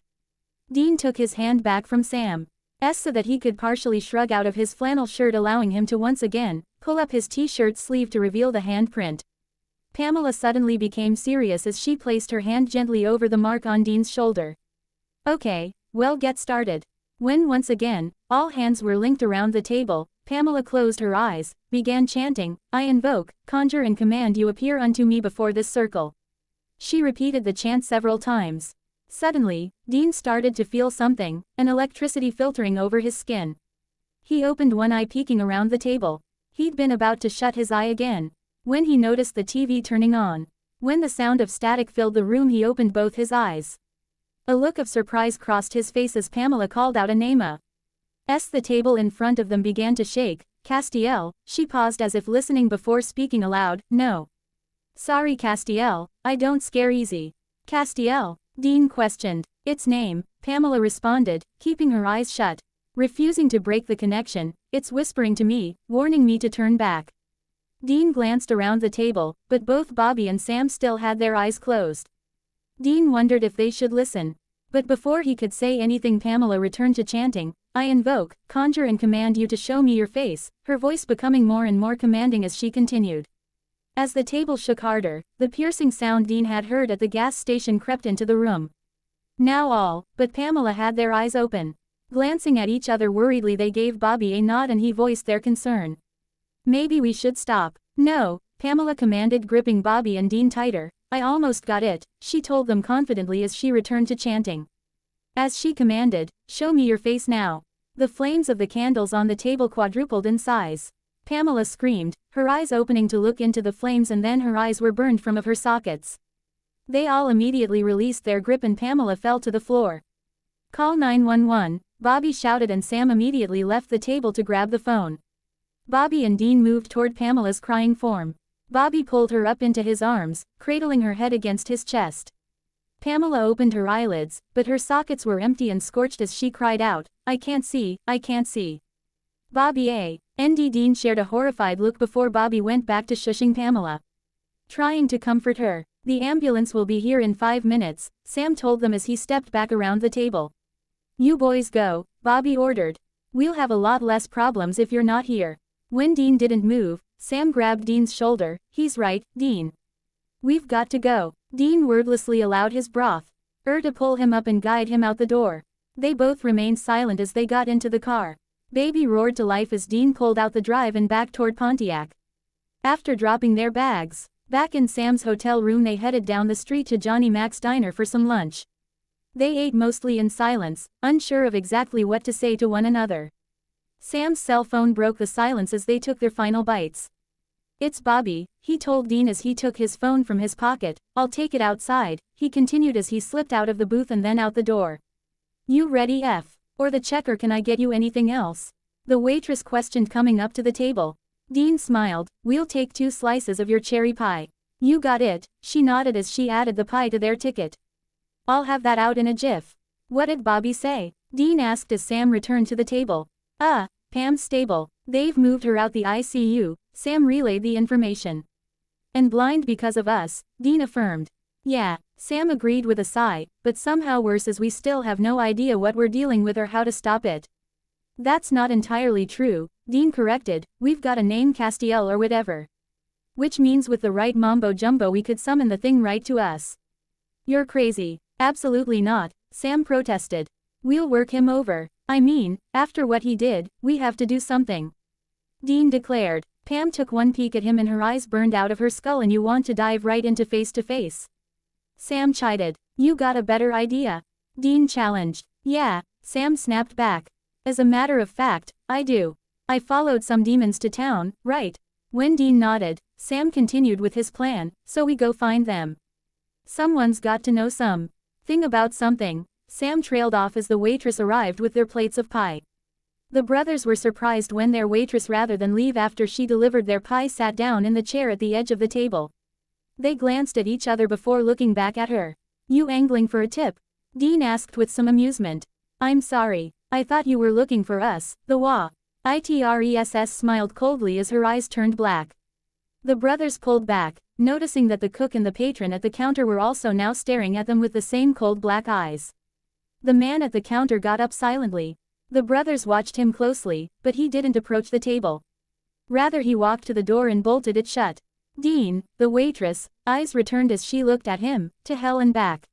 Dean took his hand back from Sam's so that he could partially shrug out of his flannel shirt, allowing him to once again pull up his t-shirt sleeve to reveal the handprint. Pamela suddenly became serious as she placed her hand gently over the mark on Dean's shoulder. "Okay, well, get started." When once again, all hands were linked around the table, Pamela closed her eyes, began chanting, "I invoke, conjure and command you appear unto me before this circle." She repeated the chant several times. Suddenly, Dean started to feel something, an electricity filtering over his skin. He opened one eye, peeking around the table. He'd been about to shut his eye again when he noticed the TV turning on. When the sound of static filled the room, he opened both his eyes. A look of surprise crossed his face as Pamela called out a name. The table in front of them began to shake. "Castiel," she paused as if listening before speaking aloud. "No. Sorry Castiel, I don't scare easy." "Castiel?" Dean questioned. "Its name," Pamela responded, keeping her eyes shut. Refusing to break the connection. "It's whispering to me, warning me to turn back." Dean glanced around the table, but both Bobby and Sam still had their eyes closed. Dean wondered if they should listen. But before he could say anything, Pamela returned to chanting, "I invoke, conjure and command you to show me your face," her voice becoming more and more commanding as she continued. As the table shook harder, the piercing sound Dean had heard at the gas station crept into the room. Now all but Pamela had their eyes open. Glancing at each other worriedly, they gave Bobby a nod and he voiced their concern. "Maybe we should stop." "No," Pamela commanded, gripping Bobby and Dean tighter. "I almost got it," she told them confidently as she returned to chanting. As she commanded, "Show me your face now." The flames of the candles on the table quadrupled in size. Pamela screamed, her eyes opening to look into the flames, and then her eyes were burned from of her sockets. They all immediately released their grip and Pamela fell to the floor. "Call 911, Bobby shouted, and Sam immediately left the table to grab the phone. Bobby and Dean moved toward Pamela's crying form. Bobby pulled her up into his arms, cradling her head against his chest. Pamela opened her eyelids, but her sockets were empty and scorched as she cried out, I can't see, I can't see." Bobby and Dean shared a horrified look before Bobby went back to shushing Pamela. Trying to comfort her. "The ambulance will be here in 5 minutes, Sam told them as he stepped back around the table. "You boys go," Bobby ordered. "We'll have a lot less problems if you're not here." When Dean didn't move, Sam grabbed Dean's shoulder. "He's right, Dean. We've got to go." Dean wordlessly allowed his broth to pull him up and guide him out the door. They both remained silent as they got into the car. Baby roared to life as Dean pulled out the drive and back toward Pontiac. After dropping their bags back in Sam's hotel room, they headed down the street to Johnny Mac's diner for some lunch. They ate mostly in silence, unsure of exactly what to say to one another. Sam's cell phone broke the silence as they took their final bites. "It's Bobby," he told Dean as he took his phone from his pocket. "I'll take it outside," he continued as he slipped out of the booth and then out the door. "You ready, F?" Or the check, or can I get you anything else? The waitress questioned, coming up to the table. Dean smiled. We'll take 2 slices of your cherry pie. You got it, she nodded as she added the pie to their ticket. I'll have that out in a jiff. What did Bobby say? Dean asked as Sam returned to the table. Pam's stable. They've moved her out the ICU, Sam relayed the information. And blind because of us, Dean affirmed. Yeah, Sam agreed with a sigh, but somehow worse as we still have no idea what we're dealing with or how to stop it. That's not entirely true, Dean corrected, we've got a name, Castiel or whatever. Which means with the right mambo jumbo we could summon the thing right to us. You're crazy. Absolutely not, Sam protested. We'll work him over. I mean, after what he did, we have to do something. Dean declared. Pam took one peek at him and her eyes burned out of her skull. And you want to dive right into face-to-face? Sam chided. You got a better idea? Dean challenged. Yeah, Sam snapped back. As a matter of fact, I do. I followed some demons to town, right? When Dean nodded, Sam continued with his plan, so we go find them. Someone's got to know something about something. Sam trailed off as the waitress arrived with their plates of pie. The brothers were surprised when their waitress, rather than leave after she delivered their pie, sat down in the chair at the edge of the table. They glanced at each other before looking back at her. You angling for a tip? Dean asked with some amusement. I'm sorry, I thought you were looking for us, the waitress smiled coldly as her eyes turned black. The brothers pulled back, noticing that the cook and the patron at the counter were also now staring at them with the same cold black eyes. The man at the counter got up silently. The brothers watched him closely, but he didn't approach the table. Rather, he walked to the door and bolted it shut. Dean, the waitress, eyes returned as she looked at him, to hell and back.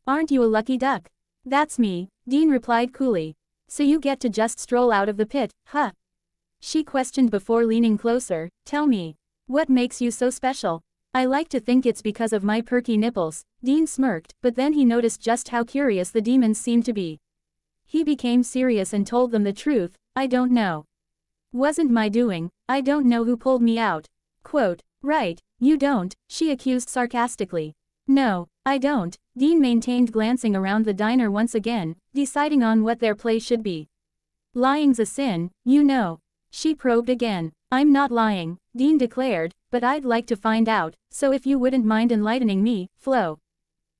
Aren't you a lucky duck? That's me, Dean replied coolly. So you get to just stroll out of the pit, huh? She questioned before leaning closer. Tell me, what makes you so special? I like to think it's because of my perky nipples, Dean smirked, but then he noticed just how curious the demons seemed to be. He became serious and told them the truth. I don't know. Wasn't my doing, I don't know who pulled me out. Quote, right, you don't, she accused sarcastically. No, I don't, Dean maintained, glancing around the diner once again, deciding on what their play should be. Lying's a sin, you know. She probed again. I'm not lying, Dean declared, but I'd like to find out, so if you wouldn't mind enlightening me, Flo.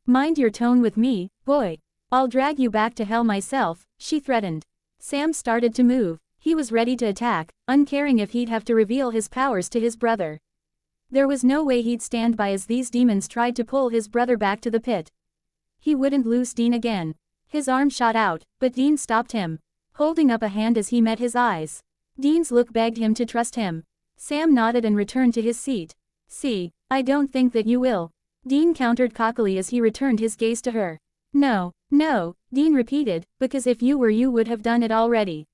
Mind your tone with me, boy. I'll drag you back to hell myself, she threatened. Sam started to move. He was ready to attack, uncaring if he'd have to reveal his powers to his brother. There was no way he'd stand by as these demons tried to pull his brother back to the pit. He wouldn't loose Dean again. His arm shot out, but Dean stopped him, holding up a hand as he met his eyes. Dean's look begged him to trust him. Sam nodded and returned to his seat. See, I don't think that you will. Dean countered cockily as he returned his gaze to her. No, Dean repeated, because if you were, you would have done it already.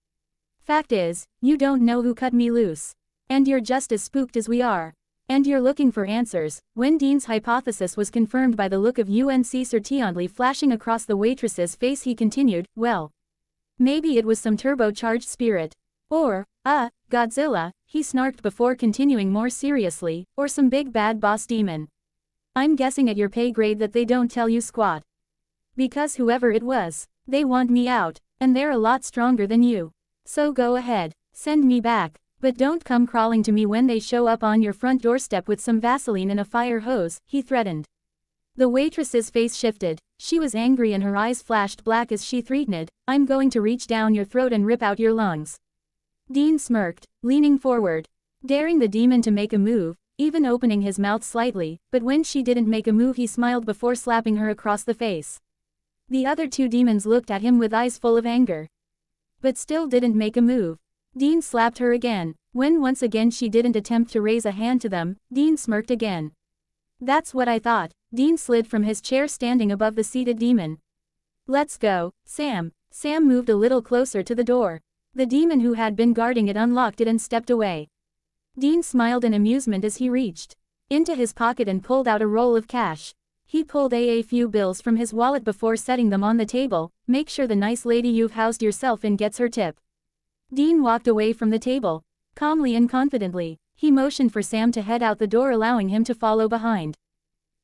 Fact is, you don't know who cut me loose. And you're just as spooked as we are. And you're looking for answers. When Dean's hypothesis was confirmed by the look of UNC certainly flashing across the waitress's face, he continued, well, maybe it was some turbocharged spirit. Or, Godzilla, he snarked before continuing more seriously, or some big bad boss demon. I'm guessing at your pay grade that they don't tell you squat. Because whoever it was, they want me out, and they're a lot stronger than you. So go ahead, send me back, but don't come crawling to me when they show up on your front doorstep with some Vaseline and a fire hose, he threatened. The waitress's face shifted. She was angry and her eyes flashed black as she threatened, I'm going to reach down your throat and rip out your lungs. Dean smirked, leaning forward, daring the demon to make a move, even opening his mouth slightly, but when she didn't make a move he smiled before slapping her across the face. The other 2 demons looked at him with eyes full of anger, but still didn't make a move. Dean slapped her again. When once again she didn't attempt to raise a hand to them, Dean smirked again. That's what I thought. Dean slid from his chair, standing above the seated demon. Let's go, Sam. Sam moved a little closer to the door. The demon who had been guarding it unlocked it and stepped away. Dean smiled in amusement as he reached into his pocket and pulled out a roll of cash. He pulled a few bills from his wallet before setting them on the table. Make sure the nice lady you've housed yourself in gets her tip. Dean walked away from the table. Calmly and confidently, he motioned for Sam to head out the door, allowing him to follow behind.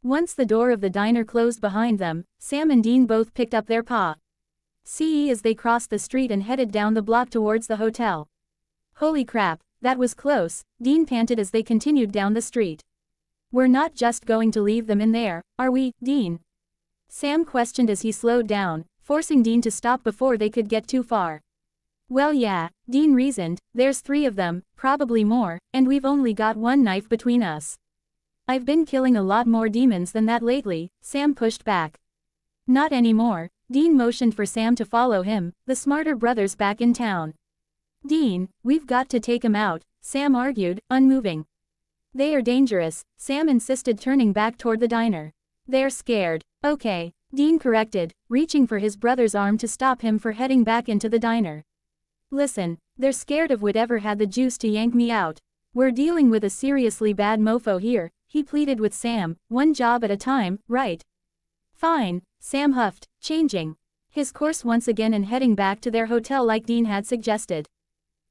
Once the door of the diner closed behind them, Sam and Dean both picked up their CE as they crossed the street and headed down the block towards the hotel. Holy crap, that was close, Dean panted as they continued down the street. We're not just going to leave them in there, are we, Dean? Sam questioned as he slowed down, forcing Dean to stop before they could get too far. Well yeah, Dean reasoned, there's 3 of them, probably more, and we've only got 1 knife between us. I've been killing a lot more demons than that lately, Sam pushed back. Not anymore, Dean motioned for Sam to follow him, the smarter brothers back in town. Dean, we've got to take 'em out, Sam argued, unmoving. They are dangerous, Sam insisted, turning back toward the diner. They're scared. Okay, Dean corrected, reaching for his brother's arm to stop him for heading back into the diner. Listen, they're scared of whatever had the juice to yank me out. We're dealing with a seriously bad mofo here, he pleaded with Sam, one job at a time, right? Fine, Sam huffed, changing his course once again and heading back to their hotel like Dean had suggested.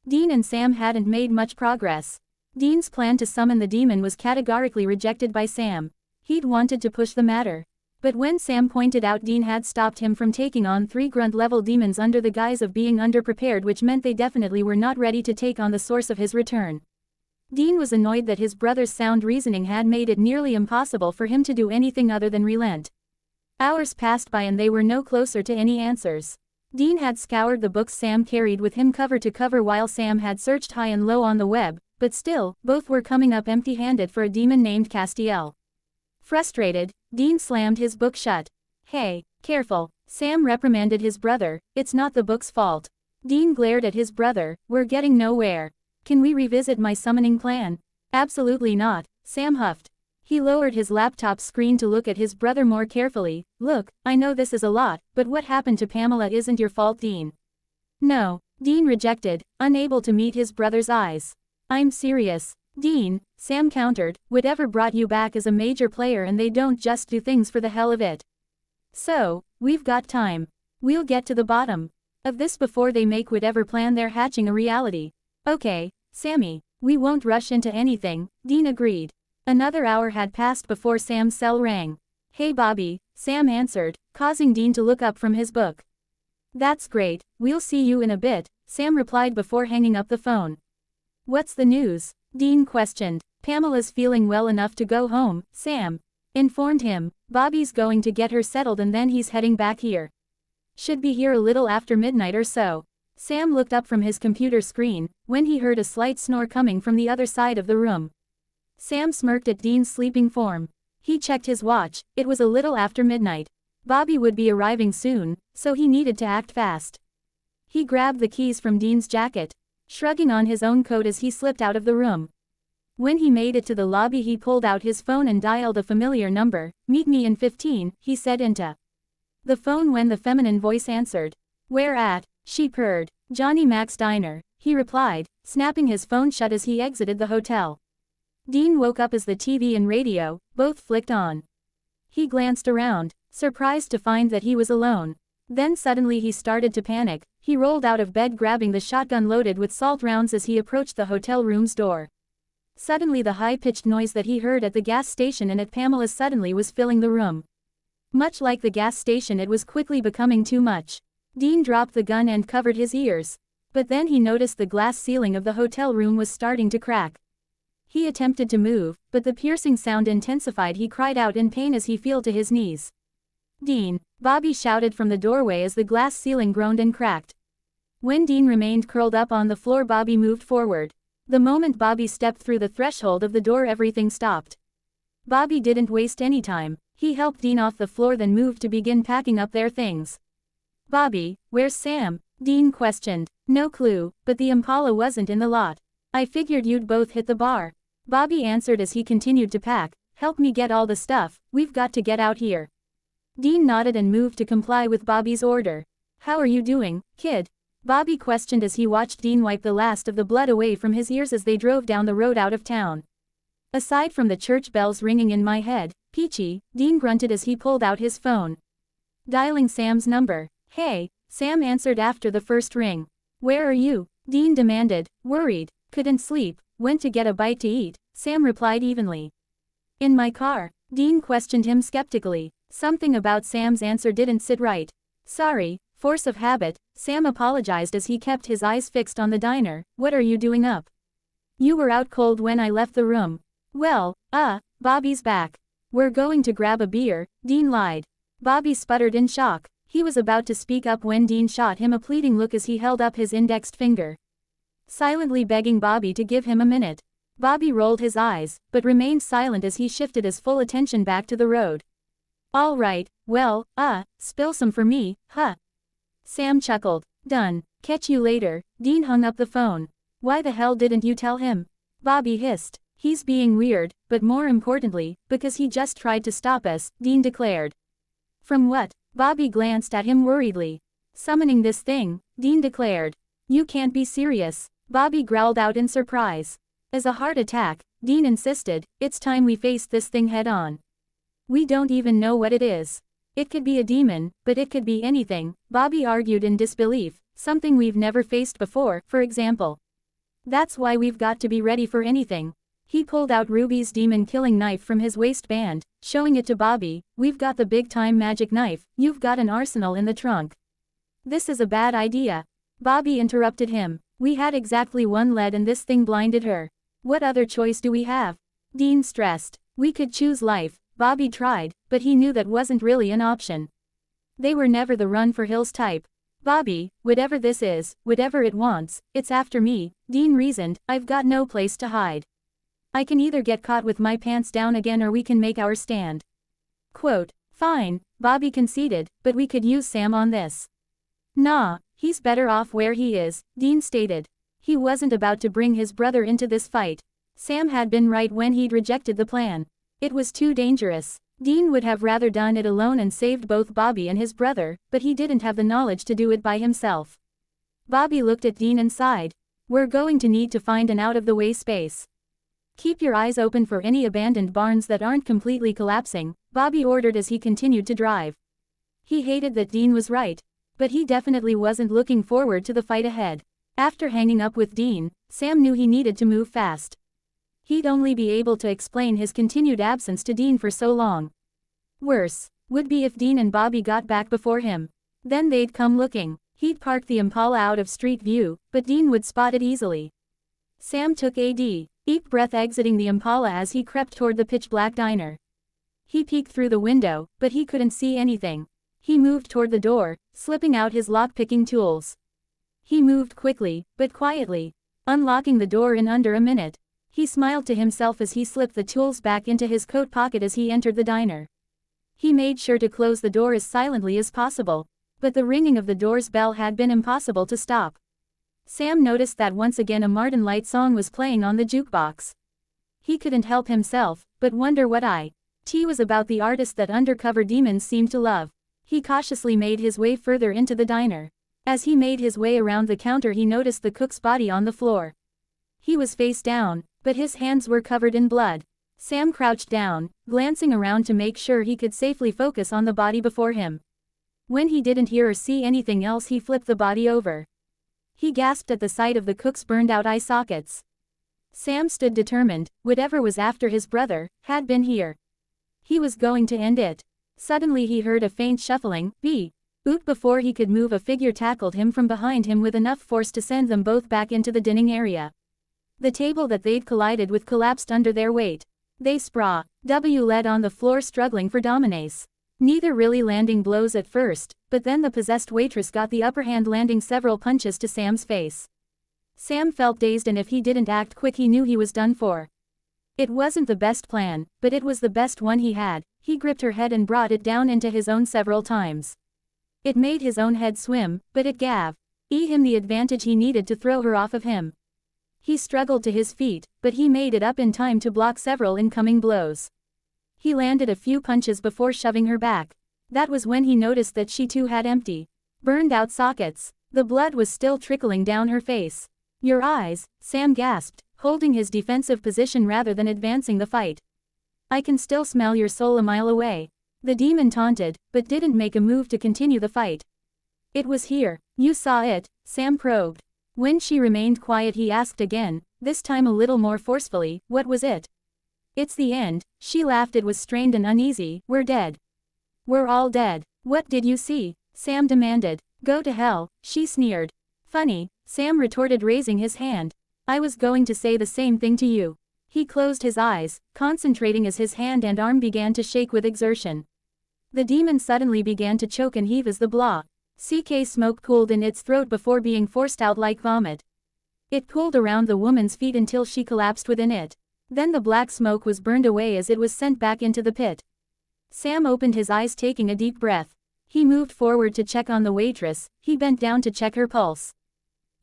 Dean and Sam hadn't made much progress. Dean's plan to summon the demon was categorically rejected by Sam. He'd wanted to push the matter. But when Sam pointed out Dean had stopped him from taking on 3 grunt-level demons under the guise of being underprepared, which meant they definitely were not ready to take on the source of his return. Dean was annoyed that his brother's sound reasoning had made it nearly impossible for him to do anything other than relent. Hours passed by and they were no closer to any answers. Dean had scoured the books Sam carried with him cover to cover while Sam had searched high and low on the web, but still, both were coming up empty-handed for a demon named Castiel. Frustrated, Dean slammed his book shut. Hey, careful, Sam reprimanded his brother, it's not the book's fault. Dean glared at his brother, we're getting nowhere. Can we revisit my summoning plan? Absolutely not, Sam huffed. He lowered his laptop screen to look at his brother more carefully. Look, I know this is a lot, but what happened to Pamela isn't your fault, Dean. No, Dean rejected, unable to meet his brother's eyes. I'm serious, Dean, Sam countered, whatever brought you back is a major player and they don't just do things for the hell of it. So, we've got time. We'll get to the bottom of this before they make whatever plan they're hatching a reality. Okay, Sammy, we won't rush into anything, Dean agreed. Another hour had passed before Sam's cell rang. Hey Bobby, Sam answered, causing Dean to look up from his book. That's great, we'll see you in a bit, Sam replied before hanging up the phone. What's the news? Dean questioned. Pamela's feeling well enough to go home, Sam informed him. Bobby's going to get her settled and then he's heading back here. Should be here a little after midnight or so. Sam looked up from his computer screen, when he heard a slight snore coming from the other side of the room. Sam smirked at Dean's sleeping form. He checked his watch, it was a little after midnight. Bobby would be arriving soon, so he needed to act fast. He grabbed the keys from Dean's jacket, shrugging on his own coat as he slipped out of the room. When he made it to the lobby he pulled out his phone and dialed a familiar number. Meet me in 15, he said into the phone when the feminine voice answered. Where at? She purred. Johnny Mac's diner, he replied, snapping his phone shut as he exited the hotel. Dean woke up as the TV and radio, both flicked on. He glanced around, surprised to find that he was alone. Then suddenly he started to panic. He rolled out of bed grabbing the shotgun loaded with salt rounds as he approached the hotel room's door. Suddenly the high-pitched noise that he heard at the gas station and at Pamela's suddenly was filling the room. Much like the gas station, it was quickly becoming too much. Dean dropped the gun and covered his ears. But then he noticed the glass ceiling of the hotel room was starting to crack. He attempted to move, but the piercing sound intensified. He cried out in pain as he fell to his knees. Dean, Bobby shouted from the doorway as the glass ceiling groaned and cracked. When Dean remained curled up on the floor, Bobby moved forward. The moment Bobby stepped through the threshold of the door, everything stopped. Bobby didn't waste any time. He helped Dean off the floor then moved to begin packing up their things. Bobby, where's Sam? Dean questioned. No clue, but the Impala wasn't in the lot. I figured you'd both hit the bar. Bobby answered as he continued to pack. Help me get all the stuff, we've got to get out here. Dean nodded and moved to comply with Bobby's order. How are you doing, kid? Bobby questioned as he watched Dean wipe the last of the blood away from his ears as they drove down the road out of town. Aside from the church bells ringing in my head, peachy, Dean grunted as he pulled out his phone. Dialing Sam's number. Hey, Sam answered after the first ring. Where are you? Dean demanded, worried. Couldn't sleep, went to get a bite to eat, Sam replied evenly. In my car, Dean questioned him skeptically. Something about Sam's answer didn't sit right. Sorry, Force of habit, Sam apologized as he kept his eyes fixed on the diner. What are you doing up? You were out cold when I left the room. Well, Bobby's back. We're going to grab a beer, Dean lied. Bobby sputtered in shock. He was about to speak up when Dean shot him a pleading look as he held up his indexed finger, silently begging Bobby to give him a minute. Bobby rolled his eyes, but remained silent as he shifted his full attention back to the road. All right, well, spill some for me, huh? Sam chuckled. Done. Catch you later. Dean hung up the phone. Why the hell didn't you tell him? Bobby hissed. He's being weird, but more importantly, because he just tried to stop us, Dean declared. From what? Bobby glanced at him worriedly. Summoning this thing, Dean declared. You can't be serious. Bobby growled out in surprise. As a heart attack, Dean insisted, it's time we face this thing head on. We don't even know what it is. It could be a demon, but it could be anything, Bobby argued in disbelief, something we've never faced before, for example. That's why we've got to be ready for anything. He pulled out Ruby's demon-killing knife from his waistband, showing it to Bobby. We've got the big-time magic knife, you've got an arsenal in the trunk. This is a bad idea. Bobby interrupted him. We had exactly one lead and this thing blinded her. What other choice do we have? Dean stressed. We could choose life. Bobby tried, but he knew that wasn't really an option. They were never the run-for-hills type. Bobby, whatever this is, whatever it wants, it's after me, Dean reasoned. I've got no place to hide. I can either get caught with my pants down again or we can make our stand. Quote, fine, Bobby conceded, but we could use Sam on this. Nah, he's better off where he is, Dean stated. He wasn't about to bring his brother into this fight. Sam had been right when he'd rejected the plan. It was too dangerous. Dean would have rather done it alone and saved both Bobby and his brother, but he didn't have the knowledge to do it by himself. Bobby looked at Dean and sighed. We're going to need to find an out-of-the-way space. Keep your eyes open for any abandoned barns that aren't completely collapsing, Bobby ordered as he continued to drive. He hated that Dean was right, but he definitely wasn't looking forward to the fight ahead. After hanging up with Dean, Sam knew he needed to move fast. He'd only be able to explain his continued absence to Dean for so long. Worse would be if Dean and Bobby got back before him. Then they'd come looking. He'd park the Impala out of street view, but Dean would spot it easily. Sam took a deep breath exiting the Impala as he crept toward the pitch-black diner. He peeked through the window, but he couldn't see anything. He moved toward the door, slipping out his lock-picking tools. He moved quickly, but quietly, unlocking the door in under a minute. He smiled to himself as he slipped the tools back into his coat pocket as he entered the diner. He made sure to close the door as silently as possible, but the ringing of the door's bell had been impossible to stop. Sam noticed that once again a Martin Light song was playing on the jukebox. He couldn't help himself, but wonder what it was about the artist that undercover demons seemed to love. He cautiously made his way further into the diner. As he made his way around the counter he noticed the cook's body on the floor. He was face down, but his hands were covered in blood. Sam crouched down, glancing around to make sure he could safely focus on the body before him. When he didn't hear or see anything else he flipped the body over. He gasped at the sight of the cook's burned-out eye sockets. Sam stood determined, whatever was after his brother, had been here. He was going to end it. Suddenly he heard a faint shuffling, boot before he could move a figure tackled him from behind him with enough force to send them both back into the dining area. The table that they'd collided with collapsed under their weight. They led on the floor struggling for dominance. Neither really landing blows at first, but then the possessed waitress got the upper hand landing several punches to Sam's face. Sam felt dazed and if he didn't act quick he knew he was done for. It wasn't the best plan, but it was the best one he had. He gripped her head and brought it down into his own several times. It made his own head swim, but it gave him the advantage he needed to throw her off of him. He struggled to his feet, but he made it up in time to block several incoming blows. He landed a few punches before shoving her back. That was when he noticed that she too had empty, burned-out sockets. The blood was still trickling down her face. Your eyes, Sam gasped, holding his defensive position rather than advancing the fight. I can still smell your soul a mile away. The demon taunted, but didn't make a move to continue the fight. It was here. You saw it, Sam probed. When she remained quiet he asked again, this time a little more forcefully, what was it? It's the end, she laughed. It was strained and uneasy. We're dead. We're all dead. What did you see? Sam demanded. Go to hell, she sneered. Funny, Sam retorted, raising his hand. I was going to say the same thing to you. He closed his eyes, concentrating as his hand and arm began to shake with exertion. The demon suddenly began to choke and heave as the CK smoke cooled in its throat before being forced out like vomit. It cooled around the woman's feet until she collapsed within it. Then the black smoke was burned away as it was sent back into the pit. Sam opened his eyes, taking a deep breath. He moved forward to check on the waitress. He bent down to check her pulse.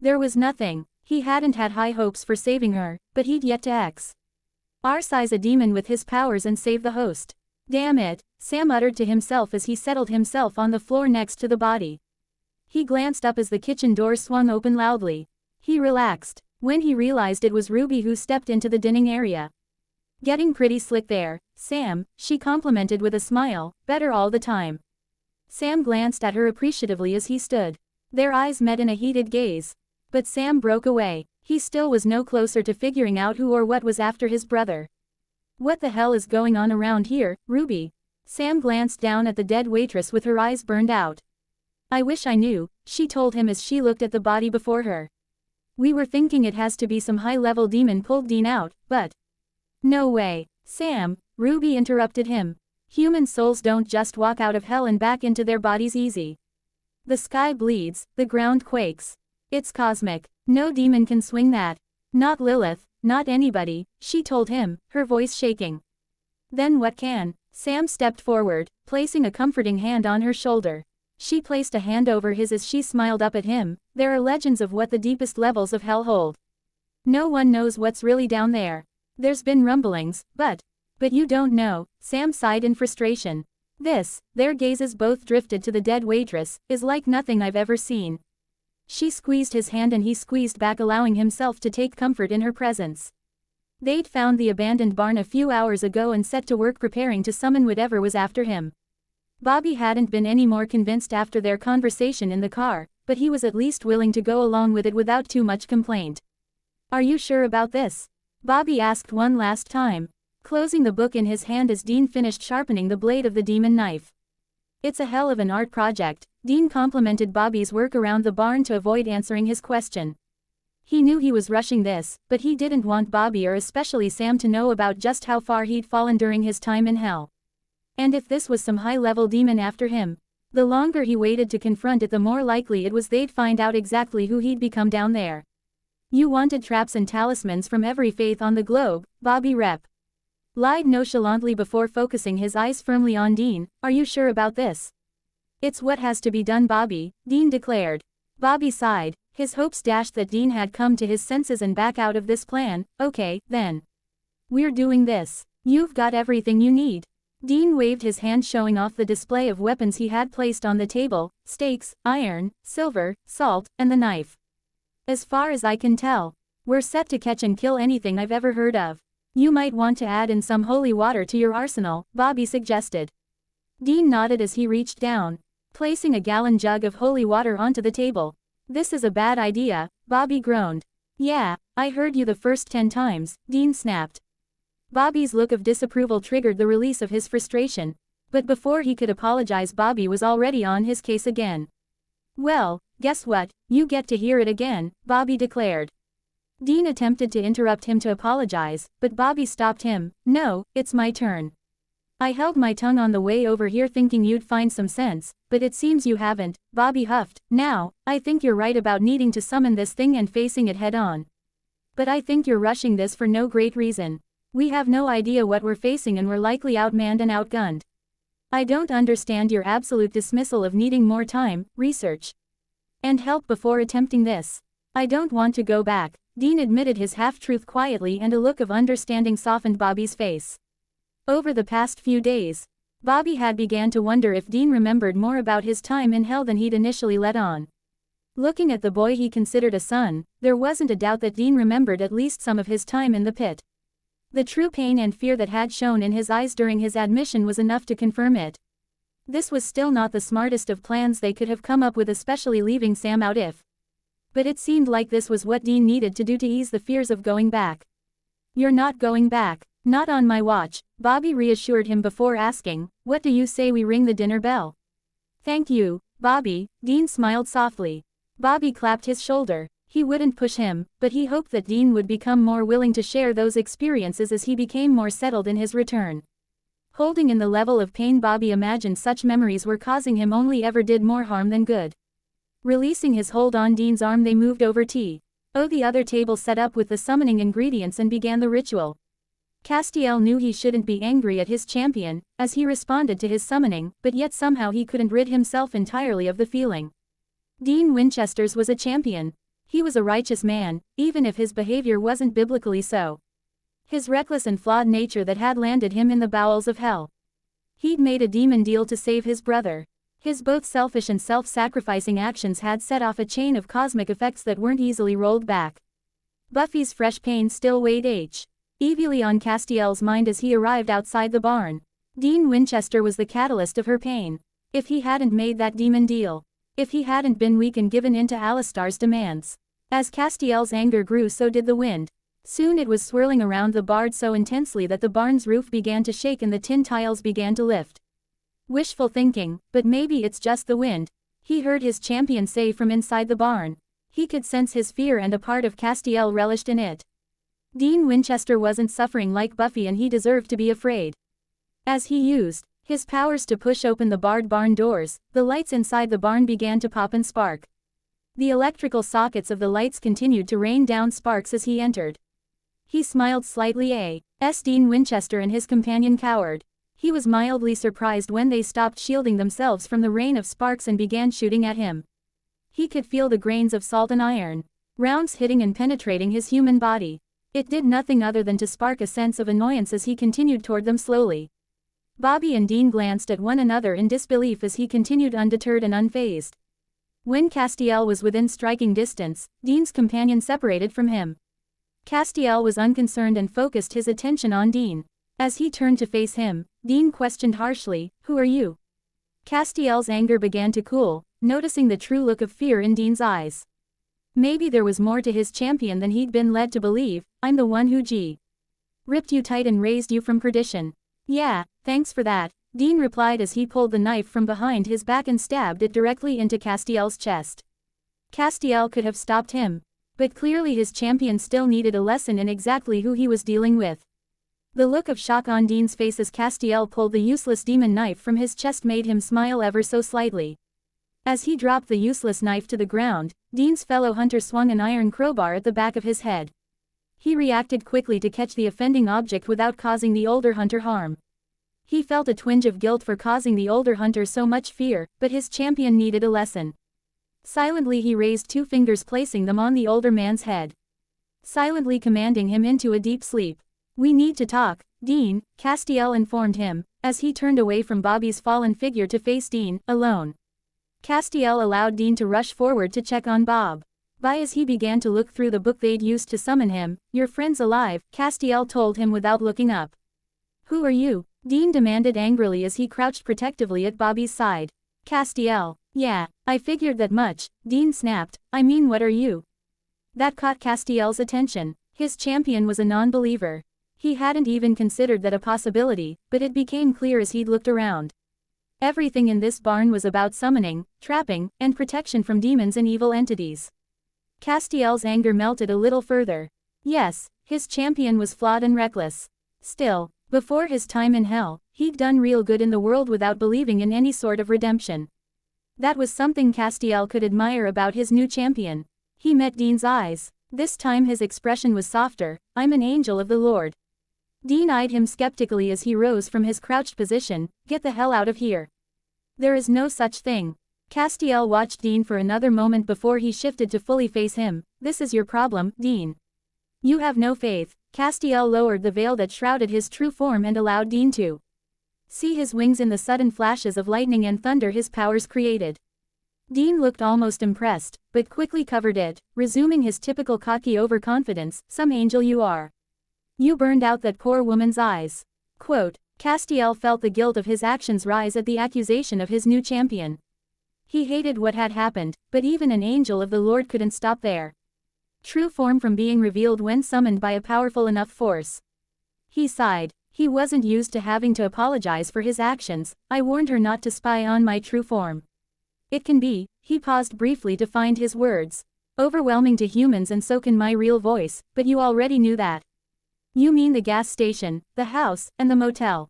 There was nothing. He hadn't had high hopes for saving her, but he'd yet to size a demon with his powers and save the host. Damn it, Sam uttered to himself as he settled himself on the floor next to the body. He glanced up as the kitchen door swung open loudly. He relaxed when he realized it was Ruby who stepped into the dining area. Getting pretty slick there, Sam, she complimented with a smile, better all the time. Sam glanced at her appreciatively as he stood. Their eyes met in a heated gaze. But Sam broke away. He still was no closer to figuring out who or what was after his brother. What the hell is going on around here, Ruby? Sam glanced down at the dead waitress with her eyes burned out. I wish I knew, she told him as she looked at the body before her. We were thinking it has to be some high-level demon pulled Dean out, but... No way. Sam, Ruby interrupted him. Human souls don't just walk out of hell and back into their bodies easy. The sky bleeds, the ground quakes. It's cosmic. No demon can swing that. Not Lilith, not anybody, she told him, her voice shaking. Then what can? Sam stepped forward, placing a comforting hand on her shoulder. She placed a hand over his as she smiled up at him. There are legends of what the deepest levels of hell hold. No one knows what's really down there. There's been rumblings, but you don't know, Sam sighed in frustration. This, their gazes both drifted to the dead waitress, is like nothing I've ever seen. She squeezed his hand and he squeezed back, allowing himself to take comfort in her presence. They'd found the abandoned barn a few hours ago and set to work preparing to summon whatever was after him. Bobby hadn't been any more convinced after their conversation in the car, but he was at least willing to go along with it without too much complaint. Are you sure about this? Bobby asked one last time, closing the book in his hand as Dean finished sharpening the blade of the demon knife. It's a hell of an art project, Dean complimented Bobby's work around the barn to avoid answering his question. He knew he was rushing this, but he didn't want Bobby or especially Sam to know about just how far he'd fallen during his time in hell. And if this was some high-level demon after him, the longer he waited to confront it, the more likely it was they'd find out exactly who he'd become down there. You wanted traps and talismans from every faith on the globe, Bobby lied nonchalantly before focusing his eyes firmly on Dean. Are you sure about this? It's what has to be done, Bobby, Dean declared. Bobby sighed, his hopes dashed that Dean had come to his senses and back out of this plan. Okay, then. We're doing this. You've got everything you need. Dean waved his hand, showing off the display of weapons he had placed on the table: steaks, iron, silver, salt, and the knife. As far as I can tell, we're set to catch and kill anything I've ever heard of. You might want to add in some holy water to your arsenal, Bobby suggested. Dean nodded as he reached down, placing a gallon jug of holy water onto the table. This is a bad idea, Bobby groaned. Yeah, I heard you the first 10 times, Dean snapped. Bobby's look of disapproval triggered the release of his frustration, but before he could apologize, Bobby was already on his case again. Well, guess what, you get to hear it again, Bobby declared. Dean attempted to interrupt him to apologize, but Bobby stopped him. No, it's my turn. I held my tongue on the way over here thinking you'd find some sense, but it seems you haven't, Bobby huffed. Now, I think you're right about needing to summon this thing and facing it head on. But I think you're rushing this for no great reason. We have no idea what we're facing and we're likely outmanned and outgunned. I don't understand your absolute dismissal of needing more time, research, and help before attempting this. I don't want to go back, Dean admitted his half-truth quietly, and a look of understanding softened Bobby's face. Over the past few days, Bobby had began to wonder if Dean remembered more about his time in hell than he'd initially let on. Looking at the boy he considered a son, there wasn't a doubt that Dean remembered at least some of his time in the pit. The true pain and fear that had shown in his eyes during his admission was enough to confirm it. This was still not the smartest of plans they could have come up with, especially leaving Sam out if. But it seemed like this was what Dean needed to do to ease the fears of going back. You're not going back. Not on my watch, Bobby reassured him before asking, what do you say we ring the dinner bell? Thank you, Bobby, Dean smiled softly. Bobby clapped his shoulder. He wouldn't push him, but he hoped that Dean would become more willing to share those experiences as he became more settled in his return. Holding in the level of pain Bobby imagined such memories were causing him only ever did more harm than good. Releasing his hold on Dean's arm, they moved over the other table set up with the summoning ingredients and began the ritual. Castiel knew he shouldn't be angry at his champion, as he responded to his summoning, but yet somehow he couldn't rid himself entirely of the feeling. Dean Winchester's was a champion. He was a righteous man, even if his behavior wasn't biblically so. His reckless and flawed nature that had landed him in the bowels of hell. He'd made a demon deal to save his brother. His both selfish and self-sacrificing actions had set off a chain of cosmic effects that weren't easily rolled back. Buffy's fresh pain still weighed heavily on Castiel's mind as he arrived outside the barn. Dean Winchester was the catalyst of her pain. If he hadn't made that demon deal. If he hadn't been weak and given in to Alistar's demands. As Castiel's anger grew, so did the wind. Soon it was swirling around the barn so intensely that the barn's roof began to shake and the tin tiles began to lift. Wishful thinking, but maybe it's just the wind, he heard his champion say from inside the barn. He could sense his fear and a part of Castiel relished in it. Dean Winchester wasn't suffering like Buffy and he deserved to be afraid. As he used his powers to push open the barred barn doors, the lights inside the barn began to pop and spark. The electrical sockets of the lights continued to rain down sparks as he entered. He smiled slightly as Dean Winchester and his companion cowered. He was mildly surprised when they stopped shielding themselves from the rain of sparks and began shooting at him. He could feel the grains of salt and iron rounds hitting and penetrating his human body. It did nothing other than to spark a sense of annoyance as he continued toward them slowly. Bobby and Dean glanced at one another in disbelief as he continued undeterred and unfazed. When Castiel was within striking distance, Dean's companion separated from him. Castiel was unconcerned and focused his attention on Dean. As he turned to face him, Dean questioned harshly, "Who are you?" Castiel's anger began to cool, noticing the true look of fear in Dean's eyes. Maybe there was more to his champion than he'd been led to believe. "I'm the one who ripped you tight and raised you from perdition." "Yeah, thanks for that," Dean replied as he pulled the knife from behind his back and stabbed it directly into Castiel's chest. Castiel could have stopped him. But clearly his champion still needed a lesson in exactly who he was dealing with. The look of shock on Dean's face as Castiel pulled the useless demon knife from his chest made him smile ever so slightly. As he dropped the useless knife to the ground, Dean's fellow hunter swung an iron crowbar at the back of his head. He reacted quickly to catch the offending object without causing the older hunter harm. He felt a twinge of guilt for causing the older hunter so much fear, but his champion needed a lesson. Silently he raised 2 fingers, placing them on the older man's head. Silently commanding him into a deep sleep. "We need to talk, Dean," Castiel informed him, as he turned away from Bobby's fallen figure to face Dean, alone. Castiel allowed Dean to rush forward to check on Bob. As he began to look through the book they'd used to summon him, "Your friend's alive," Castiel told him without looking up. "Who are you?" Dean demanded angrily as he crouched protectively at Bobby's side. Castiel. "Yeah, I figured that much," Dean snapped. "I mean, what are you?" That caught Castiel's attention. His champion was a non-believer. He hadn't even considered that a possibility, but it became clear as he'd looked around. Everything in this barn was about summoning, trapping, and protection from demons and evil entities. Castiel's anger melted a little further. Yes, his champion was flawed and reckless. Still, before his time in hell, he'd done real good in the world without believing in any sort of redemption. That was something Castiel could admire about his new champion. He met Dean's eyes. This time his expression was softer. "I'm an angel of the Lord." Dean eyed him skeptically as he rose from his crouched position. "Get the hell out of here." "There is no such thing." Castiel watched Dean for another moment before he shifted to fully face him. "This is your problem, Dean. You have no faith." Castiel lowered the veil that shrouded his true form and allowed Dean to see his wings in the sudden flashes of lightning and thunder his powers created. Dean looked almost impressed, but quickly covered it, resuming his typical cocky overconfidence. "Some angel you are. You burned out that poor woman's eyes." Quote. Castiel felt the guilt of his actions rise at the accusation of his new champion. He hated what had happened, but even an angel of the Lord couldn't stop their true form from being revealed when summoned by a powerful enough force. He sighed. He wasn't used to having to apologize for his actions. "I warned her not to spy on my true form." It can be, he paused briefly to find his words. Overwhelming to humans, and so can my real voice, but you already knew that. You mean the gas station, the house, and the motel.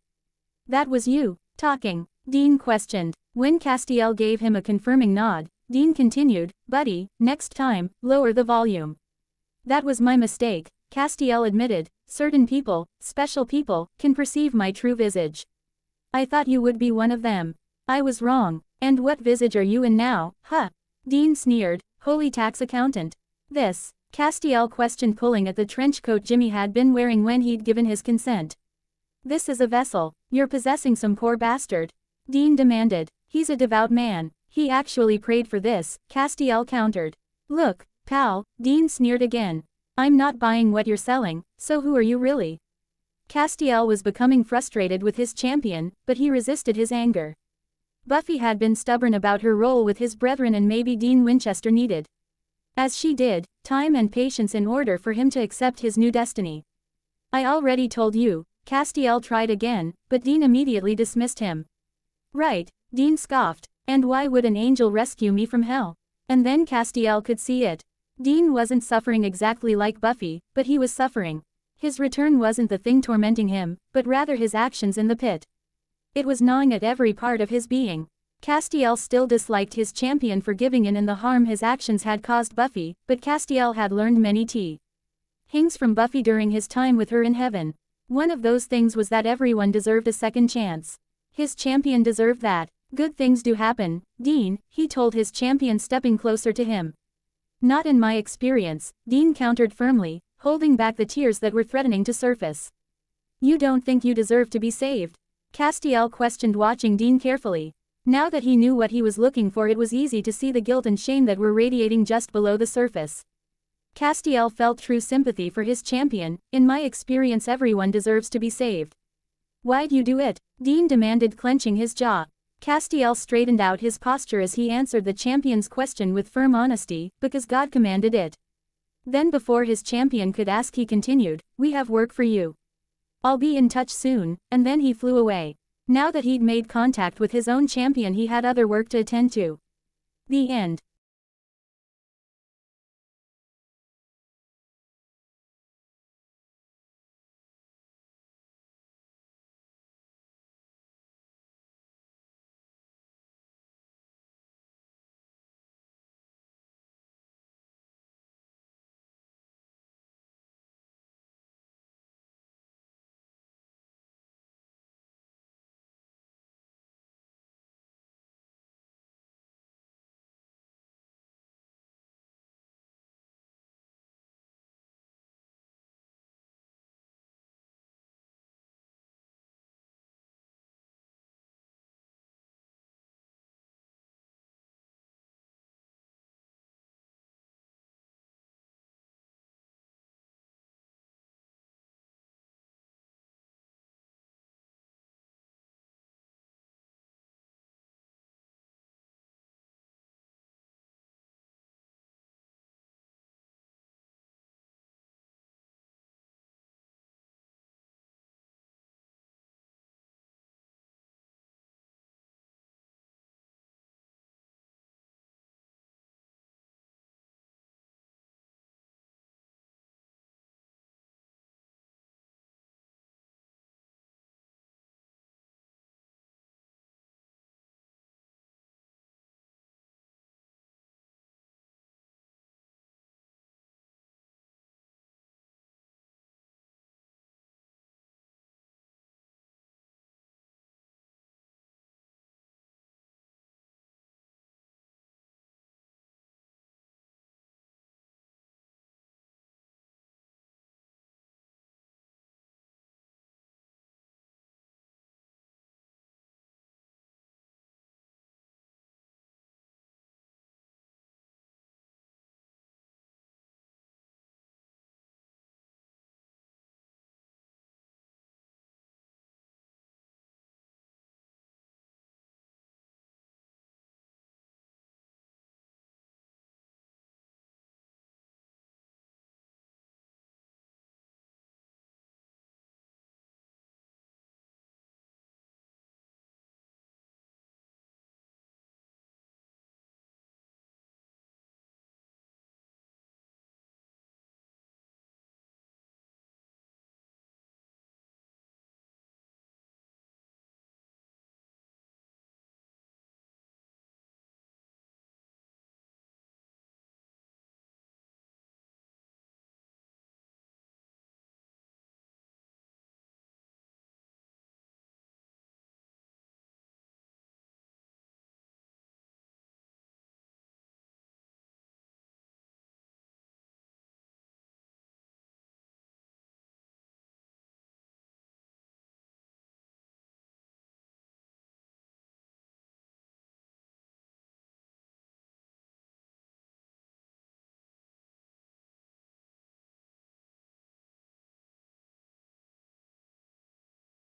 That was you, talking? Dean questioned. When Castiel gave him a confirming nod, Dean continued, buddy, next time, lower the volume. That was my mistake, Castiel admitted. Certain people, special people, can perceive my true visage. I thought you would be one of them. I was wrong. And what visage are you in now, huh? Dean sneered. Holy tax accountant. This, Castiel questioned, pulling at the trench coat Jimmy had been wearing when he'd given his consent. This is a vessel. You're possessing some poor bastard. Dean demanded. He's a devout man. He actually prayed for this, Castiel countered. Look, pal, Dean sneered again. I'm not buying what you're selling, so who are you really? Castiel was becoming frustrated with his champion, but he resisted his anger. Buffy had been stubborn about her role with his brethren, and maybe Dean Winchester needed, as she did, time and patience in order for him to accept his new destiny. I already told you, Castiel tried again, but Dean immediately dismissed him. Right, Dean scoffed, and why would an angel rescue me from hell? And then Castiel could see it. Dean wasn't suffering exactly like Buffy, but he was suffering. His return wasn't the thing tormenting him, but rather his actions in the pit. It was gnawing at every part of his being. Castiel still disliked his champion for giving in and the harm his actions had caused Buffy, but Castiel had learned many things from Buffy during his time with her in heaven. One of those things was that everyone deserved a second chance. His champion deserved that. Good things do happen, Dean, he told his champion, stepping closer to him. Not in my experience, Dean countered firmly, holding back the tears that were threatening to surface. You don't think you deserve to be saved? Castiel questioned, watching Dean carefully. Now that he knew what he was looking for, it was easy to see the guilt and shame that were radiating just below the surface. Castiel felt true sympathy for his champion. In my experience, everyone deserves to be saved. Why'd you do it? Dean demanded, clenching his jaw. Castiel straightened out his posture as he answered the champion's question with firm honesty, because God commanded it. Then, before his champion could ask, he continued, we have work for you. I'll be in touch soon, and then he flew away. Now that he'd made contact with his own champion, he had other work to attend to. The end.